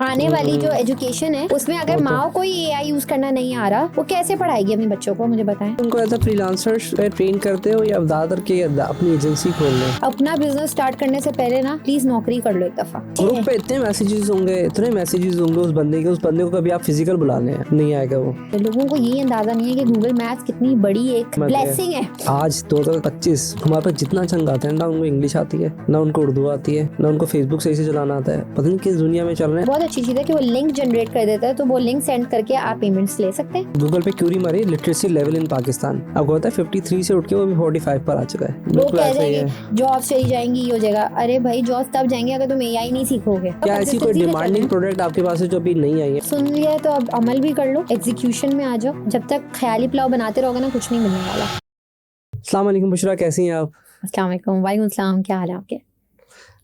आने वाली जो एजुकेशन है उसमें अगर माँ को ही AI यूज करना नहीं आ रहा, वो कैसे पढ़ाएगी अपने बच्चों को? मुझे बताएं। उनको एज अ फ्रीलांसर ट्रेन करते हो या ज्यादातर के अपनी एजेंसी खोल लें? अपना बिजनेस स्टार्ट करने से पहले ना प्लीज नौकरी कर लो एक दफा। ग्रुप पे इतने मैसेजेस होंगे उस बंदे को कभी आप फिजिकल बुला लें, नहीं आएगा वो। तो लोगों को ये अंदाजा नहीं है कि गूगल मैप्स कितनी बड़ी एक ब्लेसिंग है। आज 2025 हमारे पास जितना चंग आते हैं ना, उनको इंग्लिश आती है ना, उनको उर्दू आती है ना, उनको फेसबुक सही से चलाना आता है। पता नहीं किस दुनिया में चल रहे हैं। बहुत अच्छी चीज है कि वो लिंक जनरेट कर देता है, तो वो लिंक सेंड करके आप पेमेंट्स ले सकते हैं। गूगल पे क्यूरी मारी लिटरेसी लेवल इन पाकिस्तान, आपको पता है 53 से उठ के वो भी 45 पर आ चुका है। लोग कह जाएंगे जॉब चली जाएंगी ये हो जाएगा। अरे भाई जॉब तब जाएंगे अगर तुम AI नहीं सीखोगे। क्या ऐसी कोई डिमांडिंग प्रोडक्ट आपके पास है जो अभी नहीं आई है? सुन लिया है तो अब अमल भी कर लो, एग्जीक्यूशन में आ जाओ। जब तक ख्याली पुलाव बनाते रहोगे ना, कुछ नहीं मिलने वाला। अस्सलाम वालेकुम बुशरा, कैसी हैं आप? अस्सलाम वालेकुम। वालेकुम सलाम। क्या हाल है आपके?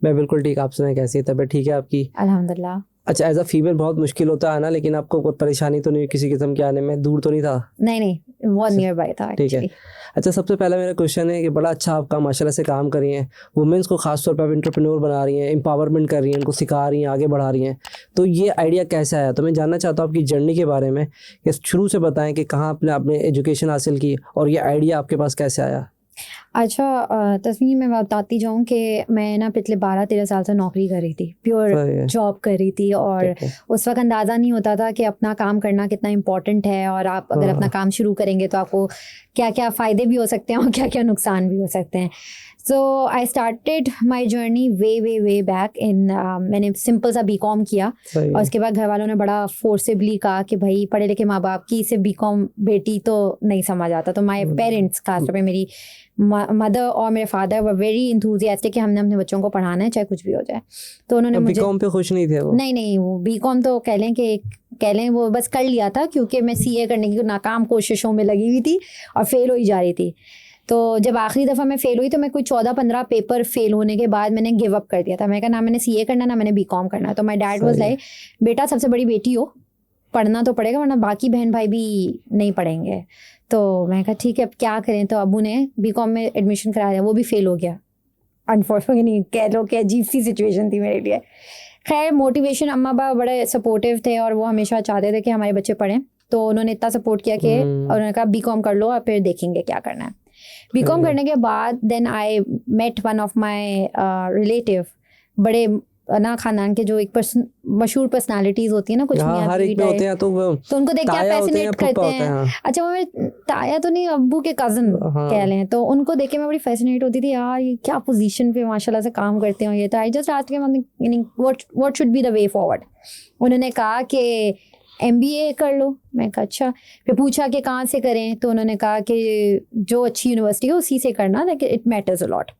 मैं बिल्कुल ठीक, आप सुनाएं कैसी है तबीयत? ठीक है आपकी? अल्हम्दुलिल्लाह। अच्छा, एज अ फीमेल बहुत मुश्किल होता है ना, लेकिन आपको कोई परेशानी तो नहीं किसी किस्म के आने में? दूर तो नहीं था? नहीं बहुत नियर बाय था। ठीक है। अच्छा, सबसे पहला मेरा क्वेश्चन है कि बड़ा अच्छा आप माशाल्लाह से काम कर रही हैं, वुमेन्स को खास तौर पर आप एंटरप्रेन्योर बना रही हैं, एम्पावरमेंट कर रही हैं, उनको सिखा रही हैं, आगे बढ़ा रही हैं। तो ये आइडिया कैसे आया? तो मैं जानना चाहता हूँ आपकी जर्नी के बारे में, कि शुरू से बताएं कि कहाँ आपने एजुकेशन हासिल की और ये आइडिया आपके पास कैसे आया? अच्छा तस्मीर मैं बताती जाऊँ कि मैं ना पिछले 12-13 साल से नौकरी कर रही थी, प्योर जॉब कर रही थी। और उस वक्त अंदाज़ा नहीं होता था कि अपना काम करना कितना इम्पोर्टेंट है, और आप अगर अपना काम शुरू करेंगे तो आपको क्या क्या फ़ायदे भी हो सकते हैं और क्या क्या नुकसान भी हो सकते हैं। So I started my journey way back in मैंने सिंपल सा BCom किया, और उसके बाद घर वालों ने बड़ा फोर्सिबली कहा कि भाई पढ़े लिखे माँ बाप की सिर्फ BCom बेटी तो नहीं समझ आता। तो माई पेरेंट्स, खासतौर पे मेरी मदर और मेरे फादर वर वेरी इंथुजियास्टिक कि हमने अपने बच्चों को पढ़ाना है चाहे कुछ भी हो जाए। तो उन्होंने मुझे BCom पे खुश नहीं थे वो? नहीं वो BCom तो कह लें वो बस कर लिया था, क्योंकि मैं CA करने की नाकाम कोशिशों में लगी हुई थी और फेल हो ही जा रही थी। तो जब आखिरी दफ़ा मैं फेल हुई तो मैं कोई 14-15 पेपर फेल होने के बाद मैंने गिव अप कर दिया था। मैं कहा ना मैंने CA करना ना मैंने BCom करना। तो माई डैड वाज लाइक, बेटा सबसे बड़ी बेटी हो, पढ़ना तो पड़ेगा वरना बाकी बहन भाई भी नहीं पढ़ेंगे। तो मैं कहा ठीक है अब क्या करें। तो अबू ने BCom में एडमिशन कराया, वो भी फेल हो गया अनफॉर्चुनेटली। कह लो कि अजीब सी सिचुएशन थी मेरे लिए। खैर मोटिवेशन, अम्मा बाबा बड़े सपोर्टिव थे और वो हमेशा चाहते थे कि हमारे बच्चे पढ़ें। तो उन्होंने इतना सपोर्ट किया कि उन्होंने कहा BCom कर लो और फिर देखेंगे क्या करना है। BCom करने के बाद then I met one of my relative, बड़े ना खानदान के जो एक मशहूर पर्सनालिटीज होती है ना, कुछ हर एक में होते हैं, तो उनको देख के आप फैसिनेट करते हैं। अच्छा वो मेरे ताया तो नहीं, अब्बू के कजन कह लें, तो उनको देख के मैं बड़ी फैसिनेट होती थी। यार ये क्या पोजीशन पे माशाल्लाह से काम करते हैं ये। तो I just asked him what should be the way forward. उन्होंने कहा कि MBA कर लो। मैं कहा अच्छा। फिर पूछा कि कहाँ से करें, तो उन्होंने कहा कि जो अच्छी यूनिवर्सिटी है उसी से करना, like it matters a lot.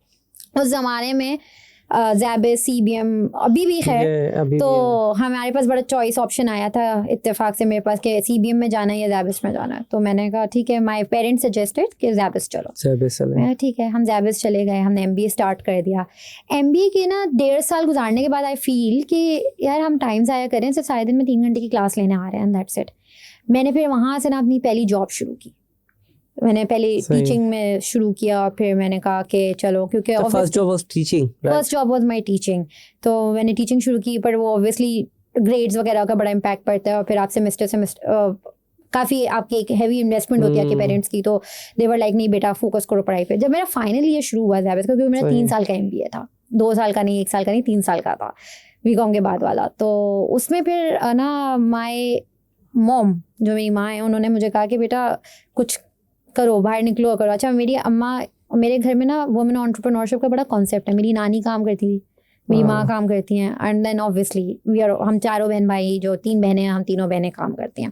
उस ज़माने में ज़ैबिस CBM अभी भी है, तो हमारे पास बड़ा चॉइस ऑप्शन आया था इत्तेफाक से मेरे पास कि CBM में जाना है या ज़ैबिस में जाना है। तो मैंने कहा ठीक है, माय पेरेंट्स सजेस्टेड कि ज़ैबिस चलो। मैं ठीक है, हम ज़ैबिस चले गए, हमने MBA स्टार्ट कर दिया। MBA के ना 1.5 साल गुजारने के बाद आई फील कि यार हम टाइम ज़ाया करें, सिर्फ सारे दिन में 3 घंटे की क्लास लेने आ रहे हैं, दैट्स इट। मैंने फिर वहाँ से ना अपनी पहली जॉब शुरू की। मैंने पहले टीचिंग में शुरू किया, फिर मैंने कहा कि चलो, क्योंकि first job was teaching, first job was my teaching. तो मैंने टीचिंग शुरू की, पर वो ऑब्वियसली ग्रेड्स वगैरह का बड़ा इम्पैक्ट पड़ता है, और फिर आप सेमेस्टर काफ़ी आपकी एक हैवी इन्वेस्टमेंट होती है आपके पेरेंट्स की। तो दे वर लाइक नहीं बेटा फोकस करो पढ़ाई पे। जब मेरा फाइनल ईयर शुरू हुआ ज़ैबिस का, क्योंकि मेरा 3 साल का MBA था, 2 साल का नहीं, 1 साल का नहीं, 3 साल का था BCom के बाद वाला। तो उसमें फिर ना माय मॉम, जो मेरी माँ है, उन्होंने मुझे कहा कि बेटा कुछ करो, बाहर निकलो करो। अच्छा मेरी अम्मा, मेरे घर में ना वुमेन एंटरप्रेन्योरशिप का बड़ा कॉन्सेप्ट है। मेरी नानी काम करती थी, मेरी माँ काम करती हैं, एंड देन ऑब्वियसली हम चारों बहन भाई, जो 3 बहनें हैं, हम तीनों बहनें काम करती हैं।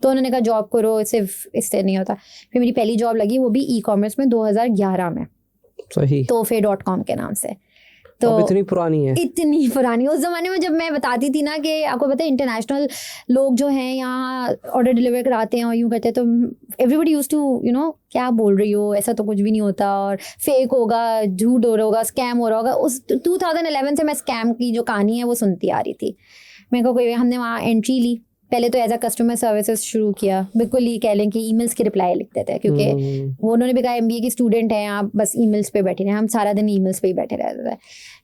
तो उन्होंने कहा जॉब करो, सिर्फ इससे नहीं होता। फिर मेरी पहली जॉब लगी, वो भी e-commerce में 2011 में, तोहफे.com के नाम से। तो इतनी पुरानी है? इतनी पुरानी। उस ज़माने में जब मैं बताती थी ना कि आपको पता है इंटरनेशनल लोग जो हैं यहाँ ऑर्डर डिलीवर कराते हैं और यूँ करते हैं, तो एवरीबडी यूज्ड टू क्या बोल रही हो, ऐसा तो कुछ भी नहीं होता, और फेक होगा, झूठ हो रहा होगा, स्कैम हो रहा होगा। उस 2011 से मैं स्कैम की जो कहानी है वो सुनती आ रही थी। मेरे को कोई, हमने वहाँ एंट्री ली, पहले तो एज अ कस्टमर सर्विसेज शुरू किया, बिल्कुल ही कह लें कि ईमेल्स के रिप्लाई लिखते थे, क्योंकि वो उन्होंने भी कहा MBA की स्टूडेंट हैं आप, बस ईमेल्स पे बैठे रहे, हम सारा दिन ईमेल्स पे ही बैठे रहते थे।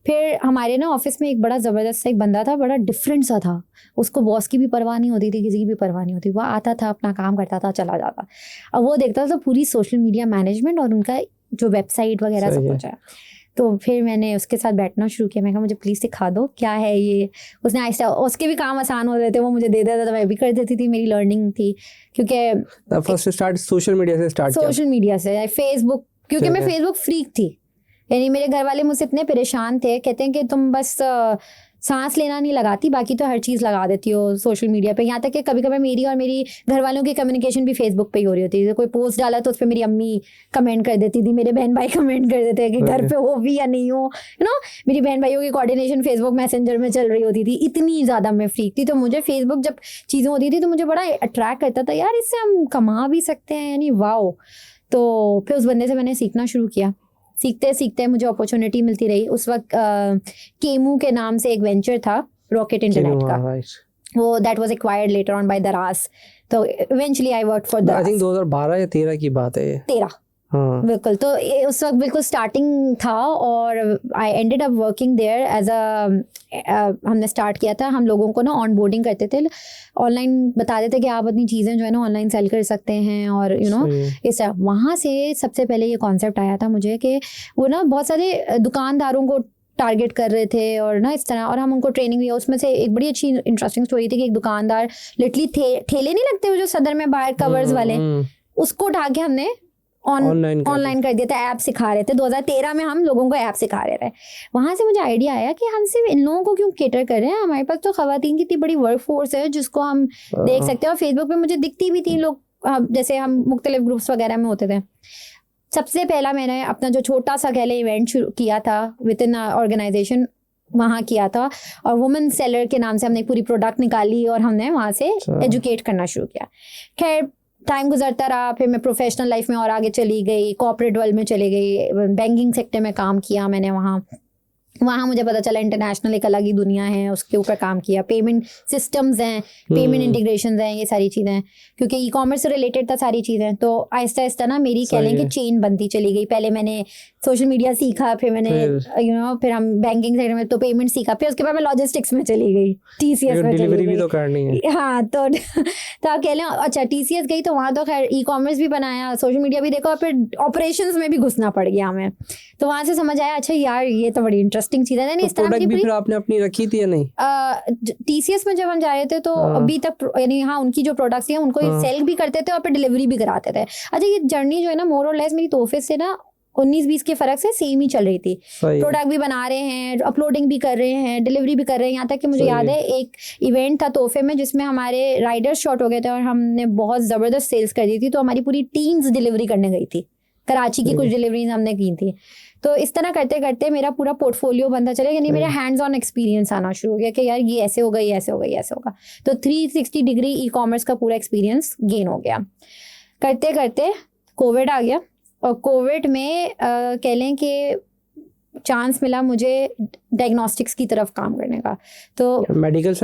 फिर हमारे ना ऑफिस में एक बड़ा ज़बरदस्त एक बंदा था, बड़ा डिफरेंट सा था, उसको बॉस की भी परवाह नहीं होती थी, किसी की भी परवाह नहीं होती, वो आता था अपना काम करता था चला जाता। अब वो देखता था पूरी सोशल मीडिया मैनेजमेंट और उनका जो वेबसाइट वगैरह सब कुछ है। तो फिर मैंने उसके साथ बैठना शुरू किया, मैं कहा मुझे प्लीज़ सिखा दो क्या है ये। उसने आहिस्ता, उसके भी काम आसान हो रहे थे, वो मुझे दे देता था, मैं भी कर देती थी, मेरी लर्निंग थी। क्योंकि फर्स्ट स्टार्ट सोशल मीडिया से स्टार्ट किया। सोशल मीडिया से, फेसबुक, क्योंकि मैं फेसबुक फ्रीक थी, यानी मेरे घर वाले मुझसे इतने परेशान थे, कहते हैं कि तुम बस सांस लेना नहीं लगाती, बाकी तो हर चीज़ लगा देती हो सोशल मीडिया पे। यहाँ तक कि कभी कभी मेरी और मेरी घर वालों की कम्युनिकेशन भी फेसबुक पे ही हो रही होती थी। कोई पोस्ट डाला तो उस पर मेरी अम्मी कमेंट कर देती थी, मेरे बहन भाई कमेंट कर देते हैं कि घर पे हो भी या नहीं हो, मेरी बहन भाइयों की कोऑर्डिनेशन फेसबुक मैसेंजर में चल रही होती थी। इतनी ज़्यादा मैं फ्रीक थी, तो मुझे फेसबुक जब चीज़ें होती थी तो मुझे बड़ा अट्रैक्ट करता था, यार इससे हम कमा भी सकते हैं, यानी वाओ। तो फिर उस बंदे से मैंने सीखना शुरू किया। सीखते सीखते मुझे अपॉर्चुनिटी मिलती रही। उस वक्त केमू के नाम से एक वेंचर था रॉकेट इंटरनेट का, वो that was acquired later on by Daraz. तो इवेंचुअली आई वर्क फॉर दराज। आई थिंक 2012 या 13 की बात है ये। 13, हाँ बिल्कुल। तो उस वक्त बिल्कुल स्टार्टिंग था और I ended up working there as हमने स्टार्ट किया था, हम लोगों को ना ऑन बोर्डिंग करते थे, ऑनलाइन बता देते कि आप अपनी चीज़ें जो है ना ऑनलाइन सेल कर सकते हैं, और इस वहाँ से सबसे पहले ये कॉन्सेप्ट आया था मुझे कि वो ना बहुत सारे दुकानदारों को टारगेट कर रहे थे और ना इस तरह, और हम उनको ट्रेनिंग दिया। उसमें से एक बड़ी अच्छी इंटरेस्टिंग स्टोरी थी कि एक दुकानदार लिटरली ठेले नहीं लगते वो जो सदर में बाहर कवर्स वाले, उसको उठा के हमने ऑनलाइन कर दिया था, ऐप सिखा रहे थे। 2013 में हम लोगों को ऐप सिखा रहे थे। वहाँ से मुझे आइडिया आया कि हम सिर्फ इन लोगों को क्यों केटर कर रहे हैं, हमारे पास तो खवातीन की इतनी बड़ी वर्क फोर्स है जिसको हम देख सकते हैं। और फेसबुक पे मुझे दिखती भी थी लोग, जैसे हम मुख्तलिफ ग्रुप्स वगैरह में होते थे। सबसे पहला मैंने अपना जो छोटा सा कह लें इवेंट शुरू किया था विद इन ऑर्गेनाइजेशन, वहाँ किया था, और वुमेन सेलर के नाम से हमने पूरी प्रोडक्ट निकाली और हमने वहाँ से एजुकेट करना शुरू किया। खैर टाइम गुजरता रहा, फिर मैं प्रोफेशनल लाइफ में और आगे चली गई, कॉर्पोरेट वर्ल्ड में चली गई, बैंकिंग सेक्टर में काम किया मैंने। वहाँ मुझे पता चला इंटरनेशनल एक अलग ही दुनिया है, उसके ऊपर काम किया। पेमेंट सिस्टम्स हैं, पेमेंट इंटीग्रेशंस हैं, ये सारी चीज़ें, क्योंकि ई कॉमर्स से रिलेटेड था सारी चीज़ें। तो आहिस्ता आहिस्ता ना मेरी कह लें कि चेन बनती चली गई। पहले मैंने सोशल मीडिया सीखा, फिर मैंने फिर हम बैंकिंग सेक्टर में तो पेमेंट सीखा, फिर उसके बाद मैं लॉजिस्टिक्स में चली गई, TCS में चली गई। तो करनी है। हाँ, तो आप कह लें अच्छा TCS गई तो वहाँ तो खैर ई कॉमर्स भी बनाया, सोशल मीडिया भी देखा, और फिर ऑपरेशंस में भी घुसना पड़ गया हमें। तो वहाँ से समझ आया अच्छा यार ये तो बड़ी इंटरेस्टिंग चीज़ है। नहीं, इस तरह भी फिर आपने अपनी रखी थी या नहीं? TCS में जब हम जा रहे थे तो अभी तक यानी हाँ उनकी जो प्रोडक्ट्स हैं उनको सेल भी करते थे और फिर डिलीवरी भी कराते थे। अच्छा ये जर्नी जो है ना मोर और लेस मेरी तो ऑफिस से ना 19-20 के फर्क से सेम ही चल रही थी। प्रोडक्ट भी बना रहे हैं, अपलोडिंग भी कर रहे हैं, डिलीवरी भी कर रहे हैं। यहाँ तक कि मुझे याद है एक इवेंट था तोहफे में जिसमें हमारे राइडर्स शॉर्ट हो गए थे और हमने बहुत ज़बरदस्त सेल्स कर दी थी, तो हमारी पूरी टीम्स डिलीवरी करने गई थी। कराची की कुछ डिलीवरीज हमने की थी। तो इस तरह करते करते मेरा पूरा पोर्टफोलियो बनता चला, यानी मेरा हैंड्स ऑन एक्सपीरियंस आना शुरू हो गया कि यार ये ऐसे होगा, ये ऐसे होगा, ये ऐसे होगा। तो 360 डिग्री ई कॉमर्स का पूरा एक्सपीरियंस गेन हो गया। करते करते कोविड आ गया, और कोविड में कह लें कि चांस मिला मुझे डायग्नोस्टिक्स की तरफ काम करने का, तो मेडिकल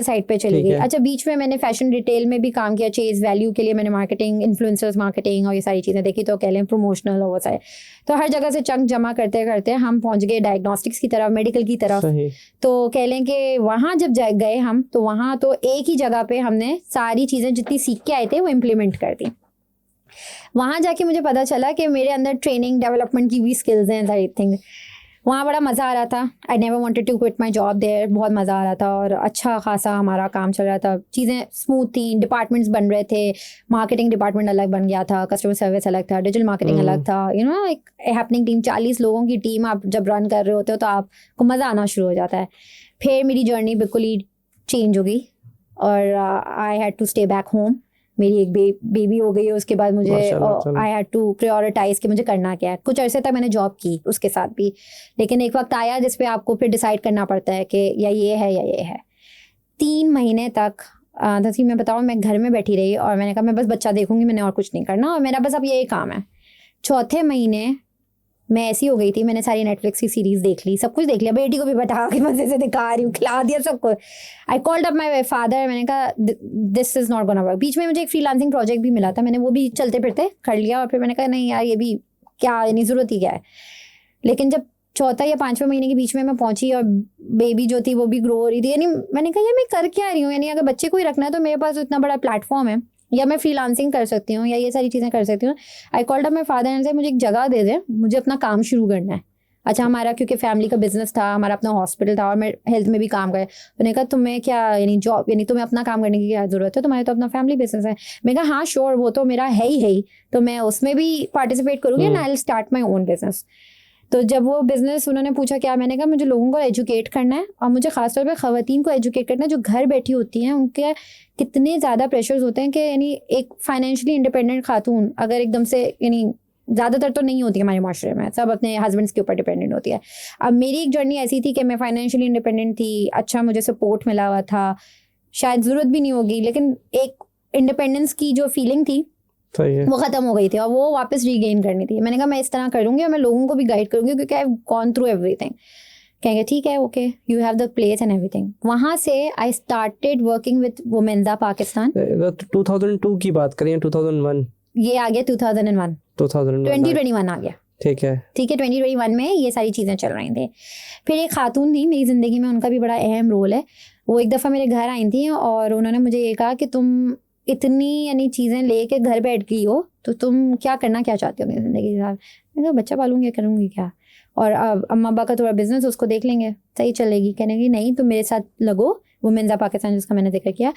साइड पे चली गई। अच्छा बीच में मैंने फैशन रिटेल में भी काम किया, चेज वैल्यू के लिए मैंने मार्केटिंग, इन्फ्लुएंसर्स मार्केटिंग और ये सारी चीज़ें देखी, तो कह लें प्रमोशनल और वो सारे। तो हर जगह से चंक जमा करते करते हम पहुंच गए डायग्नोस्टिक्स की तरफ, मेडिकल की तरफ। तो कह लें कि वहाँ जब गए हम तो वहाँ तो एक ही जगह पे हमने सारी चीज़ें जितनी सीख के आए थे वो इम्प्लीमेंट कर दी। वहाँ जाके मुझे पता चला कि मेरे अंदर ट्रेनिंग डेवलपमेंट की भी स्किल्स हैं, सारी थिंग। वहाँ बड़ा मज़ा आ रहा था। I never wanted to quit my job there. बहुत मज़ा आ रहा था और अच्छा खासा हमारा काम चल रहा था, चीज़ें स्मूथ थी, डिपार्टमेंट्स बन रहे थे, मार्केटिंग डिपार्टमेंट अलग बन गया था, कस्टमर सर्विस अलग था, डिजिटल मार्केटिंग अलग था। एक हैपनिंग टीम, 40 लोगों की टीम आप जब रन कर रहे होते हो तो आपको मज़ा आना शुरू हो जाता है। फिर मेरी जर्नी बिल्कुल ही चेंज हो गई और I had to stay back home. मेरी एक बेबी हो गई है, उसके बाद मुझे आई हैड टू प्रायोरिटाइज कि मुझे करना क्या है। कुछ अरसे तक मैंने जॉब की उसके साथ भी, लेकिन एक वक्त आया जिस पे आपको फिर डिसाइड करना पड़ता है कि या ये है या ये है। 3 महीने तक जैसे मैं बताऊँ, मैं घर में बैठी रही और मैंने कहा मैं बस बच्चा देखूंगी, मैंने और कुछ नहीं करना और मेरा बस अब यही काम है। चौथे महीने मैं ऐसी हो गई थी, मैंने सारी नेटफ्लिक्स की सीरीज देख ली, सब कुछ देख लिया, बेटी को भी बैठा के मजे से दिखा रही हूँ, खिला दिया सबको। I called up my father, मैंने कहा this is not gonna work. बीच में मुझे एक फ्रीलांसिंग प्रोजेक्ट भी मिला था, मैंने वो भी चलते फिरते कर लिया, और फिर मैंने कहा नहीं यार ये भी क्या, यानी ज़रूरत ही क्या है। लेकिन जब 4 या 5वें महीने के बीच में मैं पहुंची और बेबी जो थी वो भी ग्रो हो रही थी, यानी मैंने कहा यार मैं कर क्या रही हूँ, यानी अगर बच्चे को ही रखना है तो मेरे पास इतना बड़ा प्लेटफॉर्म है, या मैं फ्रीलांसिंग कर सकती हूँ, या ये सारी चीज़ें कर सकती हूँ। आई called up my father and से मुझे एक जगह दे दे, मुझे अपना काम शुरू करना है। अच्छा, हमारा क्योंकि फैमिली का बिजनेस था, हमारा अपना हॉस्पिटल था, और मैं हेल्थ में भी काम करे। मैंने कहा तुम्हें क्या, यानी जॉब, यानी तुम्हें अपना काम करने की क्या ज़रूरत है, तुम्हारे तो अपना फैमिली बिजनेस है। मैंने कहा हाँ श्योर, वो तो मेरा है ही, तो मैं उसमें भी पार्टिसिपेट करूँगी and I will start my own business. तो जब वो बिज़नेस उन्होंने पूछा क्या, मैंने कहा मुझे लोगों को एजुकेट करना है, और मुझे खासतौर पे ख़वातीन को एजुकेट करना है जो घर बैठी होती हैं, उनके कितने ज़्यादा प्रेशर्स होते हैं कि यानी एक फाइनेंशियली इंडिपेंडेंट खातून अगर एकदम से, यानी ज़्यादातर तो नहीं होती है हमारे माशरे में, सब अपने हस्बैंड्स के ऊपर डिपेंडेंट होती है। अब मेरी एक जर्नी ऐसी थी कि मैं फाइनेंशियली इंडिपेंडेंट थी, अच्छा मुझे सपोर्ट मिला हुआ था, शायद ज़रूरत भी नहीं होगी, लेकिन एक इंडिपेंडेंस की जो फीलिंग थी वो ख़त्म हो गई थी, और वो वापस रीगेन करनी थी। मैंने कहा मैं इस तरह करूँगी और मैं लोगों को भी गाइड करूँगी, क्योंकि I have gone through everything. कहेंगे ठीक है, okay, you have the place and everything. वहाँ से I started working with women's Pakistan. 2002 की बात करें, 2001 ये आ गया, 2001 2021 आ गया, ठीक है 2021 में ये सारी चीज़ें चल रही थी। फिर एक खातून थी मेरी ज़िंदगी में, उनका भी बड़ा अहम रोल है। वो एक दफ़ा मेरे घर आई थी और उन्होंने मुझे ये कहा कि तुम इतनी यानी चीज़ें लेके घर बैठ गई हो, तो तुम क्या करना क्या चाहती हो अपनी ज़िंदगी के साथ। मैंने कहा बच्चा पालूंगी, करूँगी क्या, और अब अम्मा अब्बा का थोड़ा बिजनेस उसको देख लेंगे, सही चलेगी। कहने की नहीं तुम मेरे साथ लगो, वुमेन्स पाकिस्तान जिसका मैंने जिक्र किया।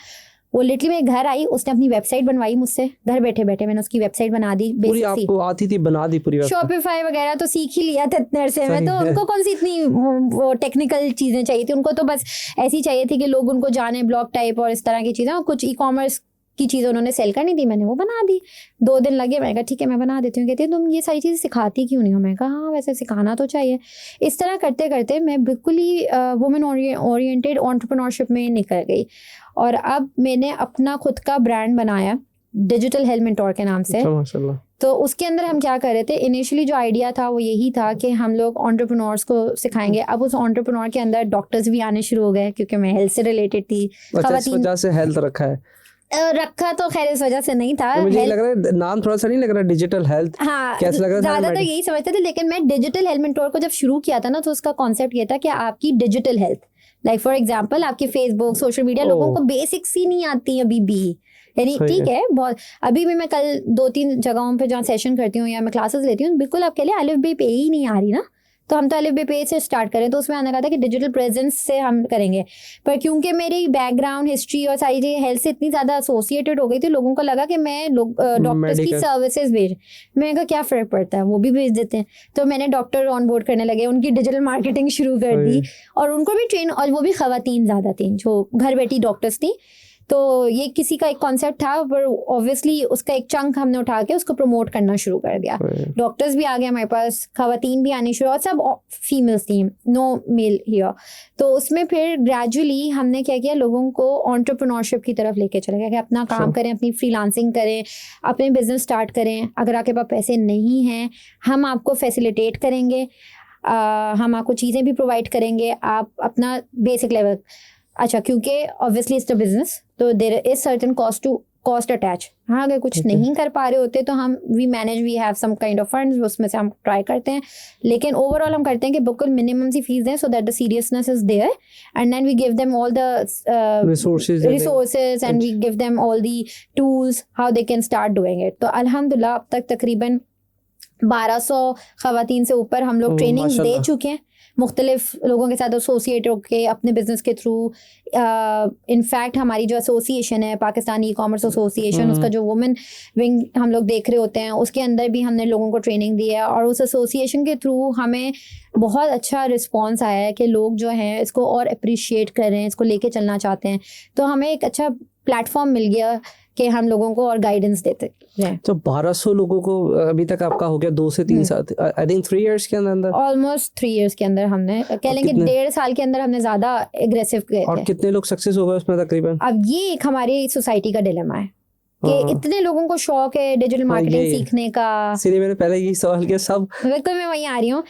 वो लिटरली मेरे घर आई, उसने अपनी वेबसाइट बनवाई मुझसे, घर बैठे बैठे मैंने उसकी वेबसाइट बना दी। पूरी आपको आती थी, बना दी पूरी शॉपिफाई वगैरह तो सीख ही लिया था इतने अरसे में, तो उनको कौन सी इतनी वो टेक्निकल चीज़ें चाहिए थी, उनको तो बस ऐसी चाहिए थी कि लोग उनको जाने, ब्लॉग टाइप और इस तरह की चीज़ें, और कुछ ई कॉमर्स की चीज़ें उन्होंने सेल करनी थी, मैंने वो बना दी। 2 दिन लगे, मैंने कहा ठीक है मैं बना देती हूँ। कहती है तुम ये सारी चीज़ें सिखाती क्यों नहीं हो। मैंने कहा हाँ वैसे सिखाना तो चाहिए। इस तरह करते करते मैं बिल्कुल ही वुमेन ओरिएंटेड एंटरप्रेन्योरशिप में निकल गई, और अब मैंने अपना खुद का ब्रांड बनाया डिजिटल हेल्थ मेंटोर के नाम से। माशाल्लाह। तो उसके अंदर हम क्या कर रहे थे, इनिशियली जो आइडिया था वो यही था कि हम लोग एंटरप्रेन्योर्स को सिखाएंगे। अब उस एंटरप्रेन्योर के अंदर डॉक्टर्स भी आने शुरू हो गए, क्योंकि मैं हेल्थ से रिलेटेड थी। इस वजह से हेल्थ रखा तो खैर इस वजह से नहीं था, तो मुझे लग रहा है नाम थोड़ा सा नहीं लग रहा डिजिटल हेल्थ। हाँ, कैसे लग रहा था, ज्यादा तो यही समझते थे। लेकिन मैं डिजिटल हेल्थ मेंटोर को जब शुरू किया था ना, तो उसका कॉन्सेप्ट ये था कि आपकी digital health, like for example आपकी फेसबुक, सोशल मीडिया, लोगों को बेसिक्स ही नहीं आती अभी भी, यानी ठीक है बहुत। अभी भी मैं कल 2-3 जगहों पे जहाँ सेशन करती हूँ या मैं क्लासेस लेती हूँ, बिल्कुल आपके लिए अलिफ बे पे ही नहीं आ रही ना, तो हम तो अलिफ बे पे से स्टार्ट करें। तो उसमें आने का था कि डिजिटल प्रेजेंस से हम करेंगे, पर क्योंकि मेरी बैकग्राउंड, हिस्ट्री और सारी चीज़ें हेल्थ से इतनी ज़्यादा एसोसिएटेड हो गई थी, लोगों को लगा कि मैं डॉक्टर्स की सर्विसेज भेज, मैंने कहा क्या फ़र्क पड़ता है, वो भी भेज देते हैं। तो मैंने डॉक्टर ऑन बोर्ड करने लगे, उनकी डिजिटल मार्केटिंग शुरू कर दी, और उनको भी ट्रेन, और वो भी ख़वातीन ज़्यादा थी जो घर बैठी डॉक्टर्स थी। तो ये किसी का एक कॉन्सेप्ट था, पर ऑब्वियसली उसका एक चंक हमने उठा के उसको प्रमोट करना शुरू कर दिया। डॉक्टर्स भी आ गए हमारे पास, खवातीन भी आनी शुरू, और सब फीमेल्स थी, नो मेल हियर। तो उसमें फिर ग्रेजुअली हमने क्या किया, लोगों को एंटरप्रेन्योरशिप की तरफ लेके चले गए कि अपना काम करें, अपनी फ्रीलांसिंग करें, अपने बिजनेस स्टार्ट करें। अगर आपके पास पैसे नहीं हैं, हम आपको फैसिलिटेट करेंगे, हम आपको चीज़ें भी प्रोवाइड करेंगे, आप अपना बेसिक लेवल। अच्छा, क्योंकि ऑब्वियसली इट्स अ बिजनेस, तो there is certain cost attach. हाँ, अगर कुछ नहीं कर पा रहे होते तो हम we have some kind of funds, उसमें से हम ट्राई करते हैं। लेकिन ओवरऑल हम करते हैं कि बिल्कुल मिनिमम सी फीस दें, so that the seriousness is there, and then we give them all the resources and we give them all the tools how they can start doing it. तो अल्हम्दुलिल्लाह अब तक तकरीबन 1200 खवातीन से ऊपर हम लोग ट्रेनिंग दे चुके हैं, मुख्तलिफ लोगों के साथ एसोसिएट होके अपने बिजनेस के थ्रू। इनफैक्ट हमारी जो एसोसिएशन है, पाकिस्तानी ई कॉमर्स एसोसिएशन, उसका जो वुमेन विंग हम लोग देख रहे होते हैं, उसके अंदर भी हमने लोगों को ट्रेनिंग दी है, और उस एसोसिएशन के थ्रू हमें बहुत अच्छा रिस्पॉन्स आया है कि लोग जो हैं इसको और अप्रिशिएट कर रहे हैं, इसको लेके चलना चाहते हैं। तो हमें एक अच्छा प्लेटफॉर्म मिल गया कि हम लोगों को और गाइडेंस देते हैं। तो 1200 लोगों को अभी तक आपका हो गया 2 से 3 साल, आई थिंक 3 इयर्स के अंदर, ऑलमोस्ट 3 इयर्स के अंदर हमने कह लेंगे 1.5 साल के अंदर हमने ज़्यादा एग्रेसिव गए थे। और कितने लोग सक्सेस हो गए उसमें तकरीबन? अब ये एक हमारी सोसाइटी का डिलेमा है कि इतने लोगों को शौक है डिजिटल मार्केटिंग सीखने का। इसलिए मैंने पहले यही सवाल किया सब। बिल्कुल, मैं वहीं आ रही हूँ।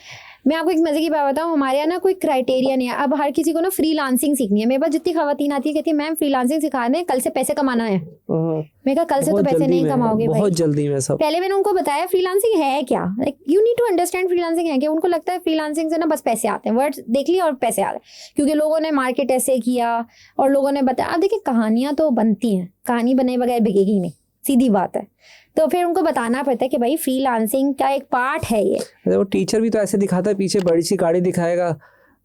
मैं आपको एक मजे की बात बताऊँ, हमारे यहाँ ना कोई क्राइटेरिया नहीं है। अब हर किसी को ना फ्रीलांसिंग सीखनी है। मेरे पास जितनी खवातीन आती है कहती है मैम फ्रीलांसिंग सिखा दें, कल से पैसे कमाना है। मैं कहा कल से तो पैसे नहीं कमाओगे भाई, बहुत जल्दी में सब। पहले मैंने उनको बताया फ्रीलांसिंग है क्या, like you need to understand freelancing है क्या। उनको लगता है फ्रीलांसिंग से ना बस पैसे आते हैं, वर्ड्स देख लिया और पैसे आ गए, क्योंकि लोगों ने मार्केट ऐसे किया और लोगों ने बताया। अब देखिए कहानियां तो बनती हैं, कहानी बने बगैर बिकेगी नहीं, सीधी बात है। तो फिर उनको बताना पड़ता है कि भाई फ्रीलांसिंग का एक पार्ट है ये। वो टीचर भी तो ऐसे दिखाता है, पीछे बड़ी सी गाड़ी दिखाएगा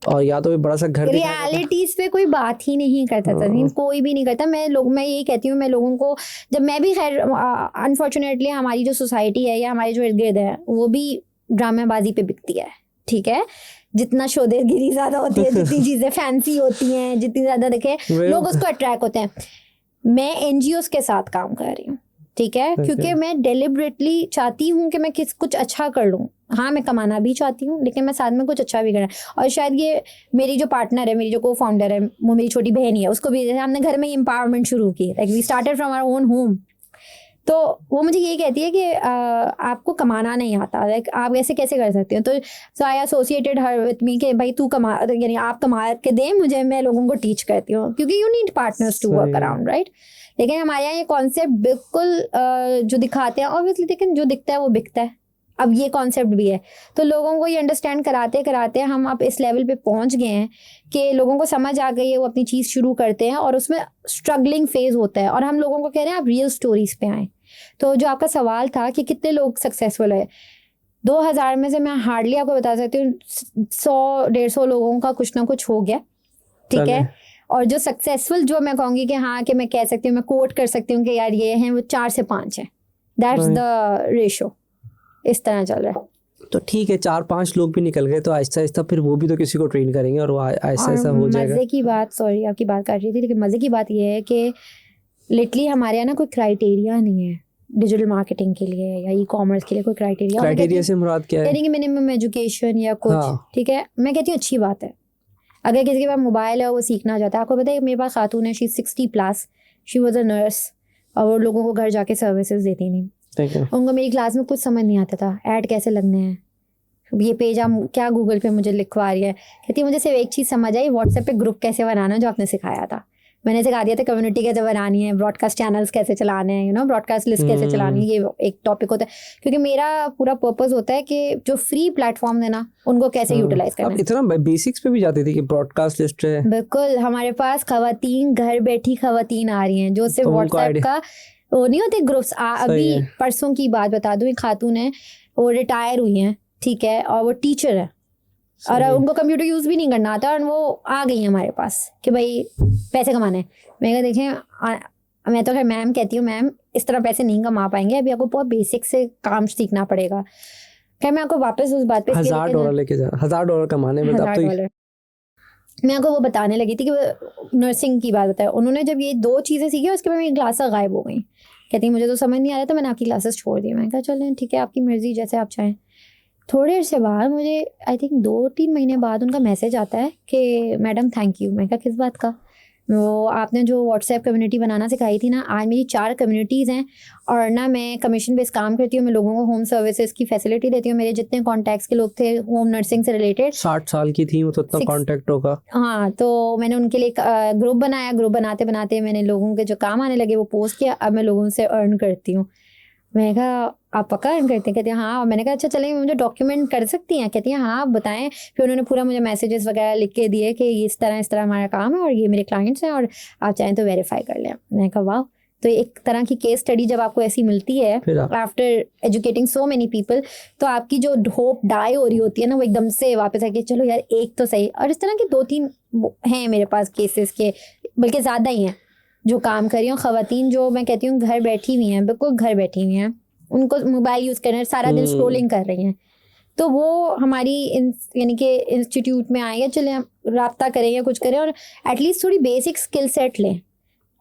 और या तो बड़ा सा घर दिखाएगा। रियलिटीज पे कोई बात ही नहीं करता था, कोई भी नहीं करता। मैं यही कहती हूँ, मैं लोगों को जब मैं भी खैर अनफॉर्चुनेटली हमारी जो सोसाइटी है या हमारे जो इर्द गिर्द है वो भी ड्रामेबाजी पे बिकती है, ठीक है। जितना शोदेगिरी ज्यादा होती है, जितनी चीजें फैंसी होती हैं, जितनी ज्यादा देखे लोग उसको अट्रैक्ट होते हैं। मैं एनजीओस के साथ काम कर रही हूँ, ठीक है, क्योंकि मैं डेलिबरेटली चाहती हूँ कि मैं कुछ अच्छा कर लूँ। हाँ, मैं कमाना भी चाहती हूँ, लेकिन मैं साथ में कुछ अच्छा भी करना। और शायद ये मेरी जो पार्टनर है, मेरी जो को फाउंडर है, वो मेरी छोटी बहन ही है, उसको भी हमने घर में एम्पावरमेंट शुरू की, like we started from our own home. तो वो मुझे ये कहती है कि आपको कमाना नहीं आता, लाइक आप ऐसे कैसे कर सकते हो। तो सो आई एसोसिएटेड हर विथ मी कि भाई तू कमा, यानी आप कमा के दें मुझे, मैं लोगों को टीच करती हूँ, क्योंकि you need partners to work around, right. लेकिन हमारे यहाँ ये कॉन्सेप्ट बिल्कुल जो दिखाते हैं ऑब्वियसली, लेकिन जो दिखता है वो बिकता है। अब ये कॉन्सेप्ट भी है, तो लोगों को ये अंडरस्टैंड कराते कराते हम अब इस लेवल पे पहुंच गए हैं कि लोगों को समझ आ गई है, वो अपनी चीज़ शुरू करते हैं और उसमें स्ट्रगलिंग फेज होता है। और हम लोगों को कह रहे हैं आप रियल स्टोरीज पे आएँ। तो जो आपका सवाल था कि कितने लोग सक्सेसफुल है, 2000 में से मैं हार्डली आपको बता सकती हूँ 100-150 लोगों का कुछ ना कुछ हो गया, ठीक है। और जो सक्सेसफुल, जो मैं कहूँगी कि हाँ कि मैं कह सकती हूँ, मैं कोट कर सकती हूँ कि यार ये हैं, वो 4 से 5 है। दैट्स द रेशो, इस तरह चल रहा है। तो ठीक है, 4-5 लोग भी निकल गए तो आहिस्ता आहिस्ता फिर वो भी तो किसी को ट्रेन करेंगे और वो आहिस्ता आहिस्ता हो जाएगा। मजे की बात, सॉरी आपकी बात काट रही थी, लेकिन मजे की बात ये है कि लिटरली हमारे यहाँ ना कोई क्राइटेरिया नहीं है डिजिटल मार्केटिंग के लिए या ई कॉमर्स के लिए। कोई क्राइटेरिया से मुराद क्या है? यानी कि मिनिमम एजुकेशन या कुछ, ठीक है। मैं कहती हूँ अच्छी बात है अगर किसी के पास मोबाइल है वो सीखना चाहता है। आपको पता है मेरे पास खातून है, she 60+, she was a nurse, और वो लोगों को घर जाके सर्विसेज देती नहीं। उनको मेरी क्लास में कुछ समझ नहीं आता था, ऐड कैसे लगने हैं, ये पेज आप क्या गूगल पे मुझे लिखवा रही है। कहती मुझे सिर्फ एक चीज़ समझ आई, व्हाट्सएप पे ग्रुप कैसे बनाना, जो आपने सिखाया था। मैंने सिखा दिया था कम्युनिटी कैसे बनानी है, ब्रॉडकास्ट चैनल्स कैसे चलाने हैं, ब्रॉडकास्ट लिस्ट कैसे चलानी है, ये एक टॉपिक होता है। क्योंकि मेरा पूरा पर्पस होता है कि जो फ्री प्लेटफॉर्म है ना उनको कैसे यूटिलाइज करना है। इतना बेसिक्स पे भी जाती थी कि ब्रॉडकास्ट लिस्ट है। बिल्कुल, हमारे पास खवातीन, घर बैठी खवातीन आ रही हैं जो सिर्फ व्हाट्सएप का वो नहीं होते ग्रुप्स। अभी परसों की बात बता दूं, एक खातून है, वो रिटायर हुई हैं, ठीक है, और वो टीचर है और उनको कंप्यूटर यूज़ भी नहीं करना आता, और वो आ गई हमारे पास कि भाई पैसे कमाने हैं। मैं कहा देखें, मैं तो खैर मैम कहती हूँ, मैम इस तरह पैसे नहीं कमा पाएंगे, अभी आपको बहुत बेसिक से काम सीखना पड़ेगा। खैर मैं आपको वापस उस बात पे $1000 लेके जा, $1000 कमाने में $1000 मैं आपको वो बताने लगी थी कि नर्सिंग की बात बताया उन्होंने। जब ये 2 चीज़ें सीखी उसके बाद मेरी क्लास गायब हो गई। कहती मुझे तो समझ नहीं आ रहा था, मैंने आपकी क्लासेस छोड़ दी। मैं कहा चलें ठीक है, आपकी मर्जी, जैसे आप चाहें। थोड़ी देर से बाद मुझे आई थिंक 2-3 महीने बाद उनका मैसेज आता है कि मैडम थैंक यू। मैं कहा किस बात का? वो आपने जो व्हाट्सएप कम्युनिटी बनाना सिखाई थी ना, आज मेरी 4 कम्युनिटीज़ हैं, और ना मैं कमीशन बेस काम करती हूँ, मैं लोगों को होम सर्विसेज की फैसिलिटी देती हूँ। मेरे जितने कॉन्टैक्ट्स के लोग थे होम नर्सिंग से रिलेटेड, 60 साल की थी वो, तो इतना कॉन्टैक्ट होगा। हाँ, तो मैंने उनके लिए ग्रुप बनाया। ग्रुप बनाते बनाते मैंने लोगों के जो काम आने लगे वो पोस्ट किया। अब मैं लोगों से अर्न करती हूँ। मैंने कहा आप पक्का अर्न करते हैं? कहती हैं हाँ। और मैंने कहा अच्छा चलें, मुझे डॉक्यूमेंट कर सकती हैं? कहती हैं हाँ आप बताएं। फिर उन्होंने पूरा मुझे मैसेजेस वगैरह लिख के दिए कि इस तरह हमारा काम है और ये मेरे क्लाइंट्स हैं और आप चाहें तो वेरीफाई कर लें। मैंने कहा वाह। तो एक तरह की केस स्टडी जब आपको ऐसी मिलती है after educating so many people, तो आपकी जो होप डाई हो रही होती है ना, वो एकदम से वापस आके चलो यार एक तो सही। और इस तरह के 2-3 हैं मेरे पास केसेस के, बल्कि ज़्यादा ही हैं जो काम कर रही हूँ। ख़वातीन जो मैं कहती हूँ घर बैठी हुई हैं, बिल्कुल घर बैठी हुई हैं, उनको मोबाइल यूज़ करना है, सारा दिन स्क्रोलिंग कर रही हैं। तो वो हमारी यानी कि इंस्टीट्यूट में आएंगे, चले रब्ता करें या कुछ करें और एटलीस्ट थोड़ी बेसिक स्किल सेट लें।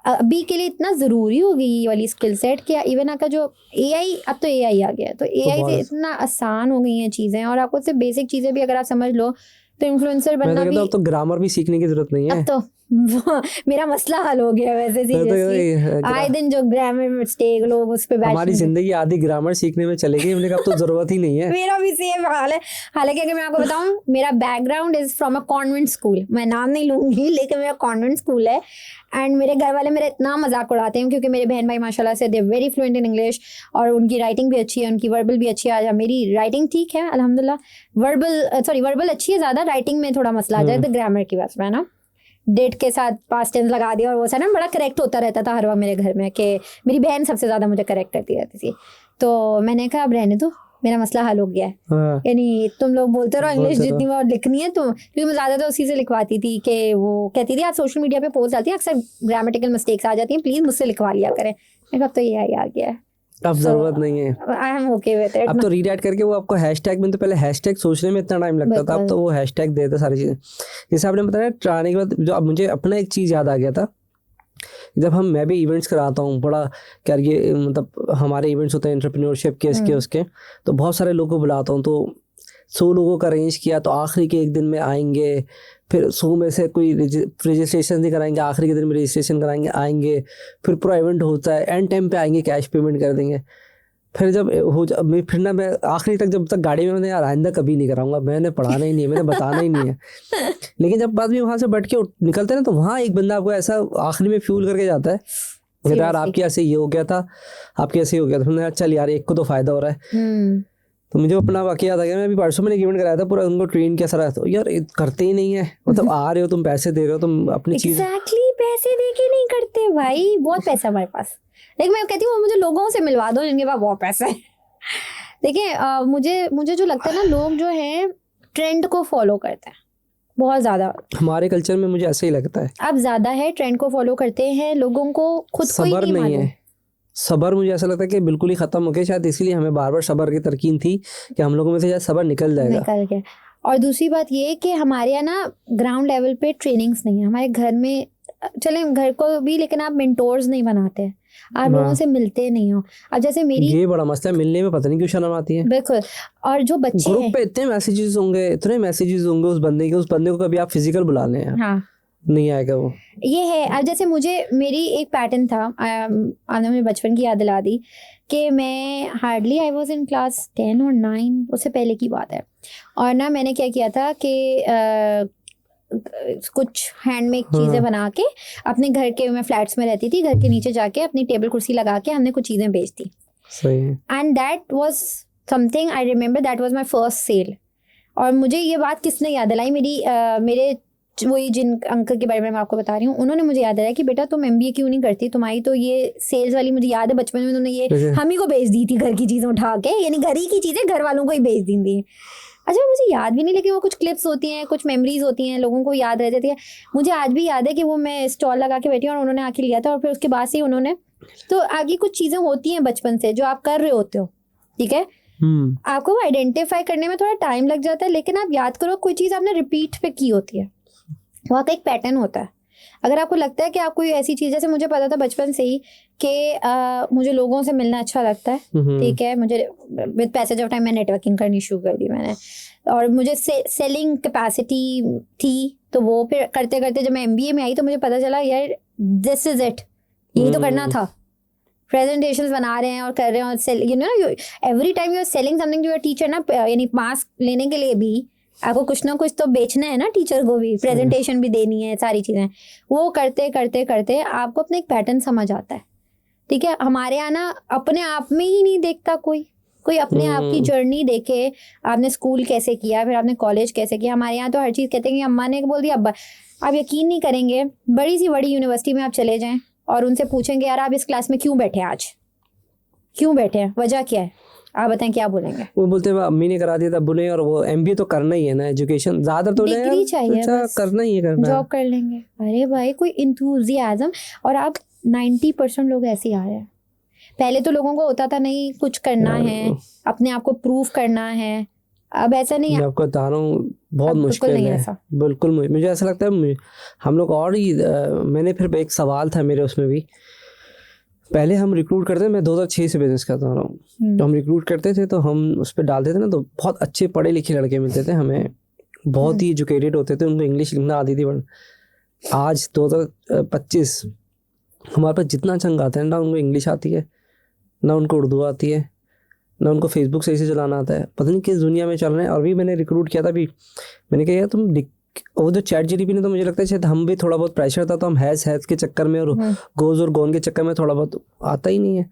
अभी के लिए इतना ज़रूरी हो गई ये वाली स्किल सेट कि इवन आपका जो AI, अब तो AI आ गया है, तो AI से इतना आसान हो गई हैं चीज़ें, और आपको सिर्फ बेसिक चीज़ें भी अगर आप समझ लो तो इन्फ्लुएंसर बनना भी। अब तो ग्रामर भी सीखने की जरूरत नहीं है। अब तो मेरा मसला हल हो गया वैसे सीरियसली। आए दिन जो ग्रामर मिस्टेक लोग उस पे बैठ, हमारी जिंदगी आधी ग्रामर सीखने में चलेगी, हमने कहा तो जरूरत ही नहीं है। मेरा भी सेम हाल है। हालांकि अगर मैं आपको बताऊं, मेरा background is from a convent school, मैं नाम नहीं लूंगी लेकिन मेरा कॉन्वेंट स्कूल है। एंड मेरे घर वाले मेरा इतना मजाक उड़ाते हैं क्योंकि मेरे बहन भाई माशाल्लाह से they very fluent in English, और उनकी राइटिंग भी अच्छी है, उनकी वर्बल भी अच्छी है। मेरी राइटिंग ठीक है अल्हम्दुलिल्लाह, वर्बल अच्छी है, ज़्यादा राइटिंग में थोड़ा मसला आ जाए तो ग्रामर की बात में ना, डेट के साथ पास्ट टेंस लगा दिया और वो ना बड़ा करेक्ट होता रहता था हर वक्त मेरे घर में, कि मेरी बहन सबसे ज़्यादा मुझे करेक्ट करती रहती थी। तो मैंने कहा अब रहने दो, मेरा मसला हल हो गया है। यानी तुम लोग बोलते रहो इंग्लिश जितनी बार लिखनी है तो, क्योंकि मैं ज़्यादातर उसी से लिखवाती थी कि वो कहती थी आप सोशल मीडिया पे पोस्ट डालती हैं अक्सर ग्रामेटिकल मिस्टेक्स आ जाती हैं, प्लीज़ मुझसे लिखवा लिया करें। मैं कहा तो ये आ गया है, अब जरूरत नहीं है, I am okay with it. अब तो रीडाइट करके वो आपको हैशटैग में, तो पहले हैशटैग सोचने में इतना टाइम लगता था, अब तो वो हैशटैग देता सारी चीज़ें। जैसे आपने बताया ट्राने के बाद, जो अब मुझे अपना एक चीज़ याद आ गया था, जब मैं भी इवेंट्स कराता हूँ, बड़ा क्या ये मतलब हमारे इवेंट्स होते हैं एंटरप्रेन्योरशिप के इसके उसके, तो बहुत सारे लोगों को बुलाता हूँ, तो 100 लोगों का अरेंज किया, तो आखिरी के एक दिन में आएंगे, फिर 100 में से कोई रजिस्ट्रेशन नहीं कराएंगे, आखिरी के दिन में रजिस्ट्रेशन कराएंगे, आएंगे, फिर पूरा इवेंट होता है, एंड टाइम पे आएंगे, कैश पेमेंट कर देंगे। फिर जब हो फिर ना मैं आखिरी तक, जब तक गाड़ी में, मैंने यार आइंदा कभी नहीं कराऊंगा, मैंने पढ़ाना ही नहीं है, मैंने बताना ही नहीं है। लेकिन जब बाद में वहाँ से बैठ के निकलते हैं ना, तो वहाँ एक बंदा आपको ऐसा आखिरी में फ्यूल करके जाता है, यार आपके ऐसे ये हो गया था, आपके ऐसे हो गया था, यार चल यार एक को तो फायदा हो रहा है। तो मुझे अपना वाकई याद आ गया, मैं अभी परसों मैंने इवेंट कराया था, पूरा उनको ट्रेन कैसा रहा, तो यार करते ही नहीं है, मतलब आ रहे हो तुम, पैसे दे रहे हो तुम, अपनी चीज एग्जैक्टली पैसे दे के नहीं करते भाई, बहुत पैसा हमारे पास, लेकिन मैं कहती हूँ मुझे लोगों से मिलवा दो जिनके पास बहुत पैसा है। देखिए मुझे जो लगता है ना, लोग जो है ट्रेंड को फॉलो करते हैं बहुत ज्यादा, हमारे कल्चर में मुझे ऐसे ही लगता है, अब ज्यादा है, ट्रेंड को फॉलो करते हैं, लोगों को खुद को ही नहीं मालूम है। सबर मुझे ऐसा लगता है कि बिल्कुल ही खत्म हो गया, शायद इसलिए हमें बार बार सबर की तरकीन थी कि हम लोगों में से शायद सबर निकल गया। और दूसरी बात ये कि हमारे यहाँ ना ग्राउंड लेवल पे ट्रेनिंग्स नहीं है, हमारे घर में चले घर को भी, लेकिन आप मेंटोर्स नहीं बनाते हैं, आप लोगों से मिलते नहीं हो। अब जैसे मेरी, ये बड़ा मसला है, मिलने में पता नहीं क्यों शर्म आती है। बिल्कुल। और जो बच्चे ग्रुप पे इतने मैसेजेस होंगे उस बंदे को कभी आप फिजिकल बुला लें, हाँ नहीं आएगा वो, ये है। अब जैसे मेरी एक पैटर्न था, आपने मुझे बचपन की याद दिला दी कि मैं hardly I was in class 10 और 9, उससे पहले की बात है, और ना मैंने क्या किया था कि कुछ हैंडमेड चीज़ें बना के अपने घर के, मैं फ्लैट्स में रहती थी, घर के नीचे जाके अपनी टेबल कुर्सी लगा के हमने कुछ चीज़ें बेच दी। And that was something I remember, that was my first sale. और मुझे ये बात किसने याद दिलाई, मेरे वही जिन अंकल के बारे में मैं आपको बता रही हूँ, उन्होंने मुझे याद दिलाया कि बेटा तुम MBA क्यों नहीं करती, तुम्हारी तो ये सेल्स वाली, मुझे याद है बचपन में उन्होंने ये हम ही को बेच दी थी, घर की चीज़ें उठा के, यानी घर ही की चीज़ें घर वालों को ही बेच दी थी। अच्छा मुझे याद भी नहीं, लेकिन वो कुछ क्लिप्स होती हैं, कुछ मेमोरीज होती हैं, लोगों को याद रह जाती है। मुझे आज भी याद है कि वो मैं स्टॉल लगा के बैठी और उन्होंने आके लिया था, और फिर उसके बाद से उन्होंने, तो आगे कुछ चीज़ें होती हैं बचपन से जो आप कर रहे होते हो, ठीक है, आपको आइडेंटिफाई करने में थोड़ा टाइम लग जाता है, लेकिन आप याद करो कोई चीज़ आपने रिपीट पे की होती है, वहाँ का एक पैटर्न होता है। अगर आपको लगता है कि आप कोई ऐसी चीज़, जैसे मुझे पता था बचपन से ही कि मुझे लोगों से मिलना अच्छा लगता है, ठीक है, मुझे विद पैसेज ऑफ टाइम मैं नेटवर्किंग करनी शुरू कर दी मैंने, और मुझे सेलिंग कैपेसिटी थी, तो वो फिर करते करते जब मैं MBA में आई तो मुझे पता चला यार दिस इज इट, यही तो करना था। प्रेजेंटेशंस बना रहे हैं और कर रहे हैं, और you know every time you are selling something to your teacher ना, यानी मार्क्स लेने के लिए भी आपको कुछ ना कुछ तो बेचना है ना, टीचर को भी प्रेजेंटेशन भी देनी है, सारी चीज़ें, वो करते करते करते आपको अपना एक पैटर्न समझ आता है, ठीक है। हमारे यहाँ ना अपने आप में ही नहीं देखता कोई अपने आप की जर्नी देखे, आपने स्कूल कैसे किया, फिर आपने कॉलेज कैसे किया। हमारे यहाँ तो हर चीज़ कहते हैं कि अम्मा ने बोल दिया, अब्बा, आप यकीन नहीं करेंगे, बड़ी यूनिवर्सिटी में आप चले जाएं और उनसे पूछेंगे यार आप इस क्लास में क्यों बैठे, आज क्यों बैठे, वजह क्या है, आप बताएं क्या बोलेंगे। वो बोलते हैं अम्मी ने करा दिया था, बुने, और वो MBA तो करना ही है ना, एजुकेशन ज़्यादा तो डिग्री चाहिए, करना ही है, जॉब कर लेंगे। अरे भाई कोई इंथुजियाज्म, और अब 90% लोग ऐसे आ रहे हैं। पहले तो लोगों को होता था नहीं कुछ करना है, अपने आप को प्रूव करना है, अब ऐसा नहीं है। मैं आपको बता रहा हूँ बहुत मुश्किल है, बिल्कुल। मुझे ऐसा लगता है हम लोग और ही, मैंने फिर एक सवाल था मेरे उसमें भी, पहले हम रिक्रूट करते थे, मैं 2006 से बिजनेस करता रहा हूँ, तो हम रिक्रूट करते थे, तो हम उस पर डालते थे ना, तो बहुत अच्छे पढ़े लिखे लड़के मिलते थे हमें, बहुत ही एजुकेटेड होते थे, उनको इंग्लिश लिखना आती थी, आज 2025 हमारे पास जितना चंग आता है ना, उनको इंग्लिश आती है, ना उनको उर्दू आती है, ना उनको फेसबुक सही से चलाना आता है। पता नहीं किस दुनिया में चल रहे हैं। और भी मैंने रिक्रूट किया था, अभी मैंने कहा यार तुम वो जो चैट जीटीपी ने, तो मुझे लगता है शायद हम भी थोड़ा बहुत प्रेशर था, तो हम हैज़ के चक्कर में और गोज और गोन के चक्कर में थोड़ा बहुत आता ही नहीं है।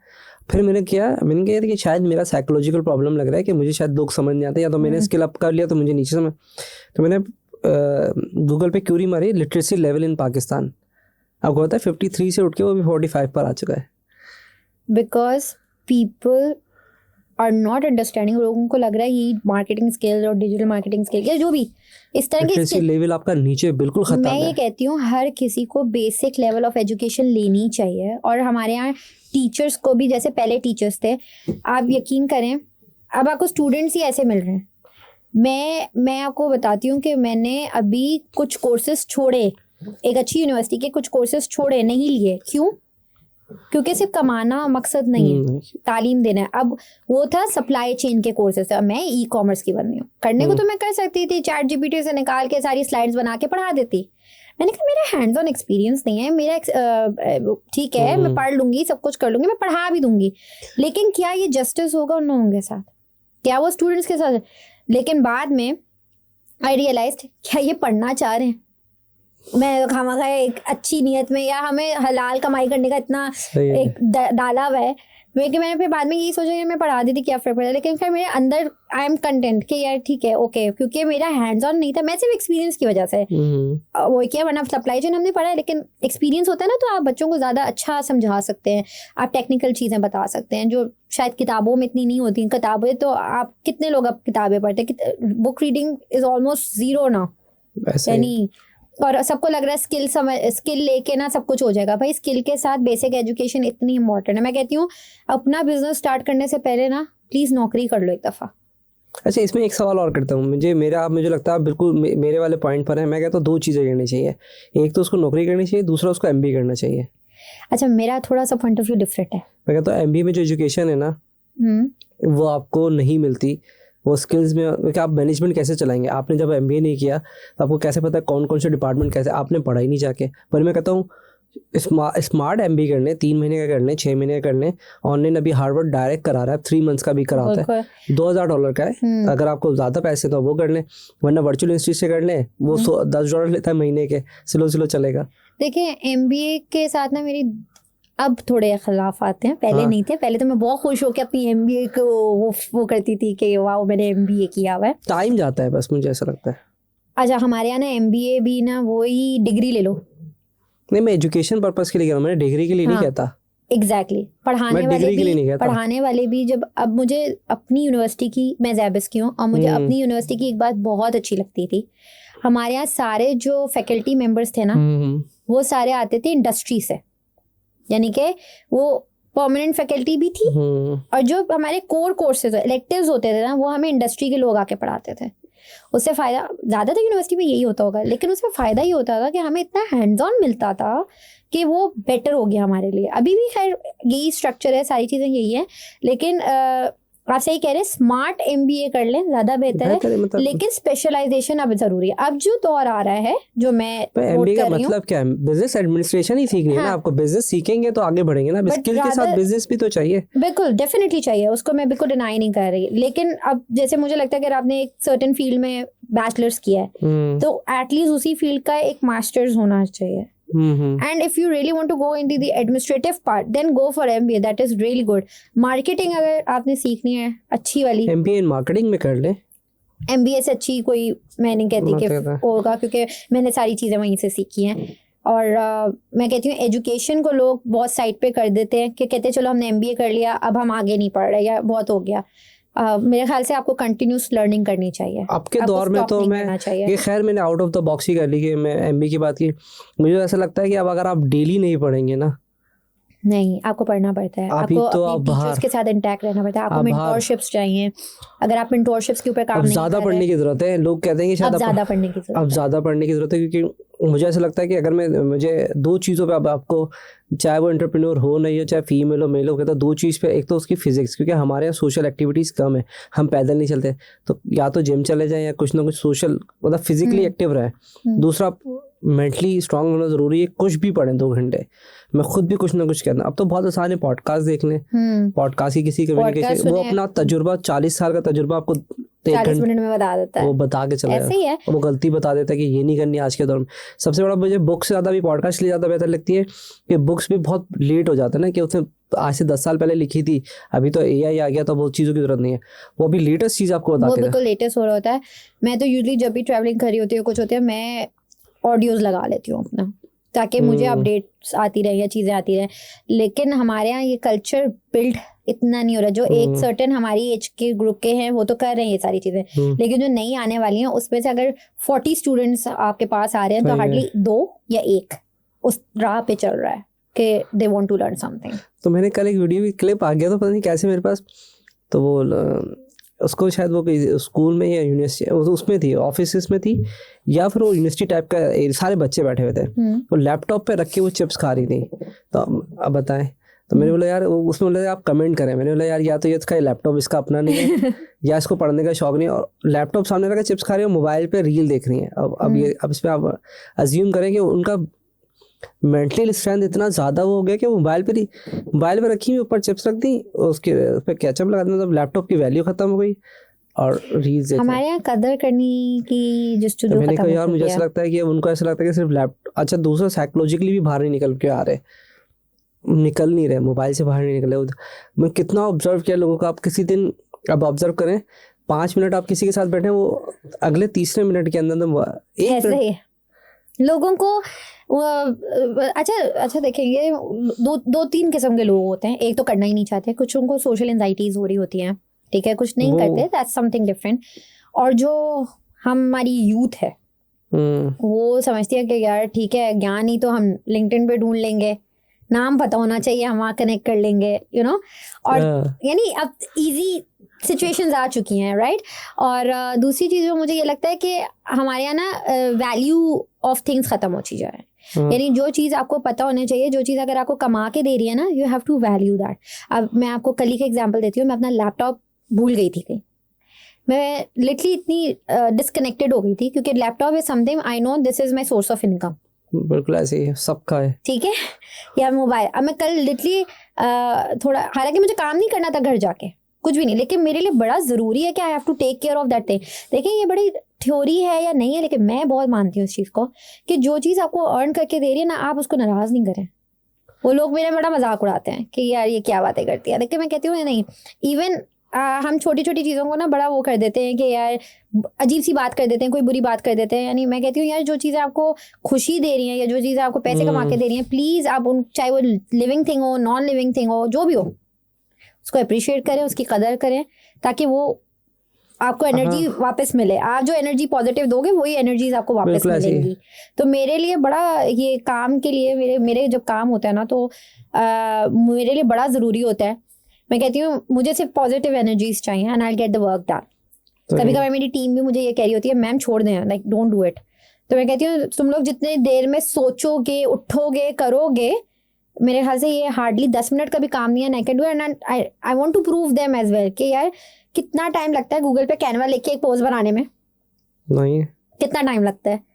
फिर मैंने कहा यार कि शायद मेरा साइकोलॉजिकल प्रॉब्लम लग रहा है कि मुझे शायद लोग समझ नहीं आते, या तो मैंने स्किल अप कर लिया तो मुझे नीचे समझ। तो मैंने गूगल पे क्यूरी मारी लिटरेसी लेवल इन पाकिस्तान, आपको पता है 53 से उठ के वो भी 45 पर आ चुका है। Because people are not understanding, लोगों को लग रहा है ये मार्केटिंग स्किल्स और डिजिटल मार्केटिंग स्किल या जो भी इस तरह के लिटरेसी लेवल आपका नीचे बिल्कुल खत्म है। मैं ये कहती हूँ हर किसी को बेसिक लेवल ऑफ एजुकेशन लेनी चाहिए। और हमारे यहाँ टीचर्स को भी, जैसे पहले टीचर्स थे, आप यकीन करें अब आपको स्टूडेंट्स ही ऐसे मिल रहे हैं। मैं आपको बताती हूँ कि मैंने अभी कुछ कोर्सेज छोड़े, एक अच्छी यूनिवर्सिटी के कुछ कोर्सेज छोड़े, नहीं लिए। क्यों? क्योंकि सिर्फ कमाना मकसद नहीं है, तालीम देना है। अब वो था सप्लाई चेन के कोर्सेज, अब मैं ई कॉमर्स की बन रही हूँ। करने को तो मैं कर सकती थी, चैट जीपीटी से निकाल के सारी स्लाइड्स बना के पढ़ा देती। मैंने कहा मेरा हैंड्स ऑन एक्सपीरियंस नहीं है, मेरा ठीक है मैं पढ़ लूंगी, सब कुछ कर लूंगी, मैं पढ़ा भी दूंगी, लेकिन क्या ये जस्टिस होगा उन लोगों के साथ? क्या वो स्टूडेंट्स के साथ? लेकिन बाद में आई रियलाइज्ड क्या ये पढ़ना चाह रहे हैं? मैं खामखा एक अच्छी नीयत में, या हमें हलाल कमाई करने का इतना एक डाला हुआ है, मैंने फिर बाद में यही सोचा कि मैं पढ़ा दी थी, क्या फर्क पड़ा। लेकिन फिर मेरे अंदर आई एम कंटेंट कि यार ठीक है, ओके, क्योंकि मेरा हैंड्स ऑन नहीं था, मैं सिर्फ एक्सपीरियंस की वजह से वो किया। वरना सप्लाई चेन हमने पढ़ा है, लेकिन एक्सपीरियंस होता है ना, तो आप बच्चों को ज़्यादा अच्छा समझा सकते हैं, आप टेक्निकल चीज़ें बता सकते हैं जो शायद किताबों में इतनी नहीं होती। किताबें तो आप कितने लोग अब किताबें पढ़ते हैं, book reading is almost zero ना, यानी। और सबको लग रहा है स्किल लेके ना सब कुछ हो जाएगा। भाई स्किल के साथ बेसिक एजुकेशन इतनी इंपॉर्टेंट है। मैं कहती हूँ अपना बिजनेस स्टार्ट करने से पहले ना प्लीज़ नौकरी कर लो एक दफ़ा। अच्छा, इसमें एक सवाल और करता हूँ। मुझे लगता है बिल्कुल मेरे वाले पॉइंट पर है। मैं कहता हूँ 2 चीज़ें करनी चाहिए, एक तो उसको नौकरी करनी चाहिए, दूसरा उसको MBA करना चाहिए। अच्छा, मेरा थोड़ा सा पॉइंट ऑफ व्यू डिफरेंट है। मैं कहता हूँ MBA में जो एजुकेशन है ना, वो आपको नहीं मिलती, वो स्किल्स में कि आप मैनेजमेंट कैसे चलाएंगे। आपने जब MBA नहीं किया तो आपको कैसे पता है कौन कौन से डिपार्टमेंट कैसे, आपने पढ़ा ही नहीं जाके। पर मैं कहता हूँ स्मार्ट MBA करने, 3 महीने का करने, 6 महीने का करने। ऑनलाइन अभी हार्वर्ड डायरेक्ट करा रहा है, 3 मंथ्स का भी कराता है, $2000 का है। अगर आपको ज़्यादा पैसे तो वो कर लें, वरना वर्चुअल इंस्टीट्यूट से कर लें, वो $10 लेता है महीने के, स्लो चलेगा। देखिए MBA के साथ ना मेरी अब थोड़े खिलाफ आते हैं, पहले नहीं थे। पहले तो मैं बहुत खुश होकर अपनी MBA को वो करती थी कि वाह मैंने MBA किया हुआ है। टाइम जाता है बस, मुझे ऐसा लगता है। अच्छा, हमारे यहाँ ना MBA भी ना वही डिग्री ले लो। नहीं, मैं एजुकेशन पर्पस के लिए कह रहा हूँ, मैंने डिग्री के लिए नहीं कहता। एग्जैक्टली, पढ़ाने वाले भी जब, अब मुझे अपनी यूनिवर्सिटी की, मैं ज़ैबिस की हूँ, और मुझे अपनी यूनिवर्सिटी की एक बात बहुत अच्छी लगती थी। हमारे यहाँ सारे जो फैकल्टी मेंबर्स थे ना, वो सारे आते थे इंडस्ट्री से, यानी कि वो परमानेंट फैकल्टी भी थी, और जो हमारे कोर कोर्सेज इलेक्टिव्स होते थे ना, वो हमें इंडस्ट्री के लोग आके पढ़ाते थे। उससे फ़ायदा ज़्यादातर यूनिवर्सिटी में यही होता होगा, लेकिन उसमें फ़ायदा ही होता था कि हमें इतना हैंड्स ऑन मिलता था कि वो बेटर हो गया हमारे लिए। अभी भी खैर यही स्ट्रक्चर है, सारी चीज़ें यही है, लेकिन आप सही कह रहे हैं, स्मार्ट MBA कर लें ज़्यादा बेहतर है, मतलब, लेकिन स्पेशलाइजेशन अब ज़रूरी है। अब जो दौर आ रहा है, जो मैं MBA का मतलब क्या है? बिजनेस एडमिनिस्ट्रेशन ही सीखनी है ना आपको। बिजनेस सीखेंगे तो आगे बढ़ेंगे ना, स्किल के साथ बिजनेस भी तो चाहिए। बिल्कुल, डेफिनेटली चाहिए, उसको मैं बिल्कुल डिनाई नहीं कर रही। लेकिन अब जैसे मुझे लगता है कि आपने एक सर्टेन फील्ड में बैचलर्स किया है, तो एटलीस्ट उसी फील्ड का एक मास्टर्स होना चाहिए। And if you really want to go into the administrative part, then go for MBA. That is really good. Marketing अगर आपने सीखनी है अच्छी वाली, MBA in marketing में कर ले। MBA से अच्छी कोई मैं नहीं कहती कि होगा, क्योंकि मैंने सारी चीज़ें वहीं से सीखी हैं। और मैं कहती हूँ एजुकेशन को लोग बहुत साइड पे कर देते हैं कि कहते हैं चलो हमने MBA कर लिया, अब हम आगे नहीं पढ़ रहे, या बहुत हो गया। मेरे ख्याल से आपको कंटिन्यूस लर्निंग करनी चाहिए आपके दौर में। तो मैं ये खैर मैंने आउट ऑफ द बॉक्स ही कर ली कि मैं MBA की बात की। मुझे ऐसा लगता है कि अब अगर आप डेली नहीं पढ़ेंगे ना, नहीं, आपको पढ़ना पड़ता है, आपको तो अपने टीचर्स के साथ इंटैक्ट रहना पड़ता है, आपको मेंटोरशिप्स चाहिए। अगर आप मेंटोरशिप्स के ऊपर काम नहीं कर रहे, ज़्यादा पढ़ने की जरूरत है। लोग कहते हैं कि शायद ज़्यादा पढ़ने की जरूरत है। अब ज़्यादा पढ़ने की जरूरत है, क्योंकि मुझे ऐसा लगता है कि अगर मुझे 2 चीज़ों पे अब आपको, चाहे वो एंटरप्रेन्योर हो नहीं हो, चाहे फीमेल हो मेल हो, कहता 2 चीज़ पे, एक तो उसकी फिजिक्स, क्योंकि हमारे यहाँ सोशल एक्टिविटीज़ कम है, हम पैदल नहीं चलते, तो या तो जिम चले जाएं या कुछ ना कुछ सोशल मतलब फिजिकली एक्टिव रहे। दूसरा मेंटली स्ट्रांग होना ज़रूरी है, कुछ भी पढ़ें 2 घंटे, मैं खुद भी कुछ ना कुछ करना। अब तो बहुत आसान है, पॉडकास्ट देख लें, पॉडकास्ट की किसी कम्युनिकेशन, वो अपना तजुर्बा 40 साल का तजुर्बा आपको 40 मिनट में बता देता है, वो बता के चला ऐसे ही है। वो गलती बता देता है कि ये नहीं करनी आज के दौर में। सबसे बड़ा मुझे बुक से ज़्यादा भी पॉडकास्ट लिए ज़्यादा बेहतर लगती है कि बुक्स भी बहुत लेट हो जाता है ना, कि उसने आज से 10 साल पहले लिखी थी, अभी तो AI आ गया तो बहुत चीज़ों की जरूरत नहीं है, वो भी लेटेस्ट चीज़ आपको बताते हैं, वो बिल्कुल लेटेस्ट हो रहा होता है। मैं तो यूजुअली जब भी ट्रैवलिंग कर रही होती है कुछ होती है, मैं ऑडियोज लगा लेती हूँ अपना, ताकि मुझे अपडेट्स आती रहे या चीज़ें आती रहे। लेकिन हमारे यहाँ ये कल्चर बिल्ड इतना नहीं हो रहा। जो एक सर्टेन हमारी एज के ग्रुप के हैं वो तो कर रहे हैं ये सारी चीज़ें, लेकिन जो नई आने वाली हैं उसमें से अगर 40 स्टूडेंट्स आपके पास आ रहे हैं तो हार्डली 2 या 1 उस राह पे चल रहा है कि they want to learn something. तो मैंने कल एक वीडियो की क्लिप आ गया, तो पता नहीं कैसे मेरे पास, तो वो उसको शायद वो स्कूल में या यूनिवर्सिटी उसमें थी, ऑफिस में थी, या फिर वो यूनिवर्सिटी टाइप का, सारे बच्चे बैठे हुए थे, वो लैपटॉप पे रख के वो चिप्स खा रही थी। तो अब बताएं, तो मैंने बोला यार, उसमें बोला आप कमेंट करें, मैंने बोला यार या तो ये इसका लैपटॉप इसका अपना नहीं है या इसको पढ़ने का शौक नहीं है, और लैपटॉप सामने रखा चिप्स खा रही है, मोबाइल पे रील देख रही है। अब इसमें आप अज्यूम करें कि उनका मेंटल स्ट्रेंथ इतना ज़्यादा हो गया कि मोबाइल पे रखी हुई, ऊपर चिप्स रख दी, उसके उस पर केचप लगा दी, मतलब लैपटॉप की वैल्यू खत्म हो गई और रील्स। हमारे यहाँ कदर करने की जिस तो मैंने कहा यार मुझे ऐसा लगता है कि उनको ऐसा लगता है कि सिर्फ लैपटॉप, अच्छा दूसरा साइकोलॉजिकली भी बाहर नहीं निकल नहीं रहे, मोबाइल से बाहर नहीं निकले। मैं कितना ऑब्जर्व किया लोगों को, आप किसी दिन अब ऑब्जर्व करें, 5 मिनट आप किसी के साथ बैठे, वो अगले तीसरे मिनट के अंदर ऐसे ही लोगों को अच्छा देखेंगे, 2-3 किस्म के लोग होते हैं। एक तो करना ही नहीं चाहते, कुछ उनको सोशल एंजाइटीज हो रही होती हैं, ठीक है, कुछ नहीं करते, दैट्स समथिंग डिफरेंट। और जो हमारी यूथ है वो समझती है कि यार ठीक है, ज्ञान ही तो हम लिंक्डइन पे ढूंढ लेंगे, नाम पता होना चाहिए, हम वहाँ कनेक्ट कर लेंगे, और यानी अब इजी सिचुएशंस आ चुकी हैं, राइट। और दूसरी चीज़ जो मुझे ये लगता है कि हमारे यहाँ ना वैल्यू ऑफ थिंग्स ख़त्म होती जा रहा है। यानी जो चीज़ आपको पता होनी चाहिए, जो चीज़ अगर आपको कमा के दे रही है ना, you have to value that. अब मैं आपको कल ही का एग्जांपल देती हूँ। मैं अपना लैपटॉप भूल गई थी कहीं, मैं लिटरली इतनी डिस्कनेक्टेड हो गई थी, क्योंकि laptop is something I know this is my source of income. बिल्कुल ऐसे ही सबका है, ठीक है, या मोबाइल। अब मैं कल लिटरली थोड़ा, हालांकि मुझे काम नहीं करना था घर जाके, कुछ भी नहीं, लेकिन मेरे लिए बड़ा ज़रूरी है कि I have to take care of that thing. देखिए ये बड़ी थ्योरी है या नहीं है, लेकिन मैं बहुत मानती हूँ इस चीज़ को कि जो चीज़ आपको अर्न करके दे रही है ना, आप उसको नाराज़ नहीं करें। वो लोग मेरा बड़ा मजाक उड़ाते हैं कि यार ये क्या बातें करती है, लेकिन मैं कहती हूँ नहीं, इवन हम छोटी छोटी चीज़ों को ना बड़ा वो कर देते हैं कि यार अजीब सी बात कर देते हैं, कोई बुरी बात कर देते हैं। यानी मैं कहती हूँ यार जो चीज़ें आपको खुशी दे रही हैं या जो चीज़ें आपको पैसे कमा के दे रही हैं, प्लीज़ आप उन, चाहे वो लिविंग थिंग हो, नॉन लिविंग थिंग हो, जो भी हो, उसको अप्रिशिएट करें, उसकी कदर करें, ताकि वो आपको एनर्जी वापस मिले। आप जो एनर्जी पॉजिटिव दोगे वही एनर्जीज आपको वापस मिलेंगी। तो मेरे लिए बड़ा ये काम के लिए मेरे जब काम होता है ना, तो मेरे लिए बड़ा ज़रूरी होता है। मैं कहती हूँ मुझे सिर्फ पॉजिटिव एनर्जीज चाहिए and I get the work done. कभी कभी मेरी टीम भी मुझे ये कह रही होती है मैम छोड़ दें, लाइक डोंट डू इट। तो मैं कहती हूँ तुम लोग जितने देर में सोचोगे, उठोगे, करोगे, मेरे ख्याल से ये हार्डली 10 मिनट का भी काम नहीं है। I can do and I want to prove them as well कि यार कितना टाइम लगता है गूगल पे कैनवा लेके एक पोस्ट बनाने में, नहीं कितना टाइम लगता है।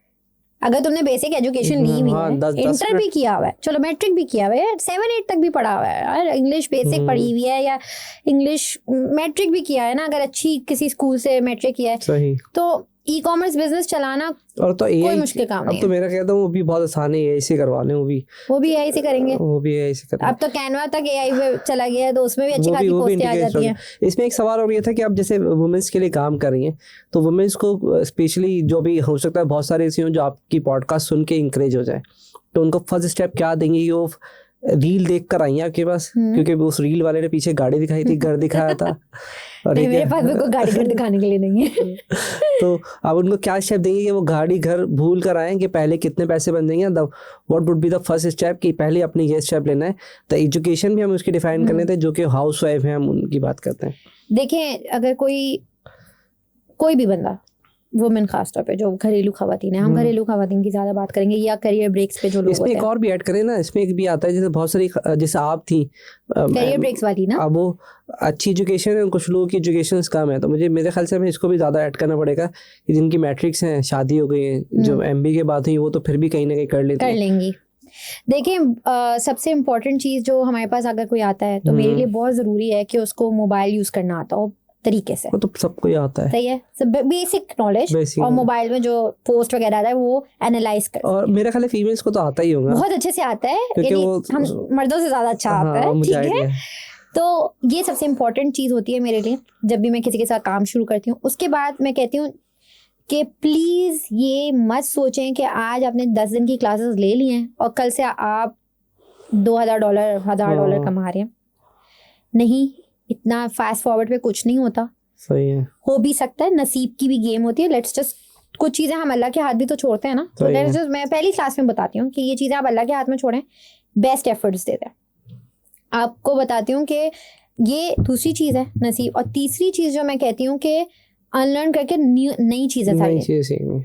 अगर तुमने बेसिक एजुकेशन ली हुई है, इंटर भी किया हुआ है, चलो मैट्रिक भी किया हुआ है, 7-8 तक भी पढ़ा हुआ है, और इंग्लिश बेसिक पढ़ी हुई है या इंग्लिश मैट्रिक भी किया है ना, अगर अच्छी किसी स्कूल से मैट्रिक किया है, सही, तो ई कॉमर्स बिजनेस चलाना और तो कोई मुश्किल काम नहीं है। तो मेरा कहता हूँ वो भी बहुत आसान है, एआई से करवा लें, वो भी एआई से करेंगे, वो भी एआई से करेंगे। अब तो कैनवा तक एआई पे चला गया है, तो उसमें भी अच्छी खासी पोस्टें आ जाती हैं। इसमें एक सवाल और ये था कि आप जैसे वुमेन्स के लिए काम कर रही हैं, तो वुमेन्स को स्पेशली जो भी हो सकता है, बहुत सारे ऐसे हों जो आपकी पॉडकास्ट सुन के इंकरेज हो जाए, तो उनको फर्स्ट स्टेप क्या देंगे? वो रील देख कर आई आपके पास, क्योंकि उस रील वाले ने पीछे गाड़ी दिखाई थी, घर दिखाया था, और मेरे पास कोई गाड़ी घर दिखाने के लिए नहीं है। तो आप उनको क्या स्टेप देंगे कि वो गाड़ी घर भूल कर आए, कि पहले कितने पैसे बन जाएंगे? What would be the first step कि पहले अपने ये स्टेप लेना है। तो एजुकेशन भी हम उसकी डिफाइन कर लेते हैं, जो कि हाउस वाइफ है, हम उनकी बात करते हैं। देखें, अगर कोई भी बंदा वुमेन खास तौर पे जो घरेलू खवातीन है, हम घरेलू खवातीन की ज़्यादा बात करेंगे, या करियर ब्रेक्स पे जो लोग इसमें होते एक हैं। और भी ऐड करें ना, इसमें एक भी आता है जैसे बहुत सारी जैसे आप थी करियर ब्रेक्स वाली ना, अब वो अच्छी एजुकेशन है, कुछ लोगों की एजुकेशन कम है, तो मुझे मेरे ख्याल से हमें इसको भी ज़्यादा ऐड करना पड़ेगा कि जिनकी मैट्रिक्स हैं, शादी हो गई है, जो MBA के बाद हुई वो तो फिर भी कहीं ना कहीं कर लेंगी। देखिए सबसे इम्पोर्टेंट चीज़ जो हमारे पास अगर कोई आता है तो मेरे लिए बहुत ज़रूरी है कि उसको मोबाइल यूज़ करना आता हो तरीके से। वो तो सबको ही आता है, सही है, बेसिक नॉलेज, और मोबाइल में जो पोस्ट वगैरह आता है वो एनालाइज कर, और मेरा ख्याल है फीमेल्स को तो आता ही होगा, बहुत अच्छे से आता है, क्योंकि वो हम मर्दों से ज़्यादा अच्छा आता है, ठीक है। तो ये सबसे इम्पोर्टेंट चीज़ होती है मेरे लिए जब भी मैं किसी के साथ काम शुरू करती हूँ। उसके बाद मैं कहती हूँ कि प्लीज़ ये मत सोचें कि आज आपने 10 दिन की क्लासेस ले ली हैं और कल से आप $2000 $1000 कमा रहे हैं। नहीं, इतना फास्ट फॉरवर्ड पे कुछ नहीं होता। सही है, हो भी सकता है, नसीब की भी गेम होती है। लेट्स जस्ट, कुछ चीज़ें हम अल्लाह के हाथ भी तो छोड़ते हैं ना, तो लेट्स जस्ट, मैं पहली क्लास में बताती हूँ कि ये चीज़ें आप अल्लाह के हाथ में छोड़ें, बेस्ट एफर्ट्स देते हैं। आपको बताती हूँ कि ये दूसरी चीज़ है नसीब, और तीसरी चीज़ जो मैं कहती हूँ कि अनलर्न करके नई चीज़ें सारी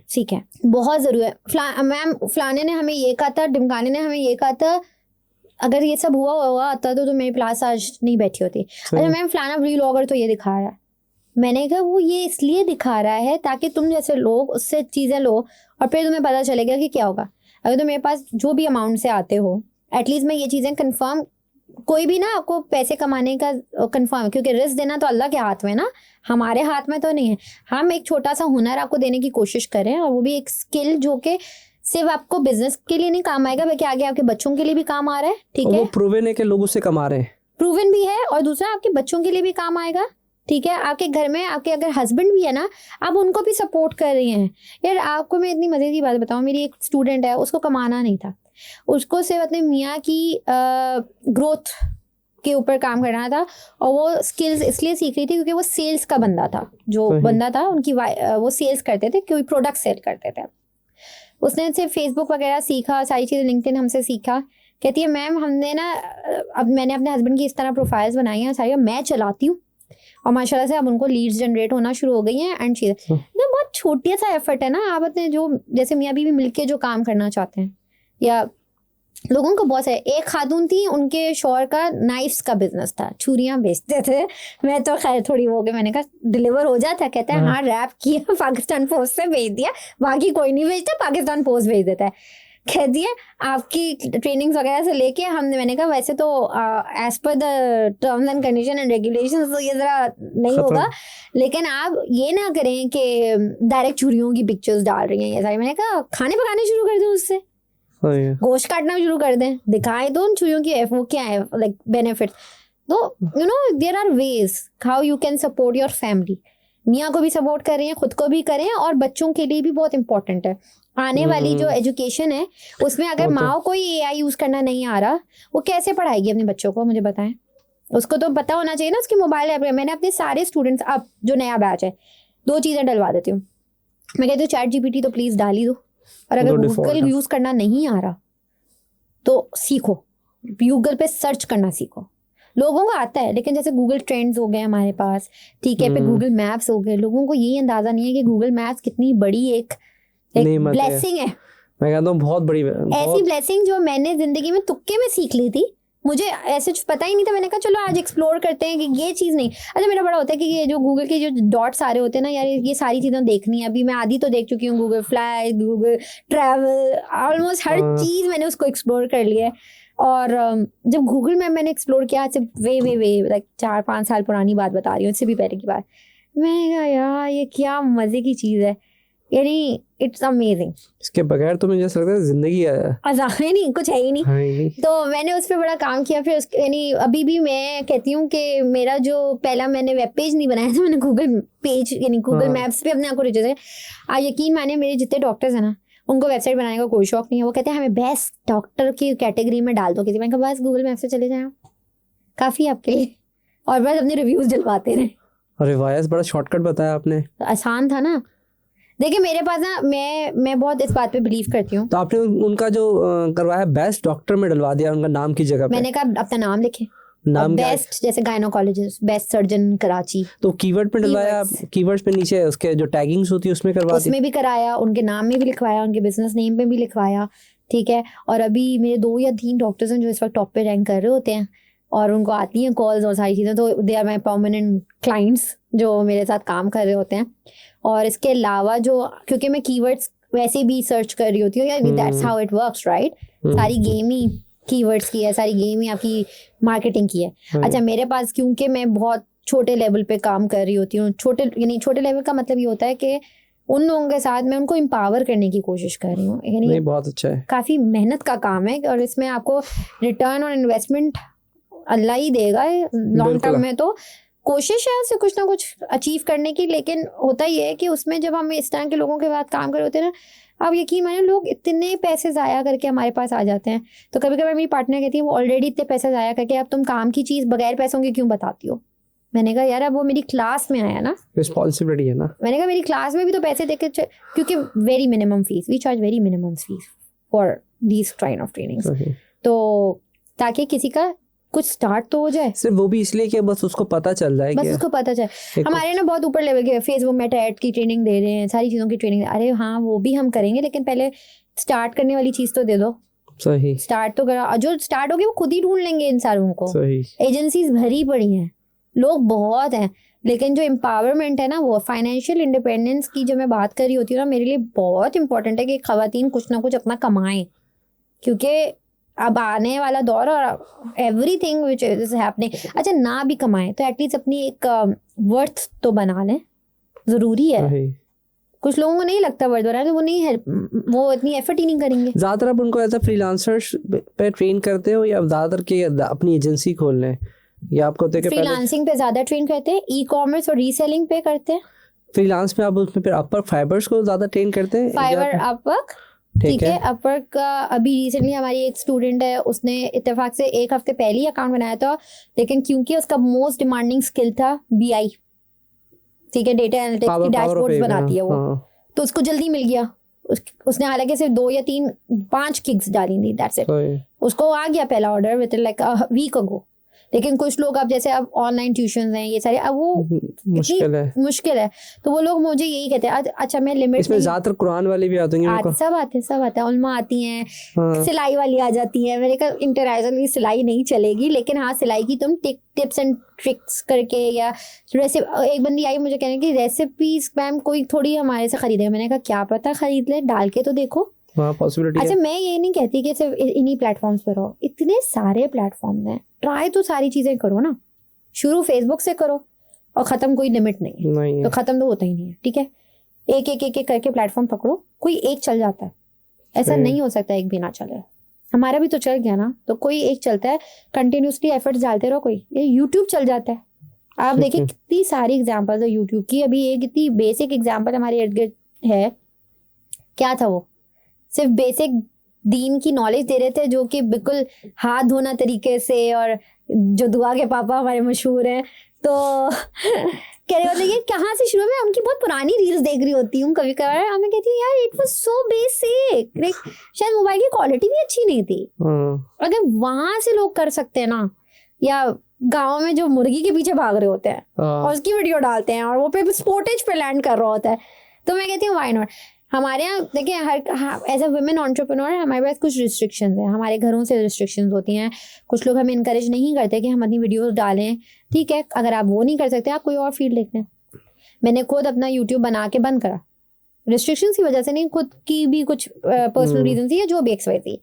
ठीक है, बहुत ज़रूरी है। मैम फलाने ने हमें ये कहा था, ढिमकाने ने हमें ये कहा था, अगर ये सब हुआ आता तो मेरी क्लास आज नहीं बैठी होती। अच्छा मैम फलाना व्लॉगर तो ये दिखा रहा है, मैंने कहा वो ये इसलिए दिखा रहा है ताकि तुम जैसे लोग उससे चीज़ें लो और फिर तुम्हें पता चलेगा कि क्या होगा। अगर तो मेरे पास जो भी अमाउंट से आते हो, एटलीस्ट मैं ये चीज़ें कंफर्म, कोई भी ना आपको पैसे कमाने का कंफर्म, क्योंकि रिस्क देना तो अल्लाह के हाथ में ना, हमारे हाथ में तो नहीं है। हम एक छोटा सा हुनर आपको देने की कोशिश करें, और वो भी एक स्किल जो कि सिर्फ आपको बिजनेस के लिए नहीं काम आएगा बल्कि आगे आपके बच्चों के लिए भी काम आ रहा है, ठीक है। वो प्रूवन है कि लोग उससे कमा रहे हैं, प्रूवन भी है, और दूसरा आपके बच्चों के लिए भी काम आएगा, ठीक है। आपके घर में आपके अगर हस्बैंड भी है ना, आप उनको भी सपोर्ट कर रही हैं। यार आपको मैं इतनी मज़े की बात बताऊँ, मेरी एक स्टूडेंट है, उसको कमाना नहीं था, उसको सिर्फ अपने मियाँ की ग्रोथ के ऊपर काम करना था, और वो स्किल्स इसलिए सीख रही थी क्योंकि वो सेल्स का बंदा था, जो बंदा था उनकी वो सेल्स करते थे, कोई प्रोडक्ट सेल करते थे। उसने सिर्फ फेसबुक वगैरह सीखा, सारी चीज़ें लिंक्डइन हमसे सीखा। कहती है मैम हमने ना, अब मैंने अपने हस्बैंड की इस तरह प्रोफाइल्स बनाई हैं सारी, मैं चलाती हूँ, और माशाल्लाह से अब उनको लीड्स जनरेट होना शुरू हो गई हैं एंड चीज़ें। ये बहुत छोटी सा एफर्ट है ना, आप अपने जो जैसे मियाँ बीवी मिलके जो काम करना चाहते हैं, या लोगों को बहुत है। एक खातून थी, उनके शौहर का नाइफ्स का बिजनेस था, छुरियां बेचते थे। मैं तो खैर थोड़ी हो गई, मैंने कहा डिलीवर हो जाता, कहते हैं हाँ रैप किया, पाकिस्तान पोस्ट से भेज दिया, बाकी कोई नहीं भेजता, पाकिस्तान पोस्ट भेज देता है। कह दिया आपकी ट्रेनिंग्स वगैरह से लेके हमने, मैंने कहा वैसे तो as per the terms and condition and regulations तो ये ज़रा नहीं होगा, लेकिन आप ये ना करें कि डायरेक्ट छुरियों की पिक्चर्स डाल रही हैं ये सारी। मैंने कहा खाने पकाने शुरू कर दो, उससे गोश्त काटना शुरू कर दें, दिखाएं तो उन छुरियों की वो क्या है लाइक बेनिफिट। तो you know there are ways how you can support your family. मियाँ को भी सपोर्ट कर रही हैं, खुद को भी करें, और बच्चों के लिए भी बहुत इंपॉर्टेंट है। आने वाली जो एजुकेशन है उसमें अगर माँ को ही AI यूज़ करना नहीं आ रहा, वो कैसे पढ़ाएगी अपने बच्चों को, मुझे बताएं। उसको तो पता होना चाहिए ना उसकी मोबाइल ऐप। मैंने अपने सारे स्टूडेंट्स, अब जो नया बैच है, 2 चीज़ें डलवा देती हूँ। मैं कहती हूँ ChatGPT तो प्लीज़ डाल ही दो, और अगर गूगल यूज़ करना नहीं आ रहा तो सीखो, गूगल पे सर्च करना सीखो। लोगों को आता है, लेकिन जैसे गूगल ट्रेंड्स हो गए हमारे पास, ठीक है, पे गूगल मैप्स हो गए, लोगों को यही अंदाज़ा नहीं है कि गूगल मैप्स कितनी बड़ी एक ब्लेसिंग है। मैं कहता हूँ बहुत बड़ी, ऐसी ब्लेसिंग जो मैंने ज़िंदगी में तुक्के में सीख ली थी, मुझे ऐसे पता ही नहीं था। मैंने कहा चलो आज एक्सप्लोर करते हैं कि ये चीज़ नहीं। अच्छा मेरा बड़ा होता है कि ये जो गूगल के जो डॉट्स आ रहे होते हैं ना, यार ये सारी चीज़ें देखनी है। अभी मैं आधी तो देख चुकी हूँ, Google fly, Google travel, almost हर चीज़ मैंने उसको एक्सप्लोर कर लिया है। और जब गूगल में मैंने एक्सप्लोर किया, सिर्फ वे लाइक 4-5 साल पुरानी बात बता रही हूँ, इससे भी पहले की बात, मैं कहा यार ये क्या मज़े की चीज़ है, यानी इट्स अमेजिंग। इसके बगैर तो मुझे ऐसा लगता है जिंदगी आसान ही नहीं, कुछ है ही नहीं। नहीं। तो मैंने उस पर बड़ा काम किया। फिर यानी अभी भी मैं कहती हूँ कि मेरा जो पहला मैंने वेब पेज नहीं बनाया था, मैंने गूगल पेज यानी गूगल मैप्स पे अपने आप को रजिस्टर। आप यकीन मानिए मेरे जितने डॉक्टर्स हैं ना, उनको वेबसाइट बनाने का कोई शौक नहीं है। वो कहते हैं हमें बेस्ट डॉक्टर की कैटेगरी में डाल दो किसी। मैंने कहा बस गूगल मैप से चले जाएं, काफ़ी आपके लिए, और बस अपने रिव्यूज़ डलवाते रहे। अरे वाह, बड़ा शॉर्टकट बताया आपने, आसान था ना। देखिए मेरे पास ना, मैं बहुत इस बात पे बिलीव करती हूँ। तो आपने उनका जो करवाया बेस्ट डॉक्टर में डलवा दिया उनका नाम की जगह पे। मैंने कहा अपना नाम लिखे, नाम क्या है? बेस्ट जैसे गायनोकोलॉजिस्ट, बेस्ट सर्जन कराची, तो कीवर्ड पे डलवाया, कीवर्ड्स पे नीचे उसके जो टैगिंग्स होती है उसमें करवा दी, उसमें भी कराया, उनके नाम में भी लिखवाया, उनके बिजनेस नेम पे भी लिखवाया, ठीक है। और अभी मेरे 2 या 3 डॉक्टर्स हैं जो इस वक्त टॉप पे रैंक कर रहे होते हैं और उनको आती हैं कॉल्स और सारी चीज़ें, तो they are my permanent clients जो मेरे साथ काम कर रहे होते हैं। और इसके अलावा जो, क्योंकि मैं कीवर्ड्स वैसे भी सर्च कर रही होती हूँ, यार that's how it works right, सारी गेम ही कीवर्ड्स की है, सारी गेम ही आपकी मार्केटिंग की है। अच्छा, मेरे पास क्योंकि मैं बहुत छोटे लेवल पे काम कर रही होती हूँ, यानी छोटे लेवल का मतलब ये होता है कि उन लोगों के साथ मैं उनको एम्पावर करने की कोशिश कर रही हूँ, यानी बहुत अच्छा है, काफ़ी मेहनत का काम है और इसमें आपको रिटर्न ऑन इन्वेस्टमेंट अल्लाह ही देगा लॉन्ग टर्म में। तो कोशिश है उससे कुछ ना कुछ अचीव करने की, लेकिन होता ही है कि उसमें जब हम इस तरह के लोगों के साथ काम कर रहे होते हैं ना, अब यकीन मानिए लोग इतने पैसे ज़ाया करके हमारे पास आ जाते हैं। तो कभी कभी मेरी पार्टनर कहती है वो ऑलरेडी इतने पैसे ज़ाया करके अब तुम काम की चीज़ बगैर पैसों की क्यों बताती हो। मैंने कहा यार अब वो मेरी क्लास में आया ना, रिस्पॉन्सिबिलिटी है ना। मैंने कहा मेरी क्लास में भी तो पैसे देके, क्योंकि very minimum fee, we charge very minimum fee for these kind of trainings, तो ताकि किसी का कुछ स्टार्ट तो हो जाए। सिर्फ वो भी इसलिए कि बस उसको पता चल जाए, बस उसको पता चले। हमारे ना बहुत ऊपर लेवल के फेसबुक मेटा ऐड की ट्रेनिंग दे रहे हैं, सारी चीज़ों की ट्रेनिंग, अरे हाँ वो भी हम करेंगे, लेकिन पहले स्टार्ट करने वाली चीज़ तो दे दो। सही, स्टार्ट तो करा, जो स्टार्ट होगी वो खुद ही ढूंढ लेंगे इन सारों को। एजेंसीज भरी पड़ी हैं, लोग बहुत हैं, लेकिन जो एम्पावरमेंट है ना, वो फाइनेंशियल इंडिपेंडेंस की जो मैं बात कर रही होती हूँ ना, मेरे लिए बहुत इंपॉर्टेंट है कि खवातीन कुछ ना कुछ अपना कमाएं, क्योंकि अब आने वाला दौर और एवरीथिंग व्हिच इज हैपनिंग, अच्छा ना भी कमाएं तो एटलीस्ट अपनी एक वर्थ तो बना लें, ज़रूरी है। कुछ लोगों को नहीं लगता वर्थ बना, तो वो नहीं है, वो इतनी एफर्ट ही नहीं करेंगे। ज़्यादातर आप उनको एज अ फ्रीलांसर्स पे ट्रेन करते हो या ज़्यादातर के अपनी एजेंसी खोल लें, या आपको फ्रीलांसिंग पे ज़्यादा ट्रेन करते हैं, ई कॉमर्स और रीसेलिंग पे करते हैं। फ्रीलांस में आप उसमें फिर अपवर्क फाइबर्स को ज़्यादा ट्रेन करते हैं? फाइबर अपवर्क, ठीक है। अपवर्क का अभी रिसेंटली हमारी एक स्टूडेंट है, उसने इत्तेफाक से 1 हफ्ते पहले ही अकाउंट बनाया था, लेकिन क्योंकि उसका मोस्ट डिमांडिंग स्किल था BI, ठीक है, डेटा एनालिटिक्स की डैशबोर्ड्स बनाती है वो, तो उसको जल्दी मिल गया। उसने हालांकि सिर्फ 2 या 3 5 किक्स डाली थी, दैट्स इट, उसको आ गया पहला order with like a week ago. लेकिन कुछ लोग अब जैसे अब ऑनलाइन ट्यूशंस हैं, ये सारे, अब वो मुश्किल है, तो वो लोग मुझे यही कहते हैं अच्छा मैं लिमिट, इसमें ज्यादातर कुरान वाले भी आते हैं, सब आते हैं, उल्मा आती हैं, सिलाई वाली आ जाती है। मैंने कहा इंटरनेशनल सिलाई नहीं चलेगी, लेकिन हाँ सिलाई की तुम टिप्स एंड ट्रिक्स करके, या एक बंदी आई मुझे कहने की रेसिपीज मैम कोई थोड़ी हमारे से खरीदेगा। मैंने कहा क्या पता खरीद ले, डाल के तो देखो। अच्छा मैं ये नहीं कहती कि सिर्फ इन्हीं प्लेटफॉर्म्स पे रहो, इतने सारे प्लेटफॉर्म्स हैं, ट्राई तो सारी चीजें करो ना। शुरू फेसबुक से करो और खत्म कोई लिमिट नहीं है, तो खत्म तो होता ही नहीं है, ठीक है। एक करके प्लेटफॉर्म पकड़ो, कोई एक चल जाता है, ऐसा नहीं हो सकता एक भी ना चले। हमारा भी तो चल गया ना, तो कोई एक चलता है, कंटिन्यूसली एफर्ट्स डालते रहो, कोई ये यूट्यूब चल जाता है। आप देखिए कितनी सारी एग्जाम्पल्स है यूट्यूब की। अभी एक इतनी बेसिक एग्जाम्पल हमारे इर्द गिर्द है, क्या था वो, सिर्फ बेसिक दीन की नॉलेज दे रहे थे, जो कि बिल्कुल हाथ धोना तरीके से, और जो दुआ के पापा हमारे मशहूर हैं, तो कह रहे होते हैं कहाँ से शुरू में, उनकी बहुत पुरानी रील्स देख रही होती हूँ कभी कभार, और मैं कहती हूँ यार it was so basic, like शायद मोबाइल की क्वालिटी भी अच्छी नहीं थी। अगर वहां से लोग कर सकते हैं ना, या गाँव में जो मुर्गी के पीछे भाग रहे होते हैं और उसकी वीडियो डालते हैं और वो पे स्पोर्टेज पे लैंड कर रहा होता है, तो मैं कहती हूँ व्हाई नॉट। हमारे यहाँ देखिए एज अ वुमेन एंटरप्रेन्योर हमारे पास कुछ रिस्ट्रिक्शंस हैं, हमारे घरों से रिस्ट्रिक्शंस होती हैं, कुछ लोग हमें इनकरेज नहीं करते कि हम अपनी वीडियोस डालें, ठीक है। अगर आप वो नहीं कर सकते आप कोई और फील्ड देख लें। मैंने खुद अपना यूट्यूब बना के बंद करा, रिस्ट्रिक्शंस की वजह से नहीं, खुद की भी कुछ पर्सनल रीजन थी या जो भी XYZ थी।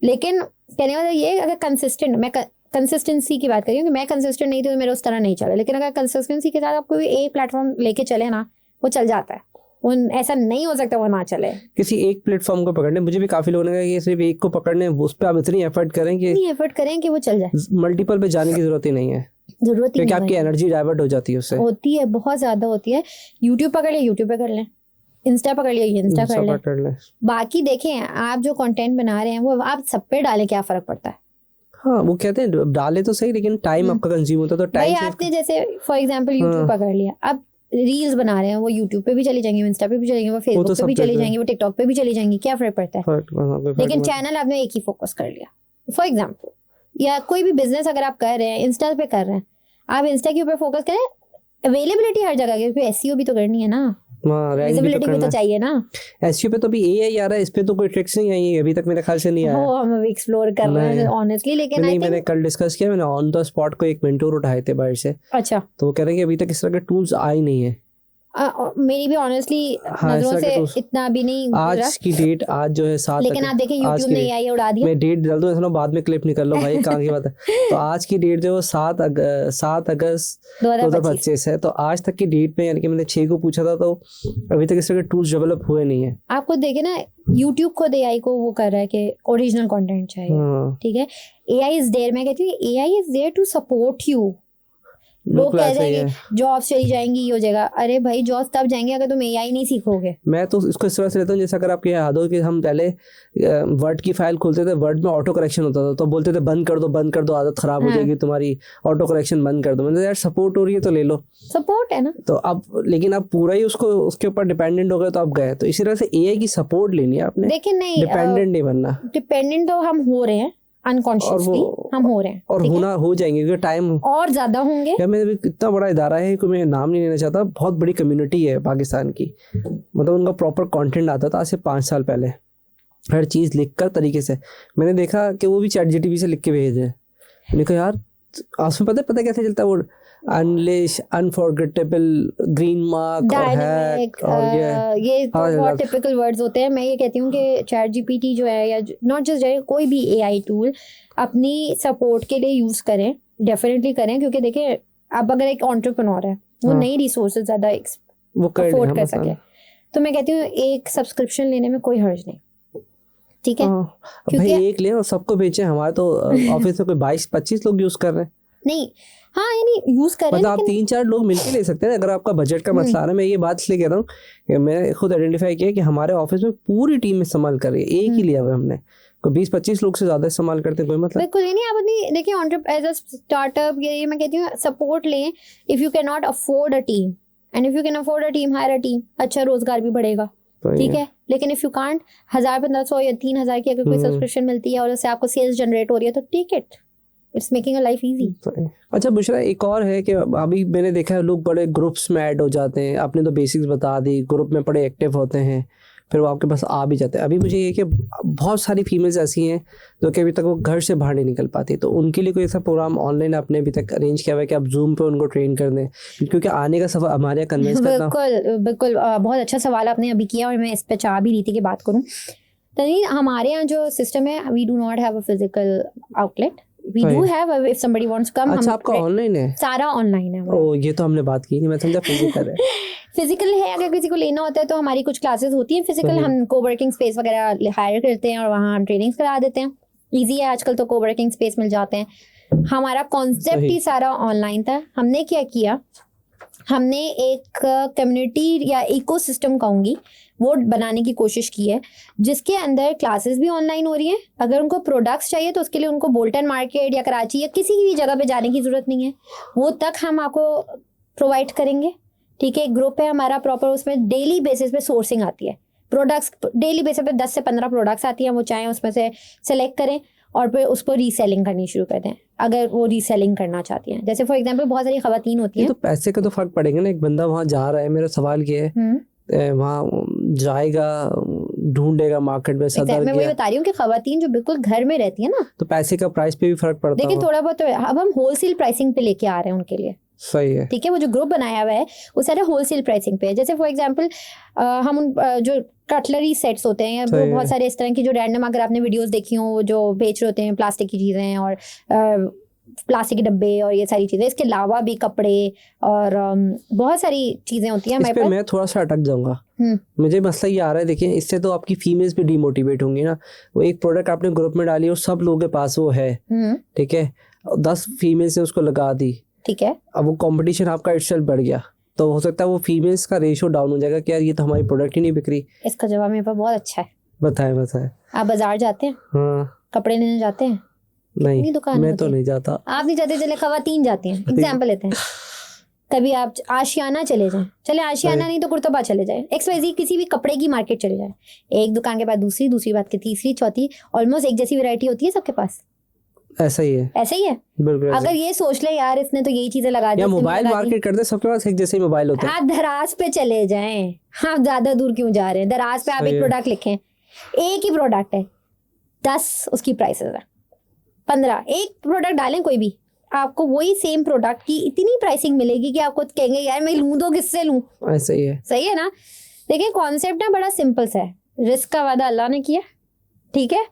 लेकिन कहने वाला ये, अगर कंसिस्टेंट, मैं कंसिस्टेंसी की बात कर रही हूँ कि मैं कंसिस्टेंट नहीं थी तो मेरा उस तरह नहीं चला, लेकिन अगर कंसिस्टेंसी के साथ आप कोई एक प्लेटफॉर्म लेके चले ना, वो चल जाता है। ऐसा नहीं हो सकता वो ना चले। किसी एक प्लेटफॉर्म को पकड़ने, मुझे भी काफी लोगों ने कहा कि सिर्फ एक को पकड़ने, उस पर आप इतनी एफर्ट करें कि वो चल जाए, मल्टीपल पे जाने की जरूरत ही नहीं है, क्योंकि आपकी एनर्जी डाइवर्ट हो जाती है उससे, होती है, बहुत ज्यादा होती है। यूट्यूब पकड़ लिया, यूट्यूब पे कर लें, इंस्टा पकड़ लिया, इंस्टा कर लें। बाकी देखें आप जो कंटेंट बना रहे हैं वो आप सब पे डालें, क्या फर्क पड़ता है। हाँ वो कहते हैं डाले तो सही, लेकिन टाइम आपका कंज्यूम होता है, तो टाइम आपने जैसे फॉर एग्जांपल यूट्यूब पकड़ लिया, अब रील्स बना रहे हैं, वो यूट्यूब पे भी चली जाएंगी, इंस्टा पे भी चलेंगी, वो फेसबुक पे भी चली जाएंगी, वो टिकटॉक पे भी चली जाएंगी, क्या फर्क पड़ता है। लेकिन चैनल आपने एक ही फोकस कर लिया। फॉर एग्जांपल या कोई भी बिजनेस अगर आप कर रहे हैं, इंस्टा पे कर रहे हैं, आप इंस्टा के ऊपर फोकस करें, अवेलेबिलिटी हर जगह, क्योंकि एसईओ भी तो करनी है ना, विजिबिलिटी भी तो चाहिए ना। एसईओ पे तो अभी एआई आ रहा है, इस पे तो कोई ट्रिक्स नहीं आई है अभी तक, मेरे ख्याल से नहीं आया। वो हम अभी एक्सप्लोर कर रहे हैं ऑनेस्टली, लेकिन नहीं, मैंने कल डिस्कस किया, मैंने ऑन द स्पॉट को एक मेंटोर उठाए थे बाहर से। अच्छा। तो वो कह रहे हैं कि अभी तक इस तरह के टूल्स आए नहीं है। मेरी भी ऑनेस्टली नजरों से इतना भी नहीं आज की डेट, आज जो है 7, लेकिन आप देखें यूट्यूब ने AI उड़ा दिया। मैं डेट डाल दूं ऐसा ना बाद में क्लिप निकल लो भाई, कहाँ की बात है। तो आज की डेट जो 7 अगस्त 2025 है, तो आज तक की डेट में, यानी कि मैंने 6 को पूछा था, तो अभी तक इस तरह के टूल्स डेवलप हुए नहीं है। आपको देखे ना, यूट्यूब खुद AI को वो कर रहा है कि ओरिजिनल कंटेंट चाहिए, ठीक है। AI इज देयर, मैं कहती हूँ AI is there to support you. लोग कह जाएंगे जॉब्स चली जाएंगी, ये हो जाएगा। अरे भाई जॉब्स तब जाएंगे अगर तुम AI नहीं सीखोगे। मैं तो इसको इस तरह से लेता हूँ, जैसे अगर आपको याद हो कि हम पहले वर्ड की फाइल खोलते थे, वर्ड में ऑटो करेक्शन होता था, तो बोलते थे बंद कर दो, आदत खराब हो जाएगी तुम्हारी, ऑटो करेक्शन बंद कर दो। मतलब यार सपोर्ट हो रही है तो ले लो, सपोर्ट है ना। तो अब लेकिन आप पूरा ही उसके ऊपर डिपेंडेंट हो गए तो आप गए। तो इसी तरह से AI की सपोर्ट लेनी है आपने, लेकिन नहीं डिपेंडेंट नहीं बनना। डिपेंडेंट तो हम हो रहे हैं अनकॉन्शियसली, हम हो रहे हैं और होना हो जाएंगे, क्योंकि टाइम और ज्यादा होंगे। यार मैं इतना बड़ा इदारा है कि मैं नाम नहीं लेना चाहता, बहुत बड़ी कम्युनिटी है पाकिस्तान की, मतलब उनका प्रॉपर कंटेंट आता था आज से 5 साल पहले, हर चीज़ लिखकर तरीके से। मैंने देखा कि वो भी ChatGPT से लिख के भेज रहे हैं। मैंने कहा यार उसमें पता कैसे चलता है वो अनलिश, अनफॉरगेटेबल, ग्रीन मार्क और हैक और ये तो बहुत टिपिकल वर्ड्स होते हैं। मैं ये कहती हूँ कि ChatGPT जो है, या नॉट जस्ट कोई भी AI टूल अपनी सपोर्ट के लिए यूज करें, डेफिनेटली करें, क्योंकि देखिए अब अगर एक एंटरप्रेन्योर है, वो नई रिसोर्सेज ज्यादा अफोर्ड कर सके, तो मैं कहती हूँ एक सब्सक्रिप्शन लेने में कोई हर्ज नहीं, ठीक है। भाई एक ले और सबको बेचे। हमारे तो ऑफिस में कोई 22-25 लोग यूज कर रहे हैं। नहीं, हाँ यानी यूज करें, मतलब आप 3-4 लोग मिलकर ले सकते हैं अगर आपका बजट का मसला है। मैं ये बात इसलिए कह रहा हूँ कि मैंने खुद आइडेंटिफाई किया कि हमारे ऑफिस में पूरी टीम इस्तेमाल कर रही है, एक ही लिया हुआ हमने, कोई 20-25 लोग से ज्यादा इस्तेमाल करते हैं, कोई मतलब बिल्कुल नहीं। आप अपनी देखिए एज अ स्टार्टअप, ये मैं कहती हूँ सपोर्ट लें। If you can not afford a team, and if you can afford a team, higher a team, अच्छा रोजगार भी बढ़ेगा, ठीक है। लेकिन इफ यू कांट, 1000-1500 या 3000 की अगर कोई सब्सक्रिप्शन मिलती है और उससे आपको सेल्स जनरेट हो रही है, तो take it, it's making a life easy. अच्छा बुशरा, एक और है कि अभी मैंने देखा है लोग बड़े ग्रुप्स में ऐड हो जाते हैं। आपने तो बेसिक्स बता दी, ग्रुप में बड़े एक्टिव होते हैं, फिर वो आपके पास आ भी जाते हैं। अभी मुझे ये कि बहुत सारी फीमेल्स ऐसी हैं जो कि अभी तक वो घर से बाहर नहीं निकल पाती, तो उनके लिए कोई ऐसा प्रोग्राम ऑनलाइन आपने अभी तक अरेंज किया हुआ है कि आप जूम पे उनको ट्रेन कर दें, क्योंकि आने का सफर हमारे यहाँ कन्विंस करना। बिल्कुल बहुत अच्छा सवाल आपने अभी किया और मैं इस पर चाह भी रही थी कि बात करूँ। तो हमारे यहाँ जो सिस्टम है, we do not have a physical outlet, we do have if somebody wants to come। अच्छा आपका ऑनलाइन है? सारा ऑनलाइन है। ओ ये तो हमने बात की नहीं, मैं समझा फिजिकल है। फिजिकल है, अगर किसी को लेना होता है तो हमारी कुछ क्लासेस होती हैं फिजिकल, हम कोवर्किंग स्पेस वगैरह हायर करते हैं और वहाँ हम ट्रेनिंग्स करा देते हैं। इजी है आजकल तो कोवर्किंग स्पेस मिल जाते हैं। हमारा कॉन्सेप्ट ही सारा ऑनलाइन था। हमने क्या किया, हमने एक कम्युनिटी या इकोसिस्टम कहूँगी वो बनाने की कोशिश की है, जिसके अंदर क्लासेस भी ऑनलाइन हो रही हैं। अगर उनको प्रोडक्ट्स चाहिए तो उसके लिए उनको बोल्टन मार्केट या कराची या किसी भी जगह पे जाने की ज़रूरत नहीं है, वो तक हम आपको प्रोवाइड करेंगे, ठीक है। एक ग्रुप है हमारा प्रॉपर, उसमें डेली बेसिस पे सोर्सिंग आती है, प्रोडक्ट्स डेली बेसिस पे 10 से 15 प्रोडक्ट्स आती हैं, वो चाहें उसमें से सेलेक्ट करें और फिर उसको रीसेलिंग करनी शुरू कर दें, अगर वो रीसेलिंग करना चाहती हैं। जैसे फॉर एग्जांपल बहुत सारी खवातीन होती हैं। तो पैसे का तो फर्क पड़ेगा ना, एक बंदा वहाँ जा रहा है, मेरा सवाल ये है वहाँ जाएगा, ढूंढेगा मार्केट में, सदर मैं वही बता रही हूँ कि खवातीन जो बिल्कुल घर में रहती है ना, तो पैसे का प्राइस पे भी फर्क पड़ता है। देखिए थोड़ा बहुत तो अब हम होलसेल प्राइसिंग पे लेके आ रहे हैं उनके लिए, सही है, ठीक है। वो जो ग्रुप बनाया हुआ है वो सारा होलसेल प्राइसिंग पे है। जैसे फॉर एग्जांपल हम उन जो कटलरी सेट्स होते हैं, वो बहुत सारे इस तरह की जो रैंडम, अगर आपने वीडियोस देखी हो, वो जो बेच रहे होते हैं प्लास्टिक की चीज़ें और प्लास्टिक के डब्बे और ये सारी चीज़ें, इसके अलावा भी कपड़े और बहुत सारी चीज़ें होती हैं हमारे पास। मैं थोड़ा सा अटक जाऊंगा, मुझे मसला ये आ रहा है। देखिए इससे तो आपकी फीमेल्स भी डिमोटिवेट होंगी ना। वो एक प्रोडक्ट आपने ग्रुप में डाली और सब लोगों के पास वो है, ठीक है, 10 फीमेल से उसको लगा दी, ठीक है। अब वो कंपटीशन आपका इटसेल्फ बढ़ गया, तो हो सकता है वो फीमेल्स का रेशियो डाउन हो जाएगा कि यार ये तो हमारी प्रोडक्ट ही नहीं बिक रही। इसका जवाब मेरे पास बहुत अच्छा है। बताएं। आप बाजार जाते हैं? हाँ। कपड़े लेने जाते हैं? नहीं, दुकान मैं तो नहीं जाता। आप नहीं जाते, चले खवातीन जाती हैं, एग्जाम्पल लेते हैं। कभी आप आशियाना चले जाएं, चले आशियाना नहीं तो कुर्तबा चले जाएं, XYZ किसी भी कपड़े की मार्केट चले जाएं, एक दुकान के बाद दूसरी, दूसरी बात की तीसरी, चौथी, ऑलमोस्ट एक जैसी वैरायटी होती है सबके पास। ऐसा ही है, ऐसा ही है। बिल्कुल। अगर ये सोच ले यार इसने तो यही चीजें लगा दी, या मोबाइल मार्केट करते सबके पास एक जैसे ही मोबाइल होते हैं। आप दराज पे चले जाएं, आप ज्यादा दूर क्यों जा रहे हैं? दराज पे आप एक प्रोडक्ट लिखें, एक ही प्रोडक्ट है, 10 उसकी प्राइसेस है, 15 एक प्रोडक्ट डालें कोई भी, आपको वही सेम प्रोडक्ट की इतनी प्राइसिंग मिलेगी कि आपको कहेंगे यार मैं लूं तो किससे लूं। ऐसा ही है, सही है ना? देखिए कॉन्सेप्ट ना बड़ा सिंपल सा है, रिस्क का वादा अल्लाह ने किया, ठीक है,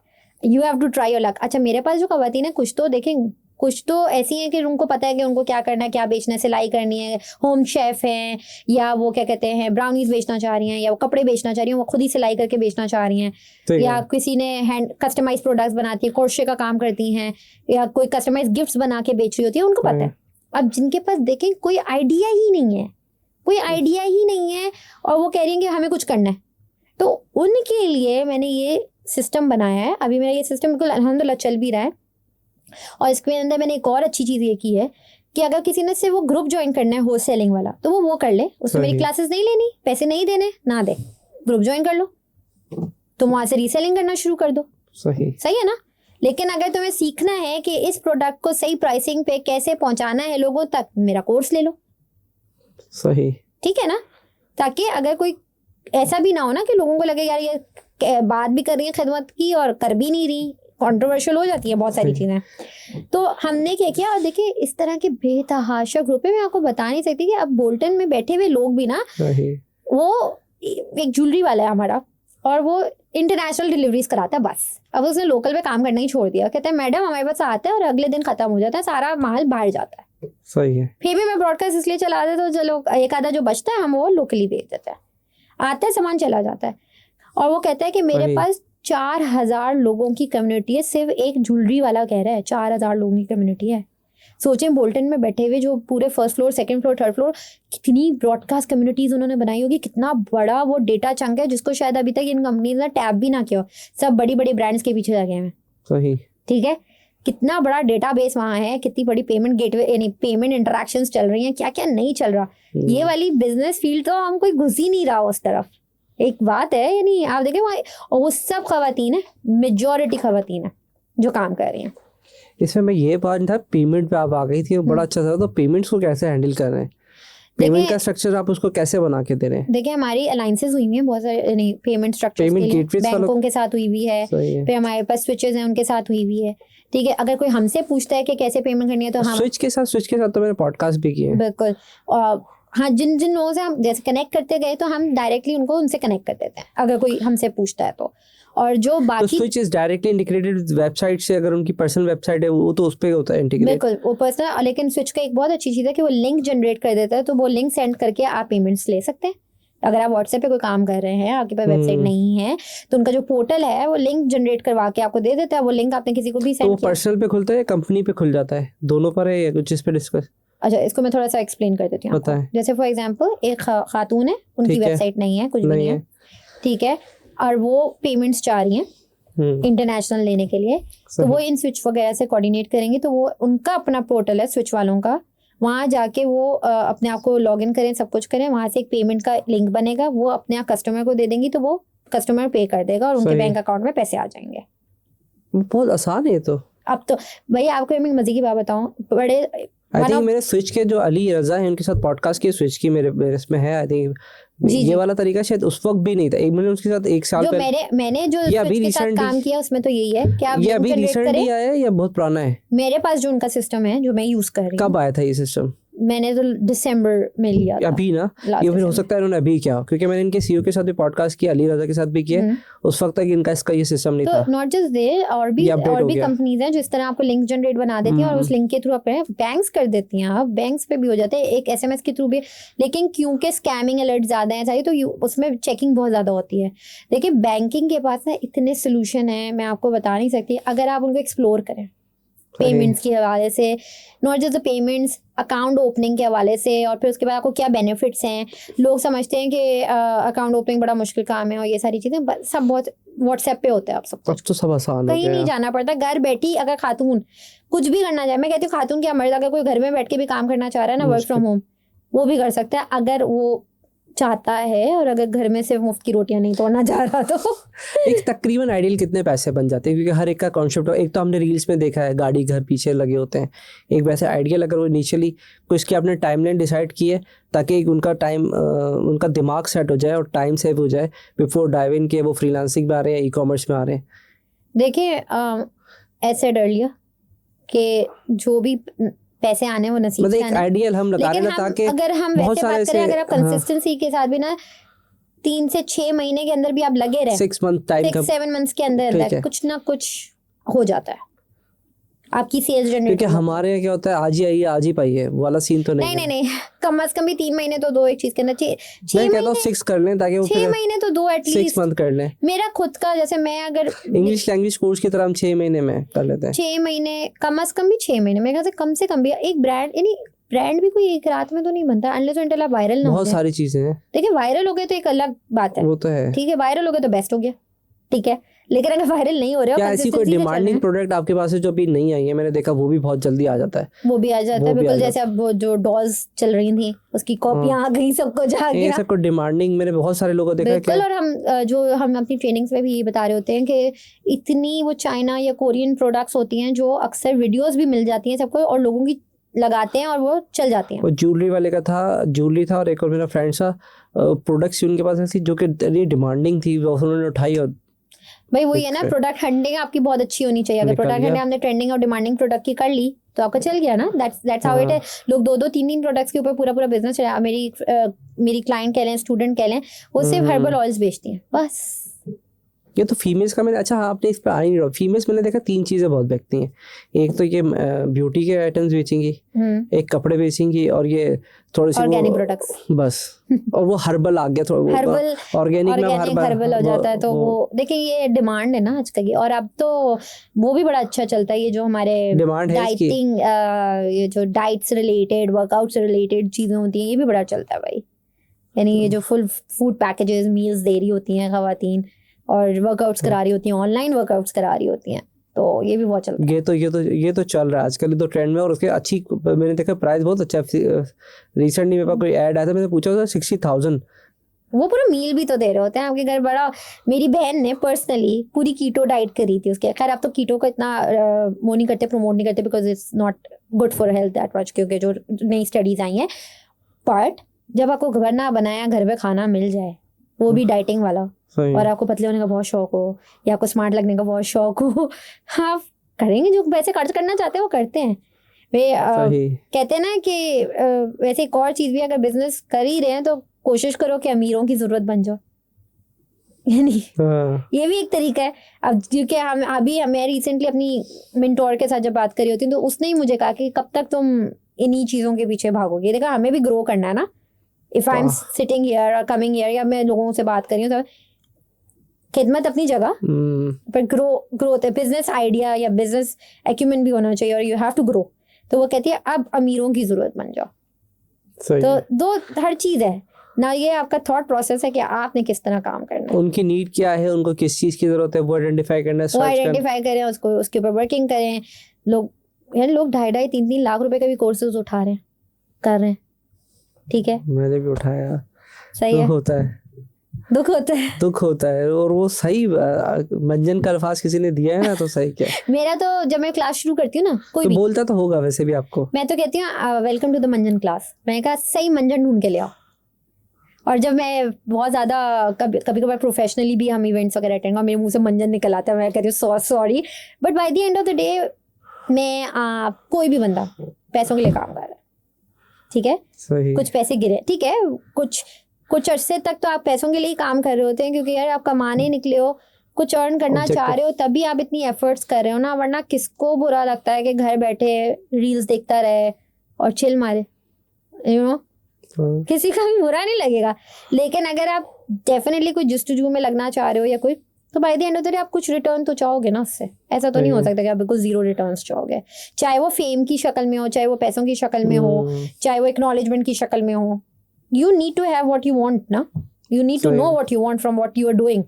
you have to try your luck. अच्छा मेरे पास जो खवातीन है कुछ तो देखें, कुछ तो ऐसी हैं कि उनको पता है कि उनको क्या करना है, क्या बेचना है, सिलाई करनी है, होम शेफ हैं, या वो क्या कहते हैं ब्राउनीज बेचना चाह रही हैं, या वो कपड़े बेचना चाह रही हैं, वो खुद ही सिलाई करके बेचना चाह रही हैं, या किसी ने हैंड कस्टमाइज प्रोडक्ट्स बनाती है, क्रोशे का काम करती हैं, या कोई कस्टमाइज गिफ्ट्स बना के बेच रही होती है, उनको पता है। अब जिनके पास देखें कोई आइडिया ही नहीं है, कोई आइडिया ही नहीं है, और वो कह रही हैं कि हमें कुछ करना है, तो उनके लिए मैंने ये सिस्टम बनाया है। अभी मेरा ये सिस्टम बिल्कुल अल्हम्दुलिल्लाह चल भी रहा है। और इसके अंदर मैंने एक और अच्छी चीज़ ये की है कि अगर किसी ने से वो ग्रुप ज्वाइन करना है होल सेलिंग वाला, तो वो कर ले, उसमें मेरी क्लासेस नहीं लेनी, पैसे नहीं देने, ना दे, ग्रुप ज्वाइन कर लो, तुम वहाँ से रीसेलिंग करना शुरू कर दो। सही है ना? लेकिन अगर तुम्हें सीखना है कि इस प्रोडक्ट को सही प्राइसिंग पे कैसे पहुँचाना है लोगों तक, मेरा कोर्स ले लो। सही, ठीक है ना? ताकि अगर कोई ऐसा भी ना हो ना कि लोगों को लगे यार ये बात भी कर रही है खिदमत की और कर भी नहीं रही, कंट्रोवर्शियल हो जाती है बहुत सारी चीज़ें। तो हमने क्या किया, और देखिए इस तरह के बेतहाशा ग्रुप है, मैं आपको बता नहीं सकती कि अब बोल्टन में बैठे हुए लोग भी ना, वो एक ज्वेलरी वाला है हमारा, और वो इंटरनेशनल डिलीवरीज कराता है बस। अब उसने लोकल पे काम करना ही छोड़ दिया, कहता है मैडम हमारे पास आता है और अगले दिन खत्म हो जाता है, सारा माल बाहर जाता है। सही है। फिर भी मैं ब्रॉडकास्ट इसलिए चला देता हूँ, चलो एक आधा जो बचता है हम वो लोकली बेच देते हैं, आता है सामान चला जाता है। और वो कहता है कि मेरे पास 4000 लोगों की कम्युनिटी है, सिर्फ एक ज्वेलरी वाला कह रहा है 4000 लोगों की कम्युनिटी है। सोचें बोल्टन में बैठे हुए जो पूरे first floor, second floor, third floor, कितनी ब्रॉडकास्ट कम्युनिटीज उन्होंने बनाई होगी, कितना बड़ा वो डेटा चंक है जिसको शायद अभी तक इन कंपनीज ने टैप भी ना किया हो, सब बड़ी बड़ी ब्रांड्स के पीछे लगे हैं। सही, ठीक है, कितना बड़ा डेटाबेस वहाँ है, कितनी बड़ी पेमेंट गेटवे यानी पेमेंट इंटरैक्शंस चल रही हैं, क्या क्या नहीं चल रहा। ये वाली बिजनेस फील्ड तो हम कोई घुस ही नहीं रहा उस तरफ। एक बात है, यानी आप देखें वहाँ, और वो सब खवातीन है, मेजॉरिटी खवातीन है जो काम कर रही हैं। इसमें मैं ये बात था, पेमेंट पे आप आ गई थी, वो बड़ा अच्छा था। तो पेमेंट्स को कैसे हैंडल कर रहे हैं, पेमेंट का स्ट्रक्चर आप उसको कैसे बना के दे रहे हैं? देखिए हमारी अलायंसेस हुई हुई हैं बहुत सारे पेमेंट स्ट्रक्चर्स के लिए, बैंकों के साथ हुई हुई है, फिर हमारे पास स्विचेस हैं उनके साथ हुई हुई है, ठीक है। अगर कोई हमसे पूछता है कि कैसे पेमेंट करनी है तो हम स्विच के साथ तो मैंने पॉडकास्ट भी किए हैं, बिल्कुल। हाँ, जिन लोगों से हम जैसे कनेक्ट करते गए तो हम डायरेक्टली उनसे कनेक्ट कर देते हैं अगर कोई हमसे पूछता है तो। और जो बाकी तो switch is directly integrated with website से, अगर उनकी पर्सनल वेबसाइट है वो तो उस पे होता है इंटीग्रेट, बिल्कुल वो पर्सनल। लेकिन स्विच का एक बहुत अच्छी चीज़ है कि वो लिंक जनरेट कर देता है, तो वो लिंक सेंड करके आप पेमेंट्स ले सकते हैं। अगर आप व्हाट्सएप पे कोई काम कर रहे हैं, आपके पास वेबसाइट नहीं है, तो उनका जो पोर्टल है वो लिंक जनरेट करवा के आपको दे देता है। वो लिंक आपने किसी को भी सेंड किया, पर्सनल पे खुलता है या कंपनी पे खुल जाता है, दोनों पर है या कुछ इस पे डिस्कस? अच्छा, इसको मैं थोड़ा सा एक्सप्लेन कर देती हूँ। जैसे फॉर एग्जांपल एक खातून है, उनकी वेबसाइट नहीं है, कुछ भी नहीं है, ठीक है, और वो पेमेंट्स चाह रही हैं इंटरनेशनल लेने के लिए, तो वो इन स्विच वगैरह से कोऑर्डिनेट करेंगे। तो वो उनका अपना पोर्टल है स्विच वालों का, वहाँ जाके वो अपने आप को लॉग इन करें, सब कुछ करें, वहाँ से एक पेमेंट का लिंक बनेगा, वो अपने आप कस्टमर को दे देंगी, तो वो कस्टमर पे कर देगा और उनके बैंक अकाउंट में पैसे आ जाएंगे। बहुत आसान है तो। अब तो भैया आपको मैं मजे की बात बताऊँ, बड़े आई थिंक मेरे स्विच के जो अली रजा है उनके साथ पॉडकास्ट की स्विच की मेरे इसमें है। आई थिंक ये वाला तरीका शायद उस वक्त भी नहीं था, एक मैंने उसके साथ एक साल पहले मैंने जो स्विच के साथ काम किया उसमें तो यही है कि आप ये अभी रिसेंटली आया है या बहुत पुराना है? मेरे पास जो उनका सिस्टम है जो मैं यूज कर रही हूँ। कब आया था ये सिस्टम? मैंने तो दिसंबर में लिया था अभी ना, ये फिर हो सकता है उन्होंने अभी किया, क्योंकि मैंने इनके सीईओ के साथ भी पॉडकास्ट किया, अली रजा के साथ भी किया, उस वक्त तक इनका इसका ये सिस्टम नहीं था। नॉट जस्ट दे, और भी कंपनीज हैं जिस तरह आपको लिंक जनरेट बना देती हैं और उस लिंक के थ्रू आप बैंक्स कर देती हैं, आप बैंक्स पे भी हो जाते हैं एक एसएमएस के थ्रू भी। लेकिन क्योंकि स्कैमिंग अलर्ट ज्यादा है तो उसमें चेकिंग बहुत ज्यादा होती है। देखिए बैंकिंग के पास ना इतने सोल्यूशन है, मैं आपको बता नहीं सकती, अगर आप उनको एक्सप्लोर करें पेमेंट्स के हवाले से, not just payments, account opening के हवाले से, और फिर उसके बाद आपको क्या बेनिफिट्स हैं। लोग समझते हैं कि अकाउंट ओपनिंग बड़ा मुश्किल काम है और ये सारी चीज़ें सब बहुत व्हाट्सएप पे होता है। आप सब कुछ तो सब आसान, कहीं नहीं जाना पड़ता, घर बैठी अगर खातून कुछ भी करना चाहे, मैं कहती हूँ खातून क्या मर्द, अगर कोई घर में बैठ के भी काम करना चाह रहा है ना, वर्क फ्रॉम होम, वो भी कर सकता है अगर वो चाहता है, और अगर घर में सिर्फ मुफ्त की रोटियां नहीं तोड़ना चाह रहा तो एक तकरीबन आइडियल कितने पैसे बन जाते हैं, क्योंकि हर एक का कॉन्सेप्ट, एक तो हमने रील्स में देखा है गाड़ी घर पीछे लगे होते हैं, एक वैसे आइडियल अगर वो इनिशियली कोई इसकी आपने टाइमलाइन डिसाइड की है ताकि उनका टाइम उनका दिमाग सेट हो जाए और टाइम सेव हो जाए बिफोर डाइव इन के वो फ्रीलांसिंग में आ रहे हैं, ई कॉमर्स में आ रहे हैं? देखिए ऐसे डर लिया कि जो भी पैसे आने वो नसीब से एक आइडियल हम लगा रहे हैं ताकि अगर हम वैसे बात करें, अगर आप कंसिस्टेंसी के साथ भी ना 3 से 6 महीने के अंदर भी आप लगे रहे, 6 मंथ टाइम 6-7 मंथ्स के अंदर कुछ ना कुछ हो जाता है आपकी सेल्स जनरेट। क्योंकि हमारे यहाँ क्या होता है आज ही आई आज ही पाई है वाला सीन तो नहीं, कम से कम भी 3 महीने तो दो एक चीज के अंदर। मैं कहता हूँ 6 कर लें ताकि वो 6 महीने तो दो एटलीस्ट 6 मंथ कर लें। मेरा खुद का जैसे मैं अगर इंग्लिश लैंग्वेज कोर्स की तरह हम 6 महीने में कर लेते हैं। 6 महीने कम से कम भी 6 महीने मेरे ख्याल से कम से कम भी एक ब्रांड, यानी ब्रांड भी कोई एक रात में तो नहीं बनता अनलेस अनटिल आप वायरल ना हो। बहुत सारी चीजें हैं। देखिए वायरल हो गए तो एक अलग बात है, वो तो है, ठीक है, वायरल हो गए तो बेस्ट हो गया, ठीक है, लेकिन अगर वायरल नहीं हो रहे हो, क्या ऐसी कोई डिमांडिंग प्रोडक्ट आपके पास है जो अभी नहीं आई है? मैंने देखा वो भी बहुत जल्दी आ जाता है। वो भी आ जाता है बिल्कुल, जैसे अब वो जो डॉल्स चल रही थी उसकी कॉपियां आ गई, सबको जा गया। ऐसा कोई डिमांडिंग मैंने बहुत सारे लोगों को देखा है। बिल्कुल, और हम अपनी ट्रेनिंग्स में भी ये बता रहे होते हैं कि इतनी वो चाइना या कोरियन प्रोडक्ट्स होती हैं जो अक्सर वीडियोस भी मिल जाती हैं सबको और लोगों की लगाते हैं और वो चल जाती हैं। वो ज्वेलरी वाले का था, ज्वेलरी था, और एक और मेरा फ्रेंड था, प्रोडक्ट्स उनके पास ऐसी जो कि डिमांडिंग थी, वो उन्होंने उठाई और भाई वही है ना, प्रोडक्ट हंडिंग आपकी बहुत अच्छी होनी चाहिए। अगर प्रोडक्ट हंडिंग आपने ट्रेंडिंग और डिमांडिंग प्रोडक्ट की कर ली तो आपका चल गया ना। दैट्स हाउ इट है। लोग 2-2 3-3 प्रोडक्ट्स के ऊपर पूरा बिजनेस चला। मेरी क्लाइंट कह लें, स्टूडेंट कह लें, वो सिर्फ हर्बल ऑयल्स बेचती हैं बस। ये तो फीमेल्स का मैंने, अच्छा आपने इस पर आ नहीं रहा, फीमेल्स मैंने देखा 3 चीजें बहुत बेचती हैं। एक तो ये ब्यूटी के आइटम्स बेचेंगी, एक कपड़े बेचेंगी, और ये थोड़ी सी ऑर्गेनिक प्रोडक्ट्स बस। और वो हर्बल आ गया, थोड़ा हर्बल ऑर्गेनिक में हर्बल हो जाता है। तो वो देखिए ये डिमांड है ना आजकल की, और अब तो वो भी बड़ा अच्छा चलता है। ये जो हमारे डाइटिंग, ये जो डाइट्स रिलेटेड, वर्कआउट से रिलेटेड चीजें होती हैं, ये भी बड़ा चलता है भाई। यानी ये जो फुल फूड पैकेजेस, मील्स दे रही होती हैं खवातीन, और वर्कआउट्स करा रही होती हैं, ऑनलाइन वर्कआउट्स करा रही होती हैं, तो ये भी बहुत चलता है। ये तो चल रहा है आजकल, तो ट्रेंड में। और उसके अच्छी मैंने देखा प्राइस बहुत अच्छा है। रिसेंटली मेरे पास कोई ऐड आया था, मैंने पूछा था 60,000। वो पूरा मील भी तो दे रहे होते हैं आपके घर। बड़ा मेरी बहन ने पर्सनली पूरी कीटो डाइट करी थी उसके। खैर अब तो कीटो को इतना वो नहीं करते, प्रमोट नहीं करते, because it's not good for health that much, क्योंकि जो नई स्टडीज आई हैं। बट जब आपको घर ना बनाया घर पे खाना मिल जाए, वो भी डाइटिंग वाला, और आपको पतले होने का बहुत शौक हो या आपको स्मार्ट लगने का बहुत शौक हो, आप करेंगे। जो पैसे खर्च करना चाहते हैं वो करते हैं। वे कहते हैं ना कि वैसे एक और चीज भी, अगर बिजनेस कर ही रहे हैं तो कोशिश करो कि अमीरों की जरूरत बन जाओ। यानी ये भी एक तरीका है। अब क्योंकि मैं रिसेंटली अपनी मेंटोर के साथ जब बात करी होती हूँ, तो उसने ही मुझे कहा कि कब तक तुम इन्हीं चीजों के पीछे भागोगे। देखा हमें भी ग्रो करना है ना। If I am sitting here और कमिंग हियर, या मैं लोगों से बात कर रही हूँ, तो खिदमत अपनी जगह, पर ग्रोथ है, बिजनेस आइडिया या बिजनेस एक्यूमेंट भी होना चाहिए, और यू हैव टू ग्रो। तो वो कहती है अब अमीरों की जरूरत बन जाओ। तो दो हर चीज है ना, ये आपका थॉट प्रोसेस है कि आपने किस तरह काम करना है, उनकी नीड क्या है, उनको किस चीज की जरूरत है, वो आइडेंटिफाई करना है, वो आइडेंटिफाई करें, उसको उसके ऊपर वर्किंग करें। लोग 2.5 3 लाख रुपए का भी कोर्सेज उठा रहे हैं, कर रहे हैं, ठीक है, मैंने भी उठाया। सही है, होता है, दुख होता है, और वो सही मंजन का अल्फाज किसी ने दिया है ना, तो सही क्या मेरा तो जब मैं क्लास शुरू करती हूँ ना, कोई तो भी बोलता तो होगा वैसे भी आपको, मैं तो कहती हूँ वेलकम टू द मंजन क्लास। मैंने कहा सही मंजन ढूंढ के ले आओ। और जब मैं बहुत ज़्यादा कभी कभार प्रोफेशनली भी हम इवेंट्स वगैरह अटेंड, और मेरे मुंह से मंजन निकल आता है, मैं कहती हूँ sorry, but by the end of the day मैं कोई भी बंदा पैसों के लिए काम कर रहा है, ठीक है, कुछ पैसे गिरे, ठीक है, कुछ अरसे तक तो आप पैसों के लिए ही काम कर रहे होते हैं, क्योंकि यार आप कमाने निकले हो, कुछ अर्न करना चाह रहे हो, तभी आप इतनी एफर्ट्स कर रहे हो ना। वरना किसको बुरा लगता है कि घर बैठे रील्स देखता रहे और चिल मारे, यू नो, किसी का भी बुरा नहीं लगेगा। लेकिन अगर आप डेफिनेटली कोई जस्तुजू में लगना चाह रहे हो या कोई, तो by the end of the day आप कुछ रिटर्न तो चाहोगे ना उससे। ऐसा तो नहीं हो सकता कि आप बिल्कुल जीरो रिटर्न्स चाहोगे, चाहे वो फेम की शक्ल में हो, चाहे वो पैसों की शक्ल में हो, चाहे वो एक्नॉलेजमेंट की शक्ल में हो। You need to have what you want ना, you need to know what you want from what you are doing।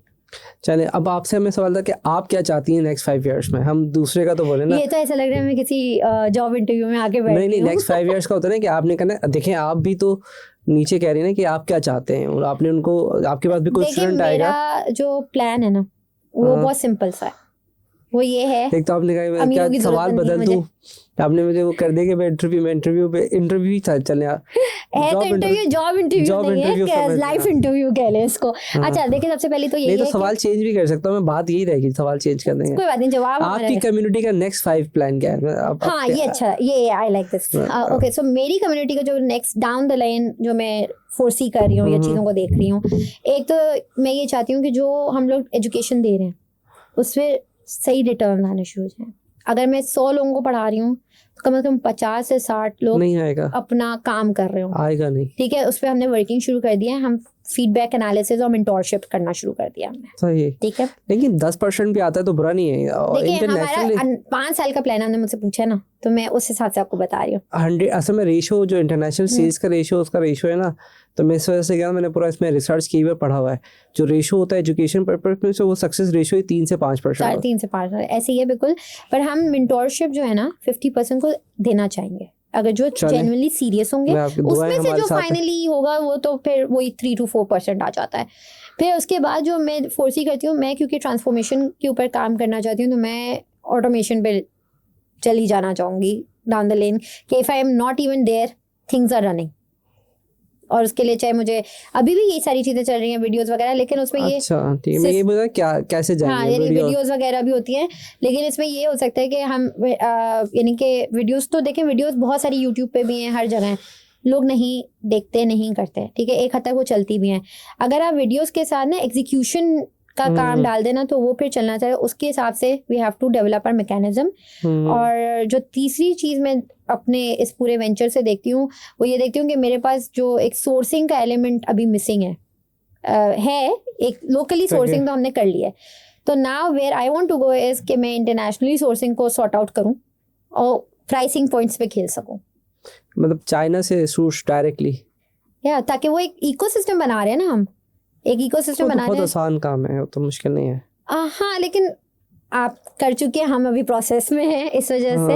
चले, अब आपसे हमें सवाल था कि आप क्या चाहती हैं नेक्स्ट 5 years में। हम दूसरे का तो बोले ना, ये तो ऐसा लग रहा है मैं किसी जॉब इंटरव्यू में आके बैठ नहीं, नेक्स्ट 5 years का होता है ना कि आपने कहना, देखें आप भी तो नीचे कह रही है ना कि आप क्या चाहते हैं, और आपने उनको, आपके पास भी कोई स्टूडेंट आएगा। मेरा जो प्लान है ना वो बहुत सिंपल सा है, वो ये है, एक तो आपने कहा मैं क्या सवाल बदल दूं, आपने मुझे वो कर दिया कि मैं इंटरव्यू ही चलने है, तो इंटरव्यू जॉब इंटरव्यू नहीं है, लाइफ इंटरव्यू कह ले इसको। अच्छा देखिए, सबसे पहले तो नहीं तो सवाल चेंज भी कर सकता हूँ मैं, बात यही रहेगी सवाल चेंज करने का, कोई बात नहीं, जवाब आपकी कम्युनिटी का नेक्स्ट 5 प्लान क्या है? हाँ ये अच्छा, ये आई लाइक दिस। ओके, सो मेरी कम्युनिटी का जो नेक्स्ट डाउन द लाइन जो मैं फोरसी कर रही हूँ या चीज़ों को देख रही हूँ, एक तो मैं ये चाहती हूँ कि जो हम लोग एजुकेशन दे रहे हैं उसमें सही रिटर्न आने शुरू हो जाए। अगर मैं 100 लोगों को पढ़ा रही हूँ तो कम से कम 50 से 60 लोग नहीं आएगा, अपना काम कर रहे हो, आएगा नहीं, ठीक है, उस पर हमने वर्किंग शुरू कर दिया है, हम फीडबैक एनालिसिस और मेंटोरशिप करना शुरू कर दिया हमने। सही, ठीक है, लेकिन 10% भी आता है तो बुरा नहीं है। देखिए हमारा 5 साल का प्लान हमने मुझसे पूछा ना, तो मैं उस हिसाब से आपको बता रही हूँ। 100 असल में रेशो जो इंटरनेशनल सेल्स का रेशो, उसका रेशो है ना, तो मैं इस वजह से क्या, मैंने पूरा इसमें रिसर्च की हुई पढ़ा हुआ है, जो रेशो होता है एजुकेशन पर्पस में, वो सक्सेस रेशो ही 3 से 5%, 3 से 5 ऐसे ही है बिल्कुल। पर हम मेंटोरशिप जो है ना 50% को देना चाहेंगे, अगर जो जेन्युइनली सीरियस होंगे, उसमें से जो फाइनली होगा वो तो फिर वही 3 to 4% आ जाता है। फिर उसके बाद जो मैं फोर्सी करती हूँ, मैं क्योंकि ट्रांसफॉर्मेशन के ऊपर काम करना चाहती हूँ, तो मैं ऑटोमेशन पे चली जाना चाहूँगी डाउन द लेन, कि if I am not even there things are running. और उसके लिए चाहे मुझे अभी भी ये सारी चीजें चल रही हैं, वीडियोस वगैरह, लेकिन उसमें ये अच्छा ठीक है, मैं ये बता क्या कैसे जाएंगे, हाँ यानी वीडियोस वगैरह भी होती हैं, लेकिन इसमें ये हो सकता है कि हम यानी कि वीडियोस तो देखें, वीडियोस बहुत सारी यूट्यूब पे भी हैं, हर जगह हैं, लोग नहीं देखते, नहीं करते, ठीक है, एक हद तक वो चलती भी हैं। अगर आप वीडियोस के साथ ना एग्जीक्यूशन का काम डाल देना तो वो फिर चलना चाहिए, उसके हिसाब से we have to develop our mechanism. और जो तीसरी चीज़ मैं अपने इस पूरे वेंचर से देखती हूँ, वो ये देखती हूँ कि मेरे पास जो एक सोर्सिंग का एलिमेंट अभी मिसिंग है, एक लोकली सोर्सिंग तो हमने कर लिया है, तो now where I want to go is कि मैं इंटरनेशनली सोर्सिंग को सॉर्ट आउट करूँ और प्राइसिंग पॉइंट्स पे खेल सकूँ, मतलब चाइना से सोर्स डायरेक्टली, या ताकि वो एक इकोसिस्टम बना रहे हैं ना, हम एक इकोसिस्टम बना रहे हैं। बहुत आसान काम है, तो मुश्किल नहीं है। हाँ लेकिन आप कर चुके हैं, हम अभी प्रोसेस में हैं, इस वजह से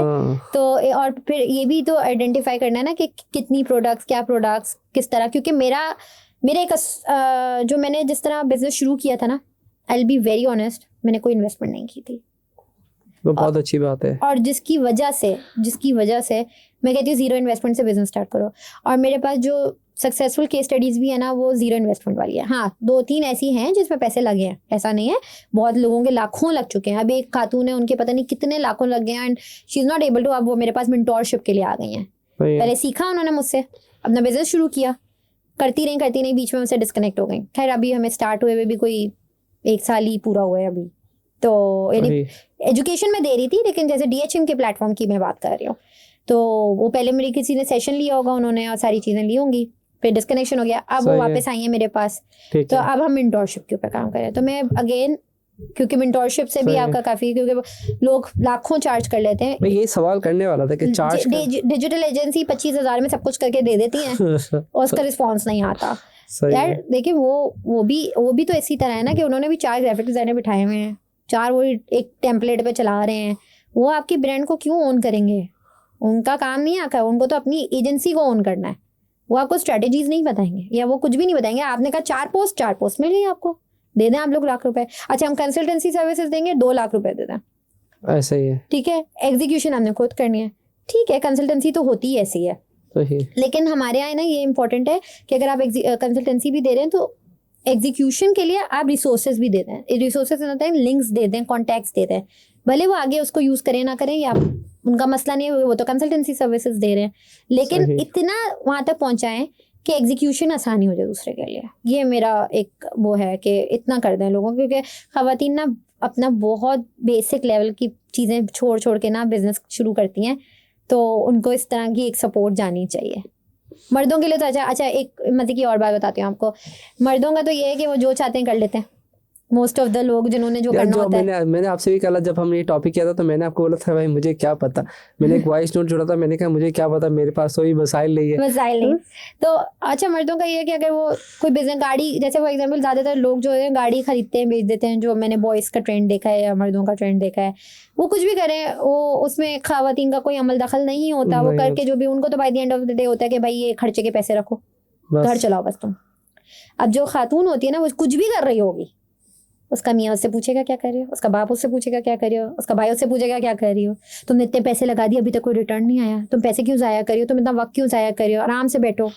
तो और फिर ये भी तो आइडेंटिफाई करना है ना कि कितनी प्रोडक्ट्स, क्या प्रोडक्ट्स, किस तरह, क्योंकि मेरा एक जो मैंने जिस तरह बिजनेस शुरू किया था ना, I will be very honest, मैंने कोई इन्वेस्टमेंट नहीं की थी, वो बहुत अच्छी बात है, और जिसकी वजह से मैं कहती हूँ जीरो इन्वेस्टमेंट से बिजनेस स्टार्ट करो। और मेरे पास जो सक्सेसफुल केस स्टडीज भी है ना, वो जीरो इन्वेस्टमेंट वाली है। हाँ 2-3 ऐसी हैं जिसमें पैसे लगे हैं, ऐसा नहीं है, बहुत लोगों के लाखों लग चुके हैं। अभी एक खातून है, उनके पता नहीं कितने लाखों लग गए हैं, and she is not able to, अब वो मेरे पास मेंटोरशिप के लिए आ गई हैं। पहले सीखा उन्होंने मुझसे, अपना बिजनेस शुरू किया, करती रही, बीच में उनसे डिस्कनेक्ट हो गई। खैर अभी हमें स्टार्ट हुए भी कोई 1 साल ही पूरा हुआ है अभी, तो एजुकेशन में दे रही थी, लेकिन जैसे DHM के प्लेटफॉर्म की मैं बात कर रही हूँ, तो वो पहले मेरी किसी ने सेशन लिया होगा उन्होंने, और सारी चीज़ें ली होंगी, फिर डिस्कनेक्शन हो गया, अब वो वापस आई है मेरे पास, तो अब हम मेंटोरशिप के ऊपर काम कर रहे हैं। तो मैं अगेन, क्योंकि मेंटोरशिप से भी आपका काफी, क्योंकि लोग लाखों चार्ज कर लेते हैं। मैं ये सवाल करने वाला था कि चार्ज डिजिटल एजेंसी 25,000 में सब कुछ करके दे देती है और उसका रिस्पॉन्स नहीं आता यार। देखिए वो भी तो इसी तरह है ना, कि उन्होंने भी 4 ग्राफिक डिजाइनर बिठाए हुए हैं, 4 वो एक टेम्पलेट पे चला रहे हैं, वो आपकी ब्रांड को क्यों ओन करेंगे? उनका काम नहीं आता, उनको तो अपनी एजेंसी को ओन करना है, वो आपको स्ट्रेटेजीज नहीं बताएंगे, या वो कुछ भी नहीं बताएंगे। आपने कहा 4 पोस्ट मिल गई आपको, दे दें आप लोग लाख रुपए। अच्छा हम कंसल्टेंसी सर्विसेज देंगे, 2 लाख रुपए दे दें, ऐसा ही है, ठीक है। एग्जीक्यूशन हमने खुद करनी है, ठीक है, कंसल्टेंसी तो होती ही ऐसी है, लेकिन हमारे यहाँ ना ये इंपॉर्टेंट है कि अगर आप कंसल्टेंसी भी दे रहे हैं तो एग्जीक्यूशन के लिए आप रिसोर्सेज भी दे दें। रिसोर्सेज होता है, लिंक्स दे दें, कॉन्टैक्ट्स दे दें, भले वो आगे उसको यूज करें ना करें, या उनका मसला नहीं है, वो तो कंसल्टेंसी सर्विसेज दे रहे हैं, लेकिन इतना वहां तक पहुंचाएं कि एग्जीक्यूशन आसानी हो जाए दूसरे के लिए। ये मेरा एक वो है कि इतना कर दें लोगों, क्योंकि खवातीन ना अपना बहुत बेसिक लेवल की चीज़ें छोड़ के ना बिजनेस शुरू करती हैं, तो उनको इस तरह की एक सपोर्ट जानी चाहिए। मर्दों के लिए तो अच्छा एक मतलब की और बात बताती हूँ आपको, मर्दों का तो ये है कि वो जो चाहते हैं कर लेते हैं, मोस्ट ऑफ द लोग जिन्होंने जो करना होता है। मैंने आपसे भी कहा जब हमने ये टॉपिक किया था, तो मैंने आपको बोला था भाई मुझे क्या पता, मैंने एक वॉइस नोट जोड़ा था, मैंने कहा मुझे क्या पता, मेरे पास कोई मसाइल नहीं है। तो अच्छा मर्दों का ये है कि अगर वो कोई बिजनेस गाड़ी, जैसे फॉर एग्जांपल ज़्यादातर लोग जो है गाड़ी खरीदते हैं बेच देते हैं, जो मैंने बॉयज़ का ट्रेंड देखा है या मर्दों का ट्रेंड देखा है, वो कुछ भी करें, वो उसमें खवातीन का कोई अमल दखल नहीं होता, वो करके जो भी, उनको तो by the end of the day होता है कि भाई ये खर्चे के पैसे रखो, घर चलाओ बस तुम। अब जो खातून होती है ना, वो कुछ भी कर रही होगी, उसका मियाँ उससे पूछेगा क्या कर रही हो, उसका बाप उससे पूछेगा क्या कर रही हो, उसका भाई उससे पूछेगा क्या कर रही हो, तुमने इतने पैसे लगा दिए अभी तक कोई रिटर्न नहीं आया, तुम पैसे क्यों ज़ाया कर रही हो, तुम इतना वक्त क्यों ज़ाया कर रही हो, आराम से बैठो,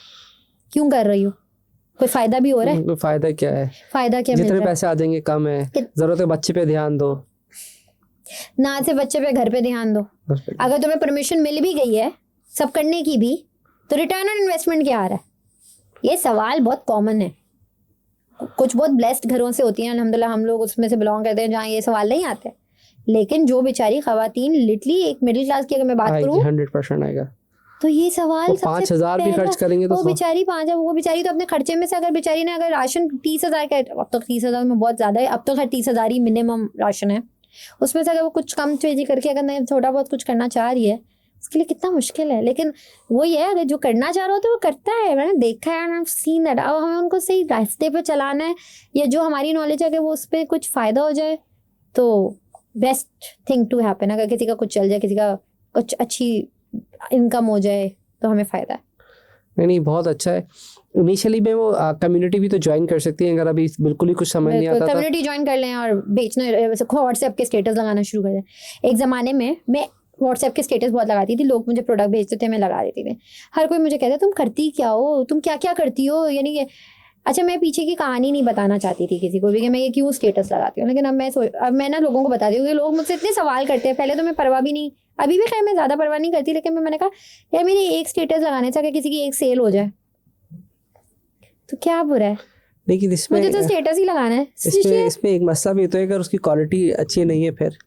क्यों कर रही हो, कोई फायदा भी हो रहा है? फायदा क्या है? फायदा क्या मिल जितने रहा है? पैसे आ जाएंगे कम है, जरूरत है बच्चे पे ध्यान दो, ना से बच्चे पे, घर पे ध्यान दो। अगर तुम्हें परमिशन मिल भी गई है सब करने की भी, तो रिटर्न ऑन इन्वेस्टमेंट क्या आ रहा है? ये सवाल बहुत कॉमन है। कुछ बहुत ब्लेस्ड घरों से होती हैं अल्हम्दुलिल्लाह, हम लोग उसमें से बिलोंग करते हैं जहाँ ये सवाल नहीं आते, लेकिन जो बेचारी खवातीन लिटरली एक मिडिल क्लास की अगर मैं बात करूँ 100% आएगा, तो ये सवाल 5,000 भी खर्च करेंगे तो वो बेचारी तो अपने खर्चे में से अगर बेचारी ने अगर राशन 30,000 का, अब तो 30,000 में बहुत ज्यादा है, अब तो खैर 30,000 ही मिनिमम राशन है, उसमें से अगर वो कुछ कम चीज़ें करके अगर नहीं थोड़ा बहुत कुछ करना चाह रही है, उसके लिए कितना मुश्किल है। लेकिन वो ये है, अगर जो करना चाह रहा हो तो वो करता है, मैंने देखा है, मैंने सीन दैट। अब हमें उनको सही रास्ते पे चलाना है, या जो हमारी नॉलेज है अगर वो उस पर कुछ फ़ायदा हो जाए तो बेस्ट थिंग टू हैपन। अगर किसी का कुछ चल जाए, किसी का कुछ अच्छी इनकम हो जाए तो हमें फ़ायदा है। नहीं, बहुत अच्छा है। इनिशियली में वो कम्युनिटी भी तो ज्वाइन कर सकती हैं, अगर अभी बिल्कुल ही कुछ समझ नहीं आता, कम्युनिटी ज्वाइन कर लें और बेचना, व्हाट्सएप के स्टेटस लगाना शुरू कर दें। एक ज़माने में मैं व्हाट्सएप के स्टेटस बहुत लगाती थी, लोग मुझे प्रोडक्ट भेजते थे, मैं लगा देती थी, हर कोई मुझे कहता तुम करती क्या हो, तुम क्या क्या करती हो, यानी कि अच्छा, मैं पीछे की कहानी नहीं बताना चाहती थी किसी को भी कि मैं ये क्यों स्टेटस लगाती हूँ, लेकिन अब मैं ना लोगों को बताती हूँ कि लोग मुझसे इतने सवाल करते हैं। पहले तो मैं परवाह भी नहीं, अभी भी खैर मैं ज़्यादा परवाह नहीं करती, लेकिन मैंने कहा यार मेरी एक स्टेटस लगाने से अगर किसी की एक सेल हो जाए तो क्या बुरा है, लेकिन इसमें मुझे तो स्टेटस ही लगाना है। इसमें एक मसला भी तो है, अगर उसकी क्वालिटी अच्छी नहीं है फिर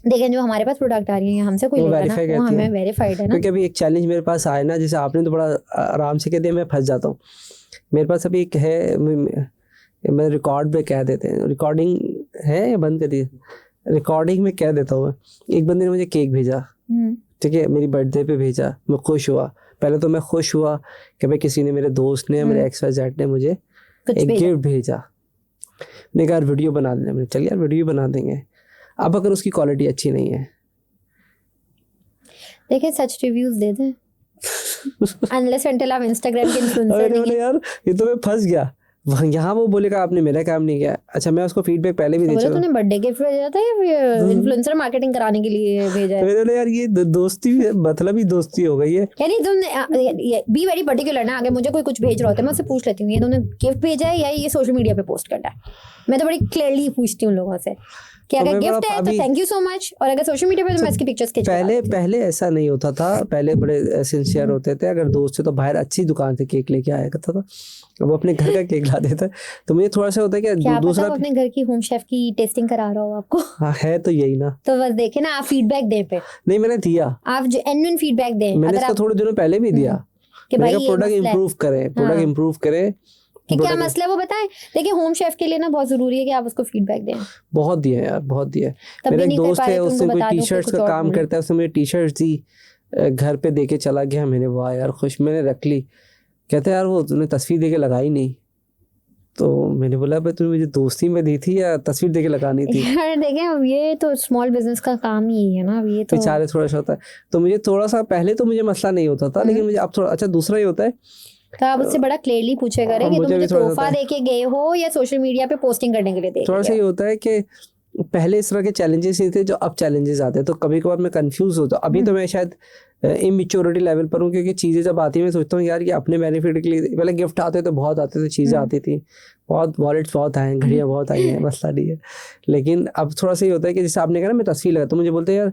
देखें, जो हमारे पास प्रोडक्ट आ रही है हमसे कोई लेगा ना, वो हमें वेरीफाइड है ना। क्योंकि अभी एक चैलेंज मेरे पास आया ना, जैसे आपने तो बड़ा आराम से कह दिया, मैं फंस जाता हूँ। मेरे पास अभी एक है, मैं रिकॉर्ड पे कह देते हैं, रिकॉर्डिंग है या बंद कर दी, रिकॉर्डिंग में कह देता हूँ। एक बंदे ने मुझे केक भेजा, ठीक है, मेरी बर्थडे पे भेजा, मैं खुश हुआ। पहले तो मैं खुश हुआ कि भाई किसी ने, मेरे दोस्त ने, मेरे XYZ ने मुझे एक गिफ्ट भेजा, मैंने कहा वीडियो बना देना, मैंने चल यार वीडियो बना देंगे। अब अगर उसकी क्वालिटी अच्छी नहीं है, देखिए सच रिव्यूज दे दें अनलेस अनटिल आप इंस्टाग्राम के इन्फ्लुएंसर नहीं है। यार ये तो मैं फंस गया। यहाँ वो बोलेगा आपने मेरा काम नहीं किया। अच्छा, मैं उसको फीडबैक पहले भी दे चुका। तूने बर्थडे गिफ्ट भेजा था या इन्फ्लुएंसर मार्केटिंग कराने के लिए भेजा है? मेरे यार ये दोस्ती मतलब ही दोस्ती हो गई है। यानी तुमने बी वेरी पर्टिकुलर ना, अगर मुझे कोई कुछ भेज रहा होता है मैं उससे पूछ लेती हूँ ये तुमने गिफ्ट भेजा है या ये सोशल मीडिया पे पोस्ट करना है। मैं तो बड़ी क्लियरली पूछती हूँ लोगों से कि अगर गिफ्ट है तो थैंक यू सो मच, और अगर सोशल मीडिया पे तो मैं इसकी पिक्चर्स खींच पहले ऐसा नहीं होता था, पहले बड़े सिंसियर होते थे। अगर दोस्त है तो बाहर अच्छी दुकान से केक लेके आया करता था, अब अपने घर का केक ला देता है। तो मुझे थोड़ा सा होता है कि दूसरा अपने घर की होम शेफ की टेस्टिंग करा रहा हो आपको। हाँ, है तो यही ना। तो बस देखे ना, आप फीडबैक दें पे। नहीं, मैंने दिया, आप जो जेन्युइन फीडबैक दें। मैंने इसको थोड़े दिनों पहले भी दिया कि भाई प्रोडक्ट इम्प्रूव करें कि क्या मसला है वो बताएं। देखिए होम शेफ के लिए ना बहुत जरूरी है कि आप उसको फीडबैक दें। बहुत दिया यार, बहुत दिया। मेरा एक दोस्त है, उसने कोई टी-शर्ट्स का काम करता है, उसने मुझे टी-शर्ट्स दी, घर पे देके चला गया। मैंने वाह यार खुश, मैंने रख ली। कहते यार वो तूने तस्वीर देके लगाई नहीं। तो मैंने बोला भाई तूने मुझे दोस्ती में दी थी या तस्वीर देके लगानी थी? यार देखें, ये तो स्मॉल बिजनेस का काम ही है ना, ये तो बेचारे थोड़ा सा होता है। तो मुझे थोड़ा सा पहले तो मुझे मसला नहीं होता था, लेकिन मुझे अब थोड़ा अच्छा दूसरा ही होता है। तो आप उससे बड़ा क्लियरली पूछे करें कि तुम मुझे तोहफा देके गए हो या सोशल मीडिया पे पोस्टिंग करने के लिए दे। थोड़ा सा ये होता है कि पहले इस तरह के चैलेंजेस नहीं थे जो अब चैलेंजेस आते हैं, तो कभी कभार मैं कंफ्यूज होता हूँ। अभी तो मैं शायद इमेच्योरिटी लेवल पर हूँ, क्योंकि चीज़ें जब आती हैं मैं सोचता हूँ यार ये अपने बेनिफिट के लिए। पहले गिफ्ट आते तो बहुत आते थे, चीज़ें आती थी, बहुत वॉलेट्स बहुत आए हैं, घड़ियाँ बहुत आई हैं, मसला नहीं है। लेकिन अब थोड़ा सा ये होता है कि जैसे आपने कहा ना मैं तस्वीर लगा, तो मुझे बोलते हैं यार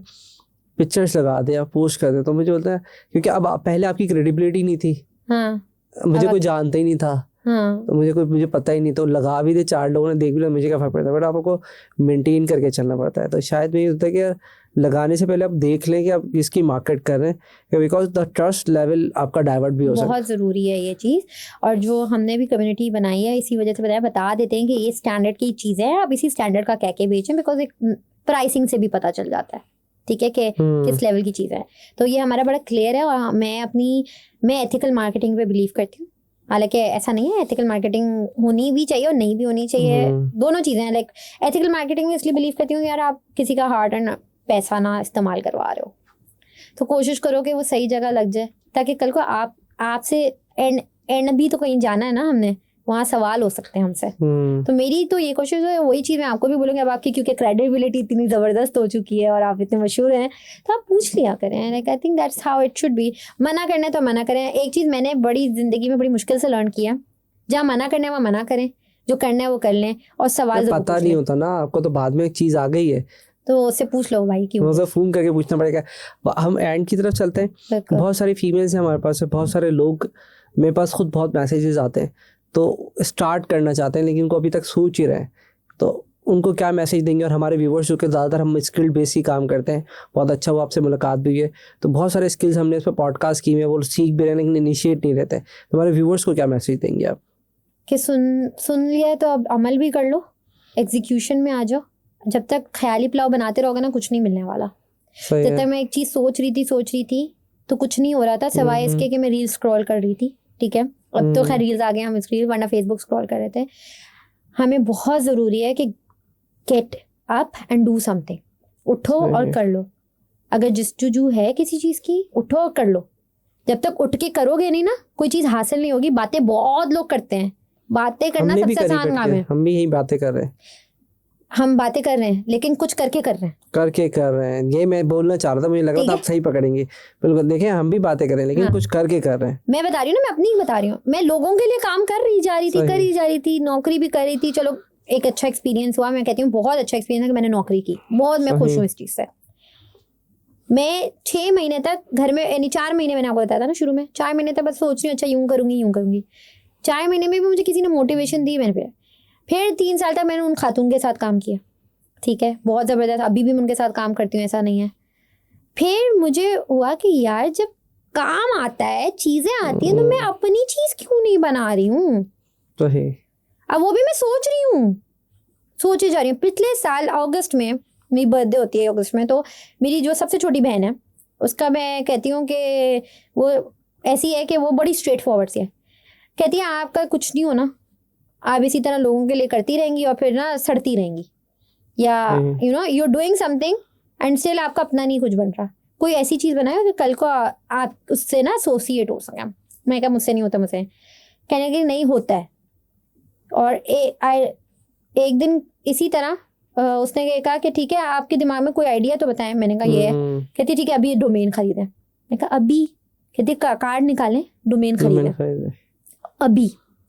पिक्चर्स लगा दे या पोस्ट कर दे, तो मुझे बोलता है क्योंकि अब पहले आपकी क्रेडिबिलिटी नहीं थी। मुझे कोई जानता ही नहीं था। तो मुझे पता ही नहीं, तो लगा भी दे, 4 लोगों ने देख भी लिया, मुझे क्या फर्क पड़ता है। बट आपको मेंटेन करके चलना पड़ता है। तो शायद ये होता है कि लगाने से पहले आप देख लें कि आप इसकी मार्केट कर रहे हैं, बिकॉज द ट्रस्ट लेवल आपका डाइवर्ट भी हो सकता है। बहुत ज़रूरी है ये चीज़। और जो हमने भी कम्युनिटी बनाई है इसी वजह से बता देते हैं कि ये स्टैंडर्ड की चीज़ें हैं, आप इसी स्टैंडर्ड का कह के बेचें, बिकॉज एक प्राइसिंग से भी पता चल जाता है, ठीक है, कि किस लेवल की चीज़ है। तो ये हमारा बड़ा क्लियर है। और मैं एथिकल मार्केटिंग पे बिलीव करती हूँ। हालांकि ऐसा नहीं है, एथिकल मार्केटिंग होनी भी चाहिए और नहीं भी होनी चाहिए, दोनों चीज़ें हैं। लाइक एथिकल मार्केटिंग में इसलिए बिलीव करती हूँ यार आप किसी का हार्ड एंड पैसा ना इस्तेमाल करवा रहे हो, तो कोशिश करो कि वो सही जगह लग जाए, ताकि कल को आपसे एंड एंड भी तो कहीं जाना है ना हमने, वहाँ सवाल हो सकते हैं हमसे। तो मेरी तो ये कोशिश है, वही चीज़ मैं आपको भी बोलूँगी, अब आपकी क्योंकि क्रेडिबिलिटी इतनी ज़बरदस्त हो चुकी है और आप इतने मशहूर हैं, तो आप पूछ लिया करें। Like I think that's how it should be. मना करना है तो मना करें। एक चीज़ मैंने बड़ी ज़िंदगी में बड़ी मुश्किल से लर्न किया, जहाँ मना करना है वहाँ मना करें, जो करना है वो कर लें, और सवाल पता नहीं होता ना आपको, तो बाद में एक चीज़ आ गई है तो उससे पूछ लो भाई क्यों, तो फोन करके पूछना पड़ेगा। हम एंड की तरफ चलते हैं। बहुत सारी फीमेल्स हैं हमारे पास, बहुत सारे लोग, मेरे पास खुद बहुत मैसेजेस आते हैं, तो स्टार्ट करना चाहते हैं लेकिन उनको अभी तक सोच ही रहे हैं, तो उनको क्या मैसेज देंगे। और हमारे व्यूवर्स जो कि ज़्यादातर हम स्किल बेस ही काम करते हैं, बहुत अच्छा वो आपसे मुलाकात भी हुई है, तो बहुत सारे स्किल्स हमने इस पर पॉडकास्ट की हुई है, वो सीख भी रहे हैं लेकिन इनिशिएट नहीं रहते। तो हमारे व्यूवर्स को क्या मैसेज देंगे आप? कि सुन लिया है तो अब अमल भी कर लो, एग्जीक्यूशन में आ जाओ। जब तक ख्याली पुलाव बनाते रहोगे ना, कुछ नहीं मिलने वाला। जब तक मैं एक चीज़ सोच रही थी तो कुछ नहीं हो रहा था, सिवाय इसके कि मैं रील स्क्रॉल कर रही थी। ठीक है, अब तो खैर रील्स आ गए, हम स्क्रीन वरना फेसबुक स्क्रॉल कर रहे थे। हमें बहुत ज़रूरी है कि get up and do something, उठो और कर लो। अगर जिस्तुजू है किसी चीज़ की, उठो और कर लो। जब तक उठ के करोगे नहीं ना, कोई चीज़ हासिल नहीं होगी। बातें बहुत लोग करते हैं, बातें करना सबसे आसान काम है। हम भी यही बातें कर रहे हैं, हम बातें कर रहे हैं लेकिन कुछ करके कर रहे हैं। ये मैं बोलना चाह रहा था, मुझे लगा था आप सही पकड़ेंगे। बिल्कुल, देखें हम भी बातें कर रहे हैं लेकिन कुछ करके कर रहे हैं। मैं बता रही हूँ ना, मैं अपनी बता रही हूँ। मैं लोगों के लिए काम कर जा रही थी, नौकरी भी कर रही थी। चलो एक अच्छा एक्सपीरियंस हुआ, मैं कहती हूँ बहुत अच्छा एक्सपीरियंस है कि मैंने नौकरी की, बहुत मैं खुश हूँ इस चीज़ से। मैं 6 महीने तक घर में, यानी 4 महीने मैंने आपको बताया था ना शुरू में, 4 महीने तक बस सोच रही हूँ अच्छा यूँ करूँगी। 4 महीने में भी मुझे किसी ने मोटिवेशन दी मेरे पे। फिर 3 साल तक मैंने उन खातून के साथ काम किया, ठीक है, बहुत ज़बरदस्त। अभी भी मैं उनके साथ काम करती हूँ, ऐसा नहीं है। फिर मुझे हुआ कि यार जब काम आता है, चीज़ें आती हैं, तो मैं अपनी चीज़ क्यों नहीं बना रही हूँ। तो है, अब वो भी मैं सोचे जा रही हूँ। पिछले साल अगस्त में मेरी बर्थडे होती है अगस्त में, तो मेरी जो सबसे छोटी बहन है उसका मैं कहती हूँ कि वो ऐसी है कि वो बड़ी स्ट्रेट फॉरवर्ड सी है। कहती है आपका कुछ नहीं होना, आप इसी तरह लोगों के लिए करती रहेंगी और फिर ना सड़ती रहेंगी, या you know you are doing something and still आपका अपना नहीं कुछ बन रहा। कोई ऐसी चीज़ बनाए कि कल को आप उससे ना एसोसिएट हो सकें। मैं कहा मुझसे नहीं होता, मुझसे कहने के नहीं होता है। और एक दिन इसी तरह उसने कहा कि ठीक है आपके दिमाग में कोई आइडिया तो बताएं। मैंने कहा ये है। कहती ठीक है अभी डोमेन खरीदें। मैंने कहा अभी? कहती कार्ड निकालें, डोमेन खरीदें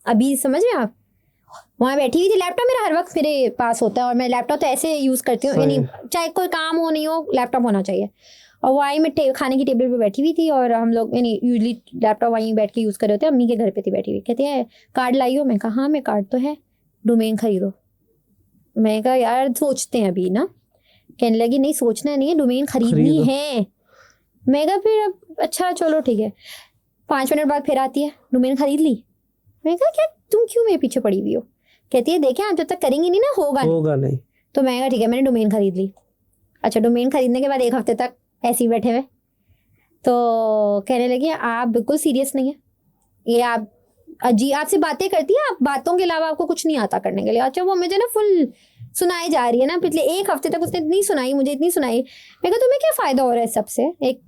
अभी। समझ रहे आप? वहाँ बैठी हुई थी, लैपटॉप मेरा हर वक्त मेरे पास होता है और मैं लैपटॉप तो ऐसे यूज़ करती हूँ, यानी चाहे कोई काम हो नहीं हो लैपटॉप होना चाहिए। और वो आई मैं खाने की टेबल पे बैठी हुई थी और हम लोग यानी यूजली लैपटॉप वहीं बैठ के यूज़ कर रहे होते हैं। अम्मी के घर पे थी बैठी हुई। कहती है कार्ड लाई हो? मैं कहा हाँ मैं कार्ड तो है, डोमेन खरीदो। मैं कहा यार सोचते हैं अभी ना। कहने लगी नहीं सोचना नहीं है, डोमेन खरीदनी है। मैं कहा फिर अब अच्छा चलो ठीक है। 5 मिनट बाद फिर आती है, डोमेन खरीद ली। मैं कहा क्या तुम क्यों मेरे पीछे पड़ी हुई हो? कहती है देखें आप जब तक करेंगी नहीं ना होगा नहीं। तो मैं कहा ठीक है, मैंने डोमेन खरीद ली। अच्छा डोमेन खरीदने के बाद 1 हफ्ते तक ऐसे ही बैठे हुए, तो कहने लगी आप बिल्कुल सीरियस नहीं है, ये आप जी आपसे बातें करती है, आप बातों के अलावा आपको कुछ नहीं आता करने के लिए। अच्छा वो मुझे ना फुल सुनाई जा रही है ना, पिछले 1 हफ्ते तक उसने इतनी सुनाई, मुझे इतनी सुनाई। मैं कहा तुम्हें क्या फ़ायदा हो रहा है सबसे? एक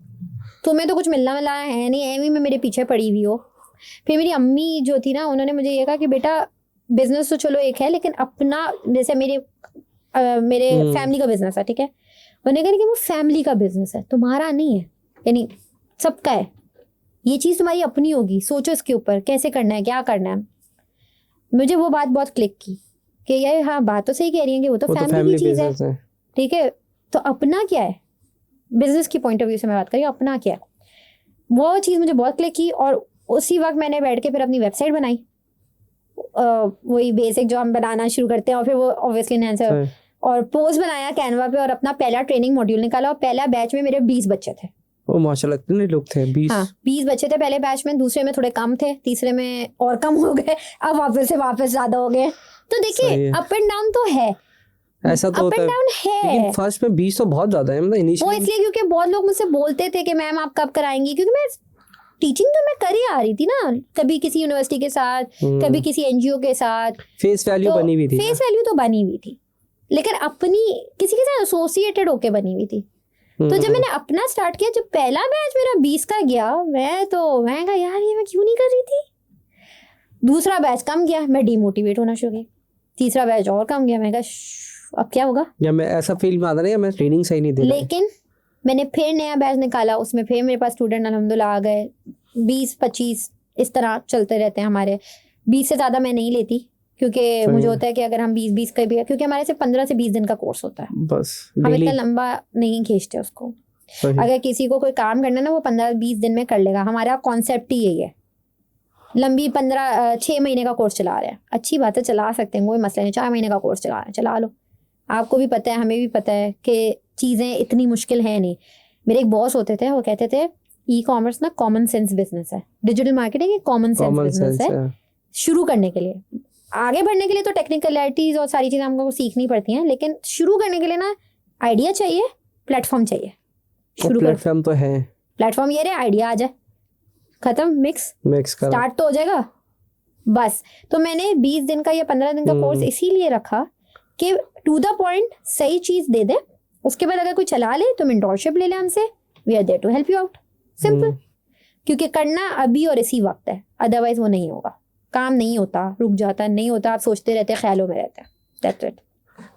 तुम्हें तो कुछ मिलना मिला है नहीं, एवी में मेरे पीछे पड़ी हुई हो। फिर मेरी अम्मी जो थी ना, उन्होंने मुझे ये कहा कि बेटा बिजनेस तो चलो एक है, लेकिन अपना जैसे मेरे फैमिली का बिजनेस है, ठीक है। उन्होंने कहा कि वो फैमिली का बिजनेस है, तुम्हारा नहीं है, यानी सबका है। ये चीज़ तुम्हारी अपनी होगी, सोचो इसके ऊपर कैसे करना है, क्या करना है। मुझे वो बात बहुत क्लिक की कि यार हाँ बात तो सही कह रही है कि वो तो फैमिली की चीज़ है, ठीक है। तो अपना क्या है, बिजनेस की पॉइंट ऑफ व्यू से मैं बात करी, अपना क्या है, वो चीज़ मुझे बहुत क्लिक की। और उसी वक्त मैंने बैठ के फिर अपनी वेबसाइट बनाई, वही बेसिक जो हम बनाना शुरू करते हैं, और फिर वो ऑब्वियसली और पोस्ट बनाया कैनवा पे और अपना पहला ट्रेनिंग मॉड्यूल निकाला। और पहला बैच में मेरे 20 बच्चे थे। ओ माशाल्लाह इतने लोग थे? 20? हाँ 20 बच्चे थे पहले बैच में, दूसरे में थोड़े कम थे, तीसरे में और कम हो गए, अब वापस ज़्यादा हो गए। तो देखिए अप एंड डाउन तो है, ऐसा तो होता है, लेकिन फर्स्ट में 20 तो बहुत ज्यादा है। मतलब वो इसलिए क्योंकि बहुत लोग मुझसे बोलते थे कि मैम आप कब कराएंगी, क्योंकि मैं टीचिंग तो मैं कर ही आ रही थी ना, कभी किसी यूनिवर्सिटी के साथ, कभी किसी एनजीओ के साथ। फेस वैल्यू बनी हुई थी, फेस वैल्यू तो बनी हुई थी, लेकिन अपनी किसी के साथ एसोसिएटेड होके बनी हुई थी। तो जब मैंने अपना स्टार्ट किया, जब पहला बैच मेरा 20 का गया, मैं कहा यार ये मैं क्यों नहीं कर रही थी, दूसरा बैच कम गया, मैं डीमोटिवेट होना शुरू की। तीसरा बैच और कम गया, मैं कहा अब क्या होगा, या मैं ऐसा फील में आता नहीं, मैं ट्रेनिंग सही नहीं दे रहा। लेकिन मैंने फिर नया बैच निकाला, उसमें फिर मेरे पास स्टूडेंट अल्हम्दुलिल्लाह आ गए 20-25 इस तरह चलते रहते हैं हमारे। 20 से ज़्यादा मैं नहीं लेती, क्योंकि मुझे होता है कि अगर हम 20-20 का भी, क्योंकि हमारे से 15 से 20 दिन का कोर्स होता है, बस हम इतना लंबा नहीं खींचते उसको। अगर किसी को कोई काम करना है ना, वो 15-20 दिन में कर लेगा। हमारा कॉन्सेप्ट ही यही है। लंबी 6 महीने का कोर्स चला रहे हैं, अच्छी बात है, चला सकते हैं, कोई मसला नहीं। 4 महीने का कोर्स चला रहे हैं, चला लो। आपको भी पता है, हमें भी पता है कि चीज़ें इतनी मुश्किल है नहीं। मेरे एक बॉस होते थे, वो कहते थे ई कॉमर्स ना कॉमन सेंस बिजनेस है, डिजिटल मार्केटिंग एक कॉमन सेंस बिजनेस है। शुरू करने के लिए, आगे बढ़ने के लिए तो टेक्निकलिटीज और सारी चीज़ें हमको सीखनी पड़ती हैं, लेकिन शुरू करने के लिए ना आइडिया चाहिए, प्लेटफॉर्म चाहिए। शुरू प्लेटफॉर्म तो है, प्लेटफॉर्म ये रहे, आइडिया आ जाए, खत्म, मिक्स स्टार्ट तो हो जाएगा बस। तो मैंने 20 दिन का या 15 दिन का कोर्स इसीलिए रखा कि टू द पॉइंट सही चीज़ दे दे, उसके बाद अगर कोई चला ले तो मेंटोरशिप ले ले हमसे, we are there to help you out, simple. क्योंकि करना अभी और इसी वक्त है, अदरवाइज वो नहीं होगा, काम नहीं होता, रुक जाता, नहीं होता, आप सोचते रहते हैं, ख्यालों में रहते हैं, दैट्स इट।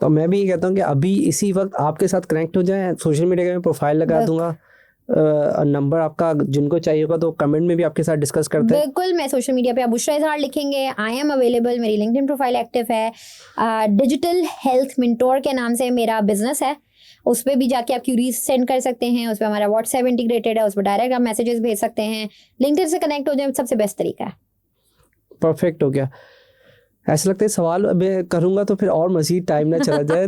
तो मैं भी ये कहता हूँ कि अभी इसी वक्त आपके साथ कनेक्ट हो जाए, सोशल मीडिया का मैं प्रोफाइल लगा दूंगा, नंबर आपका जिनको चाहिए होगा तो कमेंट में भी आपके साथ डिस्कस करते हैं। बिल्कुल, मैं सोशल मीडिया पे आप बुशरा इजहार लिखेंगे, आई एम अवेलेबल, मेरी लिंक्डइन प्रोफाइल एक्टिव है, डिजिटल हेल्थ मेंटोर के नाम से मेरा बिजनेस है, उस पर भी जाके आप क्यूरीज सेंड कर सकते हैं, उस पर हमारा व्हाट्सएप इंटीग्रेटेड है, उस पर डायरेक्ट आप मैसेजेस भेज सकते हैं। लिंक्डइन से कनेक्ट हो जाए, सबसे बेस्ट तरीका है। परफेक्ट हो गया। ऐसा लगता है सवाल मैं करूंगा तो फिर और मज़ीद टाइम ना चला जाए,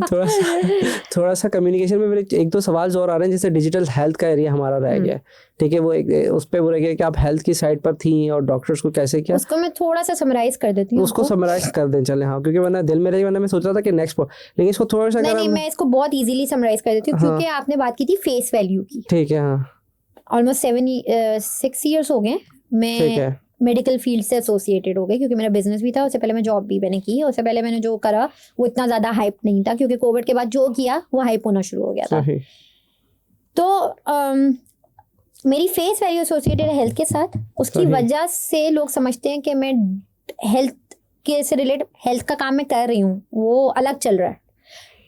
थोड़ा सा कम्युनिकेशन में मेरे 1-2 सवाल और आ रहे हैं। जैसे डिजिटल हेल्थ का एरिया हमारा रह गया, ठीक है, वो उस पर वो रह गया कि आप हेल्थ की साइड पर थी और डॉक्टर्स को कैसे किया, उसको मैं थोड़ा सा समराइज कर देती हूँ, उसको समराइज कर दें चले। हाँ, क्योंकि वरना दिल में रही, वरना मैं सोच रहा था कि नेक्स्ट, लेकिन इसको थोड़ा सा नहीं, मैं इसको बहुत इजीली समराइज कर देती हूँ, क्योंकि आपने बात की थी फेस वैल्यू की, ठीक है। हाँ, ऑलमोस्ट 6 ईयर्स हो गए मैं मेडिकल फील्ड से एसोसिएटेड हो गई, क्योंकि मेरा बिजनेस भी था, उससे पहले मैं जॉब भी मैंने की, उससे पहले मैंने जो करा वो इतना ज़्यादा हाइप नहीं था, क्योंकि कोविड के बाद जो किया वो हाइप होना शुरू हो गया था। तो मेरी फेस वैल्यू एसोसिएटेड है हेल्थ के साथ, उसकी वजह से लोग समझते हैं कि मैं हेल्थ के से रिलेटेड हेल्थ का काम मैं कर रही हूँ, वो अलग चल रहा है।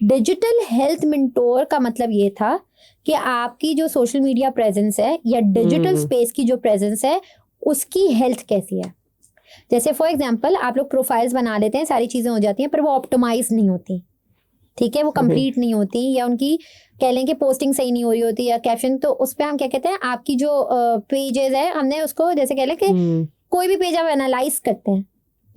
डिजिटल हेल्थ मेंटोर का मतलब ये था कि आपकी जो सोशल मीडिया प्रेजेंस है या डिजिटल स्पेस की जो प्रेजेंस है, उसकी हेल्थ कैसी है। जैसे फॉर एग्जांपल आप लोग प्रोफाइल्स बना लेते हैं, सारी चीज़ें हो जाती हैं, पर वो ऑप्टिमाइज नहीं होती, ठीक है, वो कंप्लीट नहीं होती, या उनकी कह लें कि पोस्टिंग सही नहीं हो रही होती, या कैप्शन। तो उस पर हम क्या कहते हैं, आपकी जो पेजेस है, हमने उसको जैसे कह लें कि कोई भी पेज आप एनालाइज करते हैं,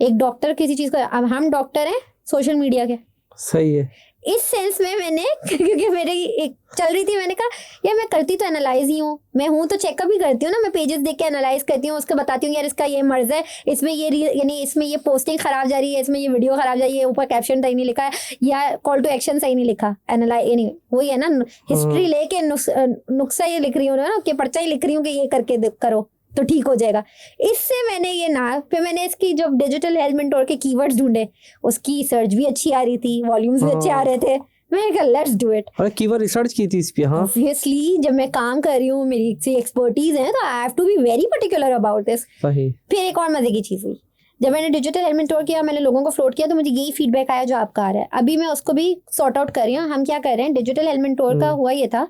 एक डॉक्टर किसी चीज़ को, अब हम डॉक्टर हैं सोशल मीडिया के, सही है, इस सेंस में मैंने क्योंकि मेरे एक चल रही थी, मैंने कहा यार मैं करती तो एनालाइज ही हूँ, मैं हूँ तो चेकअप ही करती हूँ ना, मैं पेजेस देख के एनालाइज करती हूँ, उसको बताती हूँ यार इसका ये मर्ज है, इसमें ये यानी इसमें ये पोस्टिंग खराब जा रही है, इसमें ये वीडियो खराब जा रही है, ऊपर कैप्शन सही नहीं लिखा है, या कॉल टू एक्शन सही नहीं लिखा, एनालाइज यानी वही है ना, हिस्ट्री लेके नुस्खा ये लिख रही हूँ ना, कि पर्चा ही लिख रही हूँ कि ये करके करो तो ठीक हो जाएगा। इससे मैंने ये ना, फिर मैंने इसकी जब डिजिटल हेल्थ मेंटोर के कीवर्ड्स ढूंढे, उसकी सर्च भी अच्छी आ रही थी, वॉल्यूम्स भी अच्छे आ रहे थे, मैं कहा लेट्स डू इट। और कीवर्ड रिसर्च की थी इस पे। हाँ, ऑब्वियसली जब मैं काम कर रही हूँ, मेरी एक्सपर्टीज है, तो I have to be very particular about this. फिर एक और मजे की चीज हुई, जब मैंने डिजिटल हेल्थ मेंटोर किया, मैंने लोगों को फ्लोट किया, तो मुझे यही फीडबैक आया जो आपका आ रहा है। अभी मैं उसको भी सॉर्ट आउट कर रही हूँ। हम क्या कर रहे हैं, डिजिटल हेल्थ मेंटोर का हुआ ये था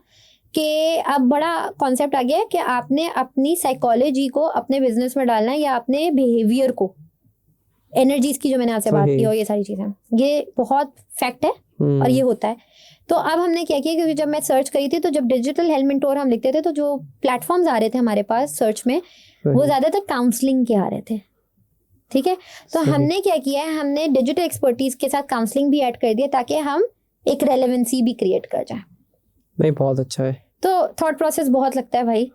कि अब बड़ा कॉन्सेप्ट आ गया है कि आपने अपनी साइकोलॉजी को अपने बिजनेस में डालना है, या अपने बिहेवियर को, एनर्जीज की जो मैंने आपसे बात की, और ये सारी चीजें, ये बहुत फैक्ट है और ये होता है। तो अब हमने क्या किया, क्योंकि जब मैं सर्च करी थी, तो जब डिजिटल हेल्थ मेंटोर हम लिखते थे, तो जो प्लेटफॉर्म्स आ रहे थे हमारे पास सर्च में, वो ज्यादातर काउंसलिंग के आ रहे थे, ठीक है। तो हमने क्या किया है, हमने डिजिटल एक्सपर्टीज के साथ काउंसलिंग भी ऐड कर दिया, ताकि हम एक रेलेवेंसी भी क्रिएट कर जाए। नहीं, बहुत अच्छा है। तो थॉट प्रोसेस बहुत लगता है भाई,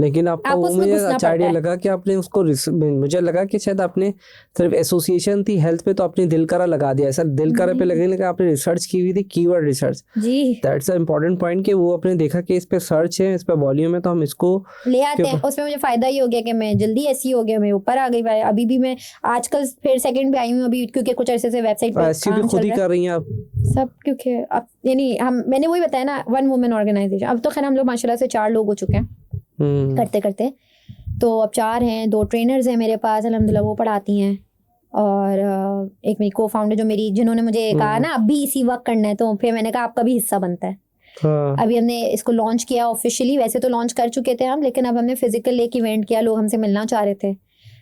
लेकिन आपको मुझे अच्छा आइडिया लगा कि आपने उसको, मुझे लगा कि शायद आपने सिर्फ एसोसिएशन थी हेल्थ पे, तो अपनी दिलकरा लगा दिया। सर दिलकरा पे लगने लगा, आपने रिसर्च की हुई थी, keyword research ji, that's a important point, कि वो आपने देखा कि इस पे सर्च है, इस पे वॉल्यूम है, तो हम इसको ले आते हैं। उसमें मुझे फायदा ये हो गया कि मैं जल्दी ऐसी हो गया, मैं ऊपर आ गई भाई। अभी भी मैं आजकल फिर सेकंड पे आई हूँ अभी, क्योंकि कुछ ऐसे से वेबसाइट पे काम खुद ही कर रही हैं आप सब, क्योंकि अब यानी मैंने वही बताया ना, 1 वुमेन ऑर्गेनाइजेशन। अब तो खैर हम लोग माशाल्लाह से 4 लोग हो चुके हैं करते करते, तो अब 4 हैं, 2 ट्रेनर्स हैं मेरे पास अल्हम्दुलिल्लाह, वो पढ़ाती हैं, और एक मेरी को फाउंडर जो मेरी, जिन्होंने मुझे कहा ना अभी इसी वक्त करना है, तो फिर मैंने कहा आपका भी हिस्सा बनता है। अभी हमने इसको लॉन्च किया ऑफिशियली, वैसे तो लॉन्च कर चुके थे हम, लेकिन अब हमने फिजिकल एक इवेंट किया, लोग हमसे मिलना चाह रहे थे,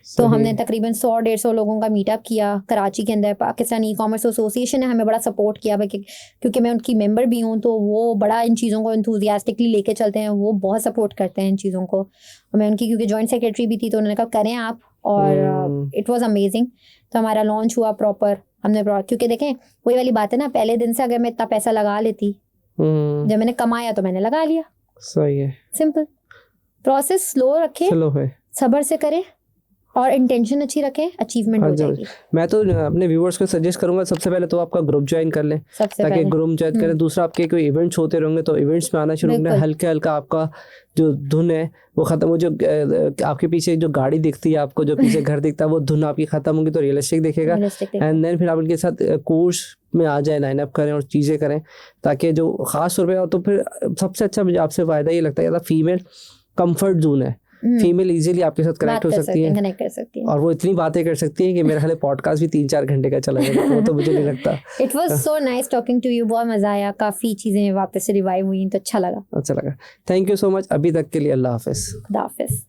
तो हमने तकरीबन 100-150 लोगों का मीटअप किया कराची के अंदर। पाकिस्तान ई कॉमर्स एसोसिएशन ने हमें बड़ा सपोर्ट किया क्योंकि मैं उनकी मेंबर भी हूँ, तो वो बड़ा इन चीज़ों को एंथुसियास्टिकली लेके चलते हैं, वो बहुत सपोर्ट करते हैं इन चीज़ों को। मैं उनकी क्योंकि जॉइंट सेक्रेटरी भी थी, तो उन्होंने कहा करें आप, और इट वाज अमेजिंग। तो हमारा लॉन्च हुआ प्रॉपर, हमने क्योंकि देखें वही वाली बात है ना, पहले दिन से अगर मैं इतना पैसा लगा लेती, जब मैंने कमाया तो मैंने लगा लिया। सही है, सिंपल प्रोसेस, स्लो रखें, सब्र से करें और इंटेंशन अच्छी रखें, अचीवमेंट हो जाएगी। मैं तो अपने व्यूअर्स को सजेस्ट करूंगा सबसे पहले तो आपका ग्रुप ज्वाइन कर लें, ताकि ग्रुप ज्वाइन करें। दूसरा, आपके कोई इवेंट्स होते रहेंगे तो इवेंट्स में आना शुरू करें, हल्के हल्का आपका जो धुन है वो खत्म हो, जो आपके पीछे जो गाड़ी दिखती है आपको, जो पीछे घर दिखता है, वो धुन आपकी खत्म होगी तो रियलिस्टिक दिखेगा। एंड देन फिर आप उनके साथ कोर्स में आ जाए, लाइन अप करें और चीज़ें करें, ताकि जो खास तौर पर, तो फिर सबसे अच्छा मुझे आपसे फ़ायदा ये लगता है, फीमेल कंफर्ट जोन है, फीमेल इजीली आपके साथ कनेक्ट हो सकती है, और वो इतनी बातें कर सकती है कि मेरे ख्याल पॉडकास्ट भी 3-4 घंटे का चला जाएगा, वो तो मुझे नहीं लगता। It was so nice talking to you, बहुत मजा आया, काफी चीजें वापस से रिवाइव हुई तो अच्छा लगा। Thank you so much. अभी तक के लिए अल्लाह हाफिज। खुदा हाफिज।